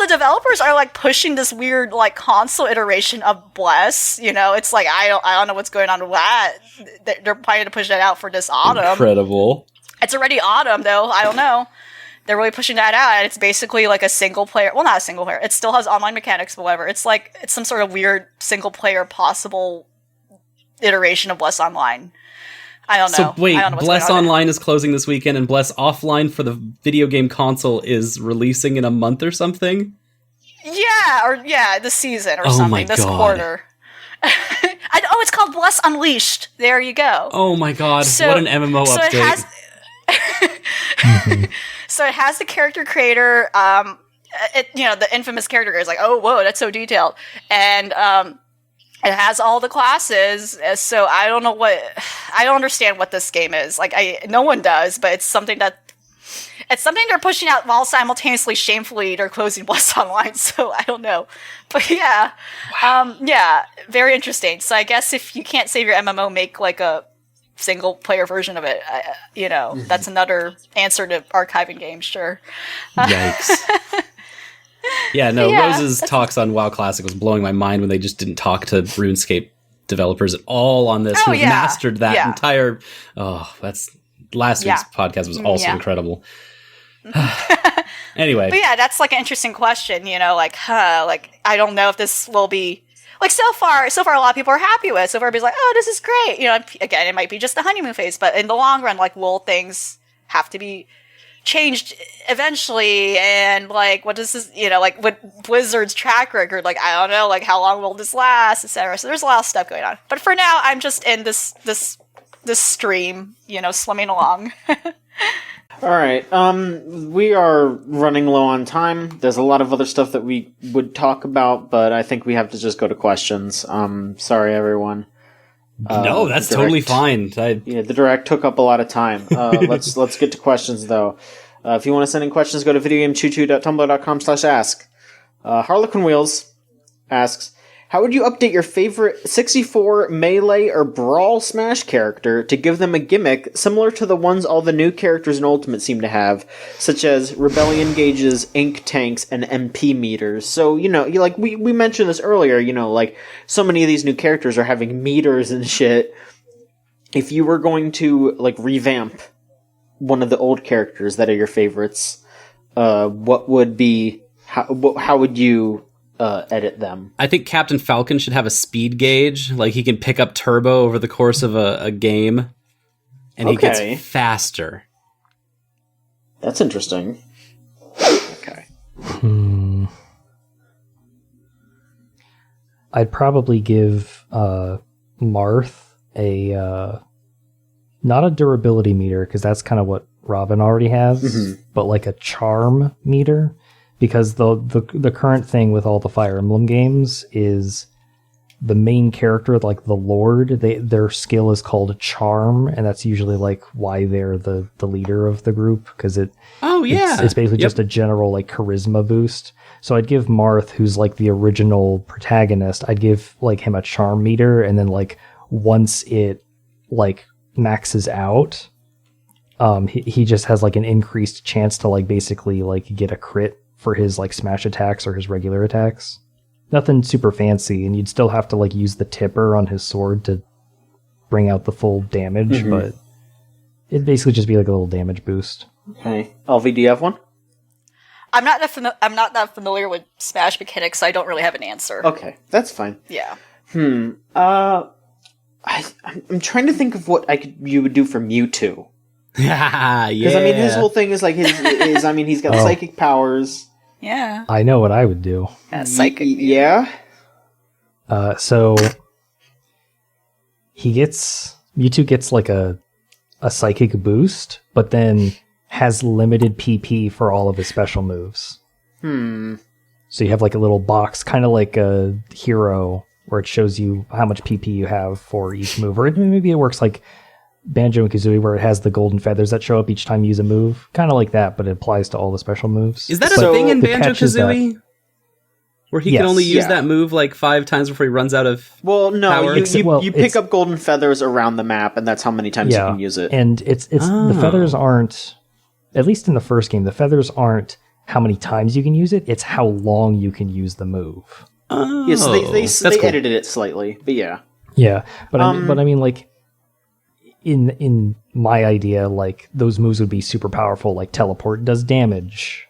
developers are like pushing this weird, like, console iteration of Bless. You know, it's like I don't know what's going on with that. They're planning to push that out for this autumn. Incredible. It's already autumn, though. I don't know. They're really pushing that out, and it's basically like a single player. Well, not a single player. It still has online mechanics, but whatever. It's like it's some sort of weird single player possible iteration of Bless Online. I don't know. So wait, Bless Online is closing this weekend, and Bless Offline for the video game console is releasing in a month or something. Yeah, this season or something. This quarter. It's called Bless Unleashed. There you go. Oh my god! What an MMO update. It has. So it has the character creator, the infamous character creator is like, oh, whoa, that's so detailed. And it has all the classes, so I don't understand what this game is. Like, no one does, but it's something they're pushing out while simultaneously, shamefully, they're closing Bless Online, so I don't know. But yeah, wow. Very interesting. So I guess if you can't save your MMO, make, like, a single player version of it, that's another answer to archiving games, sure. Yikes. Rose's talks on WoW Classic was blowing my mind when they just didn't talk to RuneScape developers at all on this, who've mastered that entire... that's... Last week's podcast was also incredible. Anyway. But yeah, that's, like, an interesting question, I don't know if this will be... Like, so far, a lot of people are happy with it. So far, everybody's like, oh, this is great. Again, it might be just the honeymoon phase, but in the long run, like, will things have to be changed eventually, and like, what is this, like, what Blizzard's track record, like, I don't know, like, how long will this last, etc. So there's a lot of stuff going on. But for now, I'm just in this stream, swimming along. All right. We are running low on time. There's a lot of other stuff that we would talk about, but I think we have to just go to questions. Sorry, everyone. No, that's totally fine. The direct took up a lot of time. Let's get to questions, though. If you want to send in questions, go to videogamechoochoo.tumblr.com/ask. Harlequin Wheels asks, how would you update your favorite 64 Melee or Brawl Smash character to give them a gimmick similar to the ones all the new characters in Ultimate seem to have, such as Rebellion gauges, ink tanks, and MP meters? So, we mentioned this earlier, like, so many of these new characters are having meters and shit. If you were going to, like, revamp one of the old characters that are your favorites, what would be... How would you... edit them? I think Captain Falcon should have a speed gauge. Like, he can pick up turbo over the course of a game, and he gets faster. That's interesting. Okay. I'd probably give Marth a not a durability meter, because that's kind of what Robin already has, but like a charm meter. Because the current thing with all the Fire Emblem games is the main character, like the Lord, their skill is called Charm, and that's usually like why they're the leader of the group, because it's basically just a general like charisma boost. So I'd give Marth, who's like the original protagonist, I'd give like him a Charm meter, and then like once it like maxes out, he just has like an increased chance to like basically like get a crit for his like smash attacks or his regular attacks. Nothing super fancy, and you'd still have to like use the tipper on his sword to bring out the full damage, but it'd basically just be like a little damage boost. Okay. LV, do you have one? I'm not that familiar with Smash mechanics, so I don't really have an answer. Okay, that's fine. Yeah. I'm trying to think of what you would do for Mewtwo. Yeah. Because, I mean, his whole thing is like he's got psychic powers. Yeah. I know what I would do. Psychic. Yeah? So Mewtwo gets like a psychic boost, but then has limited PP for all of his special moves. So you have like a little box, kind of like a hero, where it shows you how much PP you have for each move. Or maybe it works like Banjo and Kazooie, where it has the golden feathers that show up each time you use a move. Kind of like that, but it applies to all the special moves. Is that a thing in Banjo Kazooie? Where he can only use that move like 5 times before he runs out of power? You pick up golden feathers around the map, and that's how many times you can use it. And the feathers aren't, at least in the first game, the feathers aren't how many times you can use it, it's how long you can use the move. Yes, they edited it slightly, but yeah. Yeah, but I mean, like, in my idea, like, those moves would be super powerful, like Teleport does damage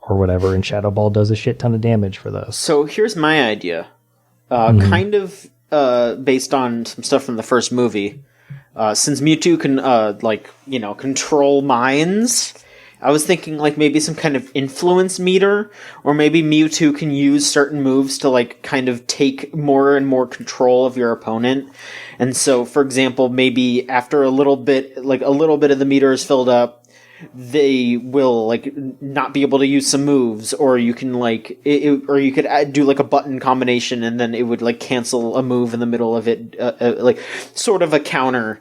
or whatever, and Shadow Ball does a shit ton of damage for those. So here's my idea. Kind of based on some stuff from the first movie. Since Mewtwo can, control minds, I was thinking, like, maybe some kind of influence meter, or maybe Mewtwo can use certain moves to, like, kind of take more and more control of your opponent. And so, for example, maybe after a little bit of the meter is filled up, they will, like, not be able to use some moves, or you can, like, or you could do, like, a button combination, and then it would, like, cancel a move in the middle of it, like, sort of a counter.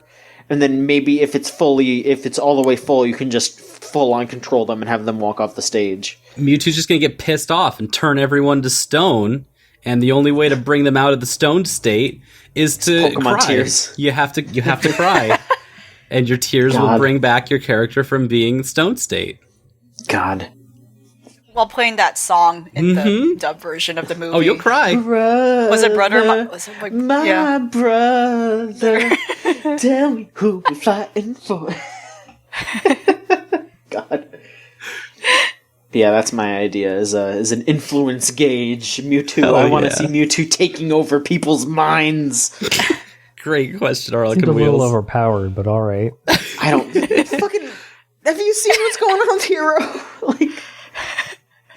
And then maybe if it's all the way full, you can just full on control them and have them walk off the stage. Mewtwo's just gonna get pissed off and turn everyone to stone, and the only way to bring them out of the stoned state is to Pokemon cry. tears. You have to cry, and your tears will bring back your character from being stoned state. God. While playing that song in the dub version of the movie. Oh, you'll cry. Was it brother? My brother. Tell me who we're fighting for. God. Yeah, that's my idea. Is an influence gauge. Mewtwo. I want to see Mewtwo taking over people's minds. Great question, Harlequin It's a Wheels. little overpowered, but all right. I don't fucking. have you seen what's going on with Hero? Like,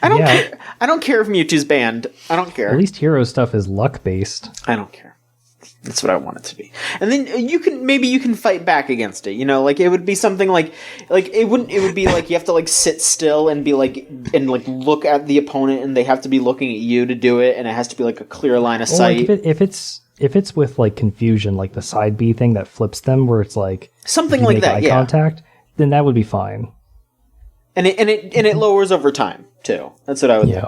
I don't care. I don't care if Mewtwo's banned. I don't care. At least Hero stuff is luck based. I don't care. That's what I want it to be. And then you can fight back against it. You know, like it would be something like it would be like you have to like sit still and be like and like look at the opponent and they have to be looking at you to do it, and it has to be like a clear line of sight. Like if it's with like confusion, like the side B thing that flips them, where it's like something like that, eye contact, then that would be fine. And it lowers over time too. That's what I would think.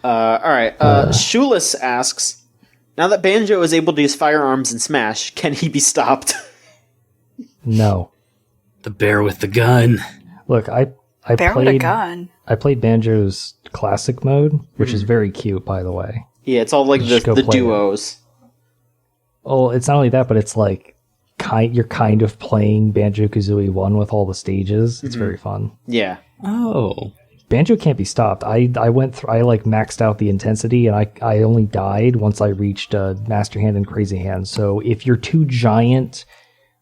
All right. Shulis asks, now that Banjo is able to use firearms in Smash, can he be stopped? No. The bear with the gun. Look, I bear played with a gun. I played Banjo's classic mode, which is very cute, by the way. Yeah, it's all like the duos. Oh, it's not only that, but it's like you're kind of playing Banjo-Kazooie 1 with all the stages. It's very fun. Yeah. Oh. Banjo can't be stopped. I like maxed out the intensity, and I only died once I reached Master Hand and Crazy Hand. So if you're two giant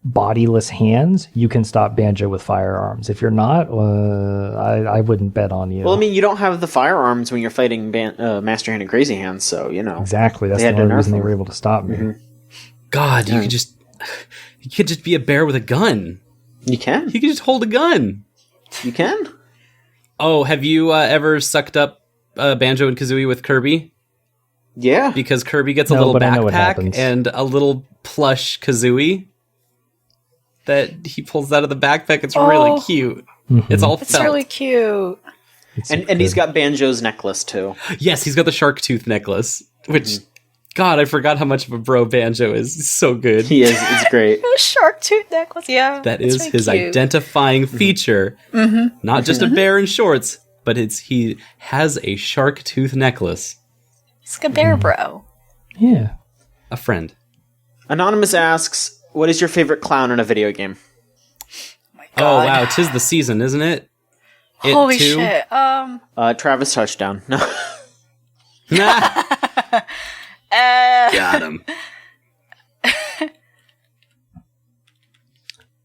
bodiless hands, you can stop Banjo with firearms. If you're not, I wouldn't bet on you. Well, I mean, you don't have the firearms when you're fighting Master Hand and Crazy Hand, so you know. Exactly. That's the only reason they were able to stop me. God, you could just be a bear with a gun. You can. You could just hold a gun. You can. Oh, have you ever sucked up Banjo and Kazooie with Kirby? Yeah. Because Kirby gets a little backpack and a little plush Kazooie that he pulls out of the backpack. It's really cute. It's all felt. It's really cute. And he's got Banjo's necklace, too. Yes, he's got the shark tooth necklace, which... God, I forgot how much of a bro Banjo is. He's so good. He is. It's great. The shark tooth necklace, yeah. That is really his cute. Identifying feature. Not just a bear in shorts, but he has a shark tooth necklace. He's like a bear bro. Yeah. A friend. Anonymous asks, what is your favorite clown in a video game? Oh, wow. 'Tis the season, isn't it? Holy shit. Travis Touchdown. No. Got him.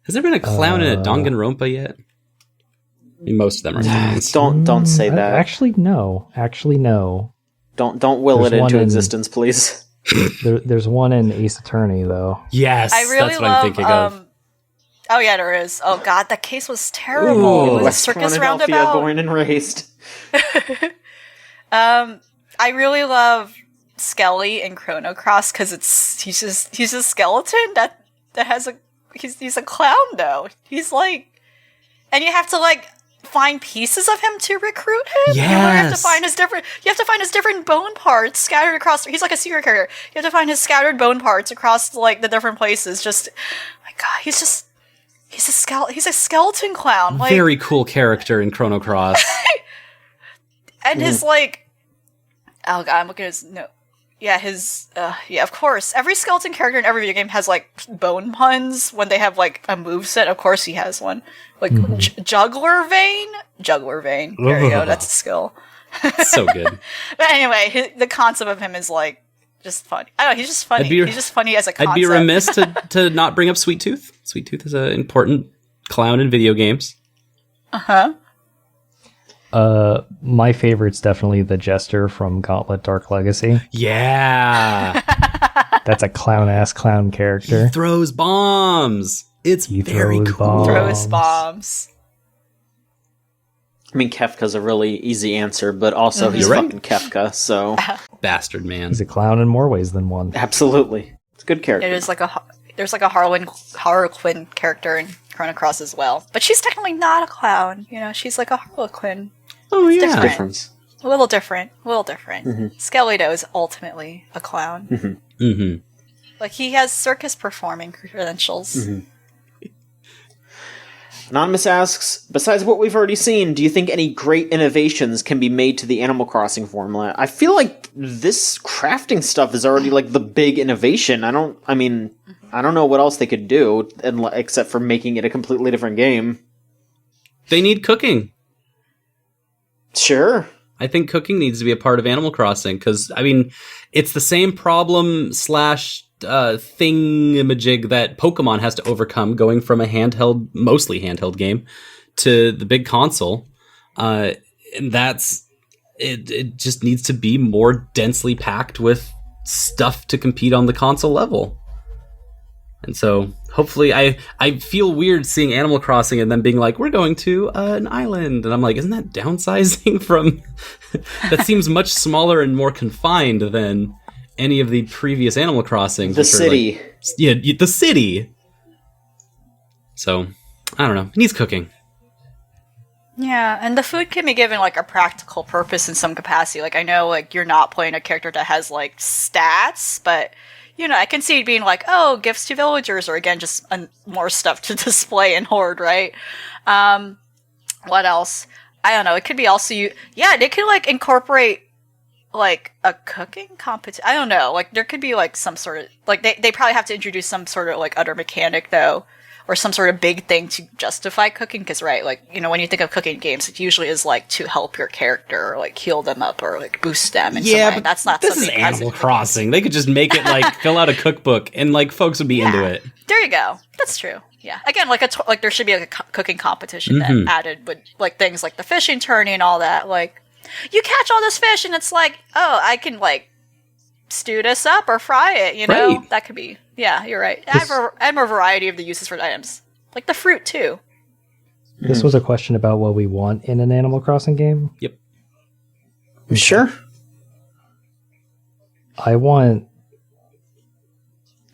Has there been a clown in a Danganronpa yet? I mean, most of them are clowns. Don't say that. Actually, no. Don't will There's it into one existence, please. There's one in Ace Attorney, though. Yes, I really that's what love, I'm thinking of. Oh yeah, there is. Oh god, that case was terrible. It was a circus roundabout. Born and raised. I really love Skelly in Chrono Cross because he's a skeleton that has he's a clown though. He's like, and you have to like find pieces of him to recruit him. Yes. You have to find his different bone parts scattered across. He's like a secret character. You have to find his scattered bone parts across like the different places. Just, oh my god, he's a skeleton clown. Like, very cool character in Chrono Cross. and his like, oh god, I'm looking at his note. Yeah, of course. Every skeleton character in every video game has, like, bone puns when they have, like, a moveset. Of course he has one. Like, Juggler Vein? Juggler Vein. There you go, that's a skill. So good. But anyway, the concept of him is, like, just funny. I don't know, he's just funny. He's just funny as a concept. I'd be remiss to not bring up Sweet Tooth. Sweet Tooth is an important clown in video games. Uh-huh. My favorite's definitely the Jester from Gauntlet Dark Legacy. Yeah. That's a clown-ass clown character. He throws bombs. It's very cool. Throws bombs. I mean, Kefka's a really easy answer, but also he's fucking Kefka, so... Bastard, man. He's a clown in more ways than one. Absolutely. It's a good character. There's like a Harlequin character in Chrono Cross as well. But she's technically not a clown. You know, she's like a Harlequin. Oh, it's yeah. Difference. A little different. Skeleto is ultimately a clown. Like, he has circus performing credentials. Anonymous asks, besides what we've already seen, do you think any great innovations can be made to the Animal Crossing formula? I feel like this crafting stuff is already like the big innovation. I don't know what else they could do except for making it a completely different game. They need cooking. Sure. I think cooking needs to be a part of Animal Crossing because, I mean, it's the same problem / thingamajig that Pokemon has to overcome, going from a mostly handheld game to the big console. And it just needs to be more densely packed with stuff to compete on the console level. And so hopefully I feel weird seeing Animal Crossing and then being like, we're going to an island. And I'm like, isn't that downsizing from... that seems much smaller and more confined than any of the previous Animal Crossings. The city. The city. So, I don't know. It needs cooking. Yeah, and the food can be given, like, a practical purpose in some capacity. Like, I know, like, you're not playing a character that has, like, stats, but, you know, I can see it being like, oh, gifts to villagers, or, again, just more stuff to display and hoard, right? What else? I don't know. It could be also... they could, like, incorporate, like, a cooking competition. I don't know. Like, there could be, like, some sort of... Like, they probably have to introduce some sort of, like, other mechanic, though. Or some sort of big thing to justify cooking, because, right, like, you know, when you think of cooking games, it usually is, like, to help your character, or, like, heal them up, or, like, boost them in some way. But that's not this something... is Animal Crossing. They could just make it, like, fill out a cookbook, and, like, folks would be into it. There you go. That's true. Yeah. Again, like, there should be, like, a cooking competition that added with, like, things like the fishing tourney and all that. Like, you catch all this fish, and it's like, oh, I can, like, stew this up or fry it, you know? Right. That could be... Yeah, you're right. Add more variety of the uses for the items. Like the fruit, too. This was a question about what we want in an Animal Crossing game. Yep. Sure. I want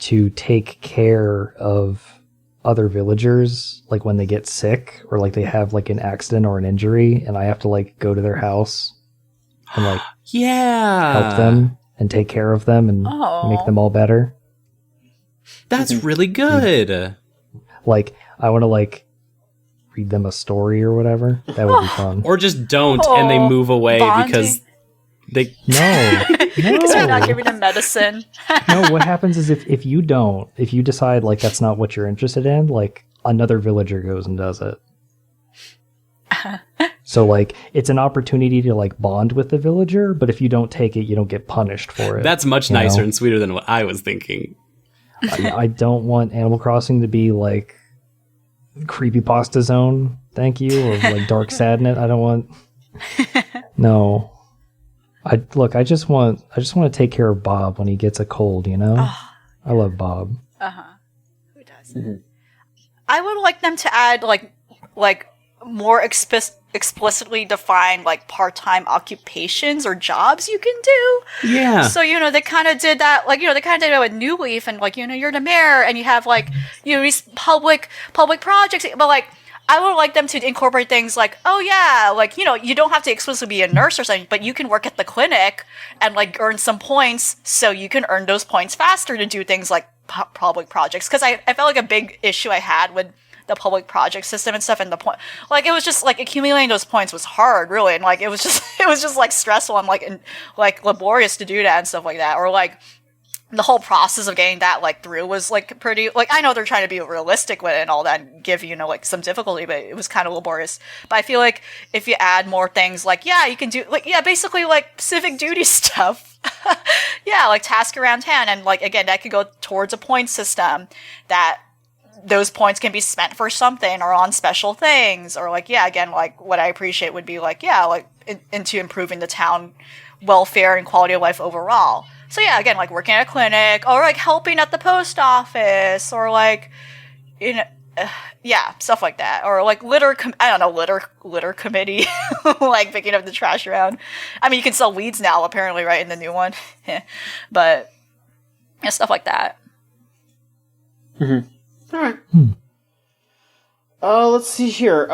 to take care of other villagers, like when they get sick, or like they have like an accident or an injury, and I have to like go to their house and like help them and take care of them and make them all better. That's really good. Like, I want to, like, read them a story or whatever. That would be fun. Or just don't, and they move away because they... No. Because you're not giving them medicine. No, what happens is if you decide, like, that's not what you're interested in, like, another villager goes and does it. So, like, it's an opportunity to, like, bond with the villager, but if you don't take it, you don't get punished for it. That's much nicer and sweeter than what I was thinking. I don't want Animal Crossing to be like Creepypasta Zone, thank you, or like Dark Sadness. I don't want. No, I just want to take care of Bob when he gets a cold. You know, I love Bob. Who doesn't? I would like them to add like more explicitly defined like part-time occupations or jobs you can do. Yeah. So, you know, they kind of did that, like, you know, they kind of did it with New Leaf, and like, you know, you're the mayor and you have like, you know, these public projects, but like, I would like them to incorporate things like, oh yeah, like, you know, you don't have to explicitly be a nurse or something, but you can work at the clinic and like earn some points, so you can earn those points faster to do things like public projects. Because I felt like a big issue I had with the public project system and stuff, and the point, like, it was just like accumulating those points was hard, really, and like it was just like stressful and like laborious to do that and stuff like that, or like the whole process of getting that like through was like pretty, like, I know they're trying to be realistic with it and all that and give, you know, like some difficulty, but it was kind of laborious. But I feel like if you add more things, like, yeah, you can do, like, yeah, basically like civic duty stuff. Yeah, like task around town, and like, again, that could go towards a point system that those points can be spent for something or on special things, or like, yeah, again, like what I appreciate would be like, yeah, like into improving the town welfare and quality of life overall. So yeah, again, like working at a clinic, or like helping at the post office, or like, you know, yeah, stuff like that, or like litter committee, like picking up the trash around. I mean, you can sell weeds now, apparently, right, in the new one, but yeah, stuff like that. Mm-hmm. All right. Let's see here.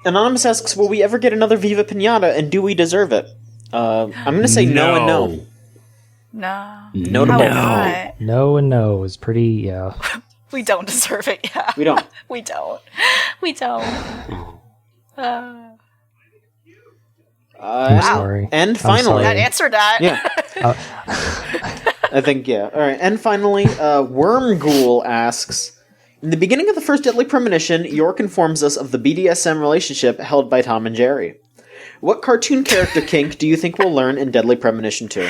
Anonymous asks, will we ever get another Viva Pinata, and do we deserve it? I'm going to say no and no. No. No to both. No and no is pretty, yeah. We don't deserve it, yeah. We don't. We don't. I'm sorry. And finally... That answered that. Yeah. I think, yeah. All right. And finally, Wormghoul asks, in the beginning of the first Deadly Premonition, York informs us of the BDSM relationship held by Tom and Jerry. What cartoon character kink do you think we'll learn in Deadly Premonition 2?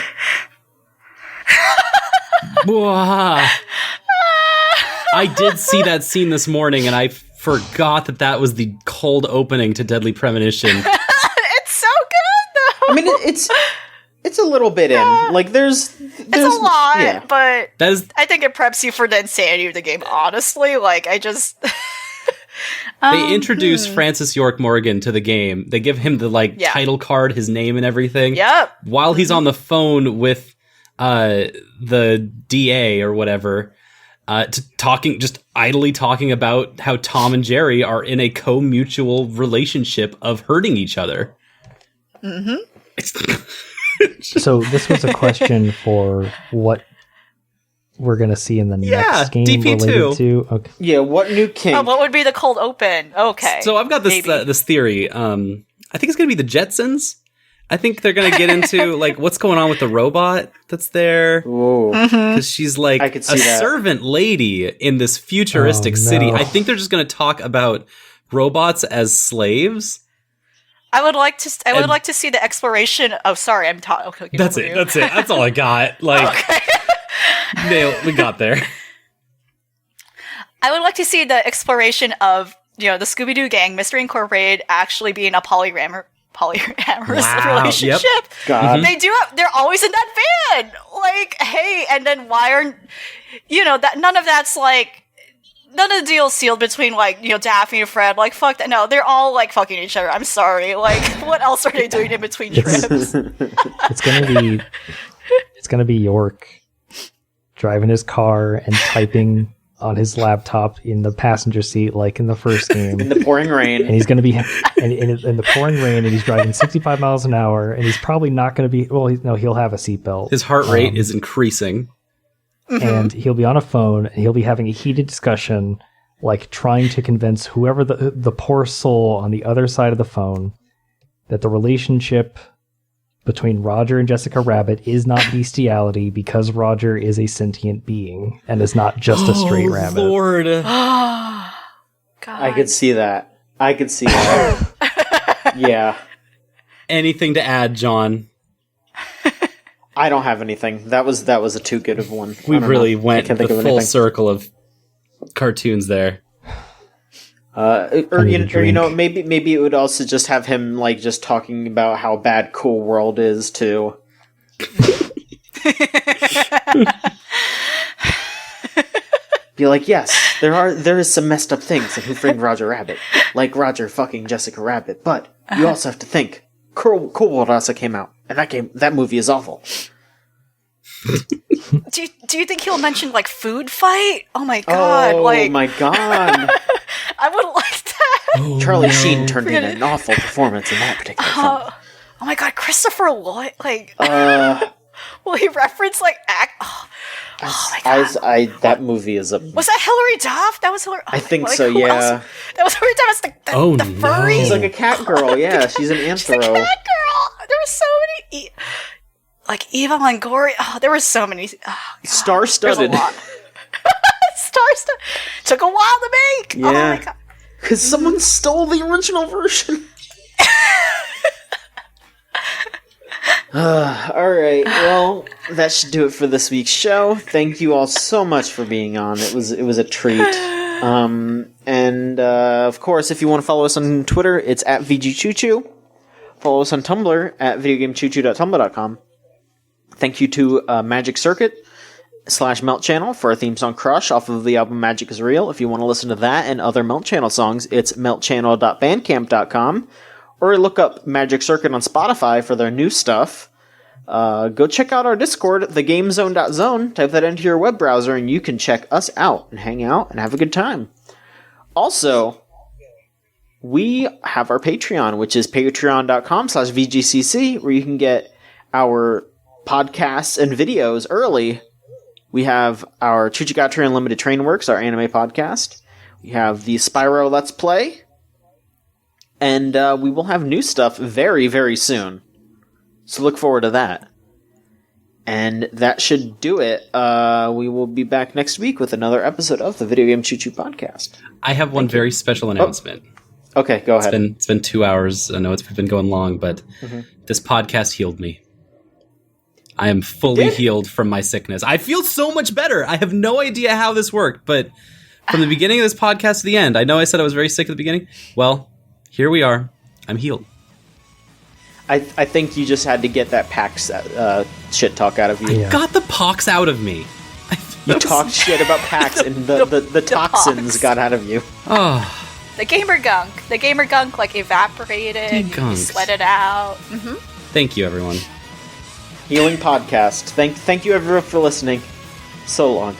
Wah. I did see that scene this morning, and I forgot that was the cold opening to Deadly Premonition. It's so good, though. I mean, it's a little bit in. Like, there's it's a lot, yeah. but That is, I think it preps you for the insanity of the game, honestly. Like, I just... they introduce Francis York Morgan to the game. They give him the, title card, his name and everything. Yep. While he's on the phone with the DA or whatever, just idly talking about how Tom and Jerry are in a co-mutual relationship of hurting each other. Mm-hmm. So this was a question for what we're going to see in the next game DP2. related to... Okay. Yeah, what new kink? What would be the cold open? Okay. So I've got this theory. I think it's going to be the Jetsons. I think they're going to get into what's going on with the robot that's there. Because she's I could see that. servant lady in this futuristic city. I think they're just going to talk about robots as slaves. I would like to see the exploration of... Sorry, I'm talking... Okay, That's it. That's all I got. Okay. We got there. I would like to see the exploration of, the Scooby-Doo gang, Mystery Incorporated, actually being a polyamorous relationship. Yep. God. They're always in that van. Like, hey, and then why aren't, that none of that's none of the deal's sealed between Daphne and Fred. Like, fuck that. No, they're all fucking each other. I'm sorry. Like, what else are they doing in between trips? It's gonna be York driving his car and typing on his laptop in the passenger seat, like in the first game. In the pouring rain. And he's going to be in the pouring rain, and he's driving 65 miles an hour, and he's probably not going to be... Well, he'll have a seatbelt. His heart rate is increasing. And he'll be on a phone, and he'll be having a heated discussion, trying to convince whoever the poor soul on the other side of the phone that the relationship between Roger and Jessica Rabbit is not bestiality, because Roger is a sentient being and is not just a straight rabbit. Lord. God. I could see that. Yeah. Anything to add, John? I don't have anything. That was a too good of one. We really went the full circle of cartoons there. Maybe it would also just have him just talking about how bad Cool World is too. Be like, yes, there is some messed up things in Who Framed Roger Rabbit, like Roger fucking Jessica Rabbit, but you also have to think Cool World also came out, and that movie is awful. Do you think he'll mention food fight? Oh my god! Oh my god! I would like that. Charlie Sheen turned in an awful performance in that particular film. Oh my god, Christopher Lloyd! Will he reference act? Oh my god! That movie is a. Was that Hilary Duff? That was Hilary. I think so. Yeah. That was Hilary Duff. The furry. She's like a cat girl. Yeah, she's an anthro. She's a cat girl. There were so many. Eva Longoria. Oh, there were so many. Oh, star-studded. Star-studded. Took a while to make. Yeah. Oh my god. Because someone stole the original version. Alright, well, that should do it for this week's show. Thank you all so much for being on. It was a treat. Of course, if you want to follow us on Twitter, it's at VGChooChoo. Follow us on Tumblr at videogamechoochoo.tumblr.com. Thank you to Magic Circuit /Melt Channel for our theme song Crush off of the album Magic is Real. If you want to listen to that and other Melt Channel songs, it's meltchannel.bandcamp.com, or look up Magic Circuit on Spotify for their new stuff. Go check out our Discord, thegamezone.zone. Type that into your web browser and you can check us out and hang out and have a good time. Also, we have our Patreon, which is patreon.com/VGCC, where you can get our podcasts and videos early. We have our Chuchigatari Unlimited Train Works, our anime podcast. We have the Spyro Let's Play. And we will have new stuff very, very soon. So look forward to that. And that should do it. We will be back next week with another episode of the Video Game Choo Choo podcast. I have one very special announcement. Okay, go ahead. It's been 2 hours. I know it's been going long, but this podcast healed me. I am fully healed from my sickness. I feel so much better. I have no idea how this worked, but from the beginning of this podcast to the end, I know I said I was very sick at the beginning. Well, here we are. I'm healed. I think you just had to get that PAX shit talk out of you. I got the pox out of me. You talked shit about PAX and the toxins pox. got out of you. Oh, The gamer gunk like evaporated. You sweat it out. Mm-hmm. Thank you, everyone. Healing podcast. Thank you everyone for listening. So long.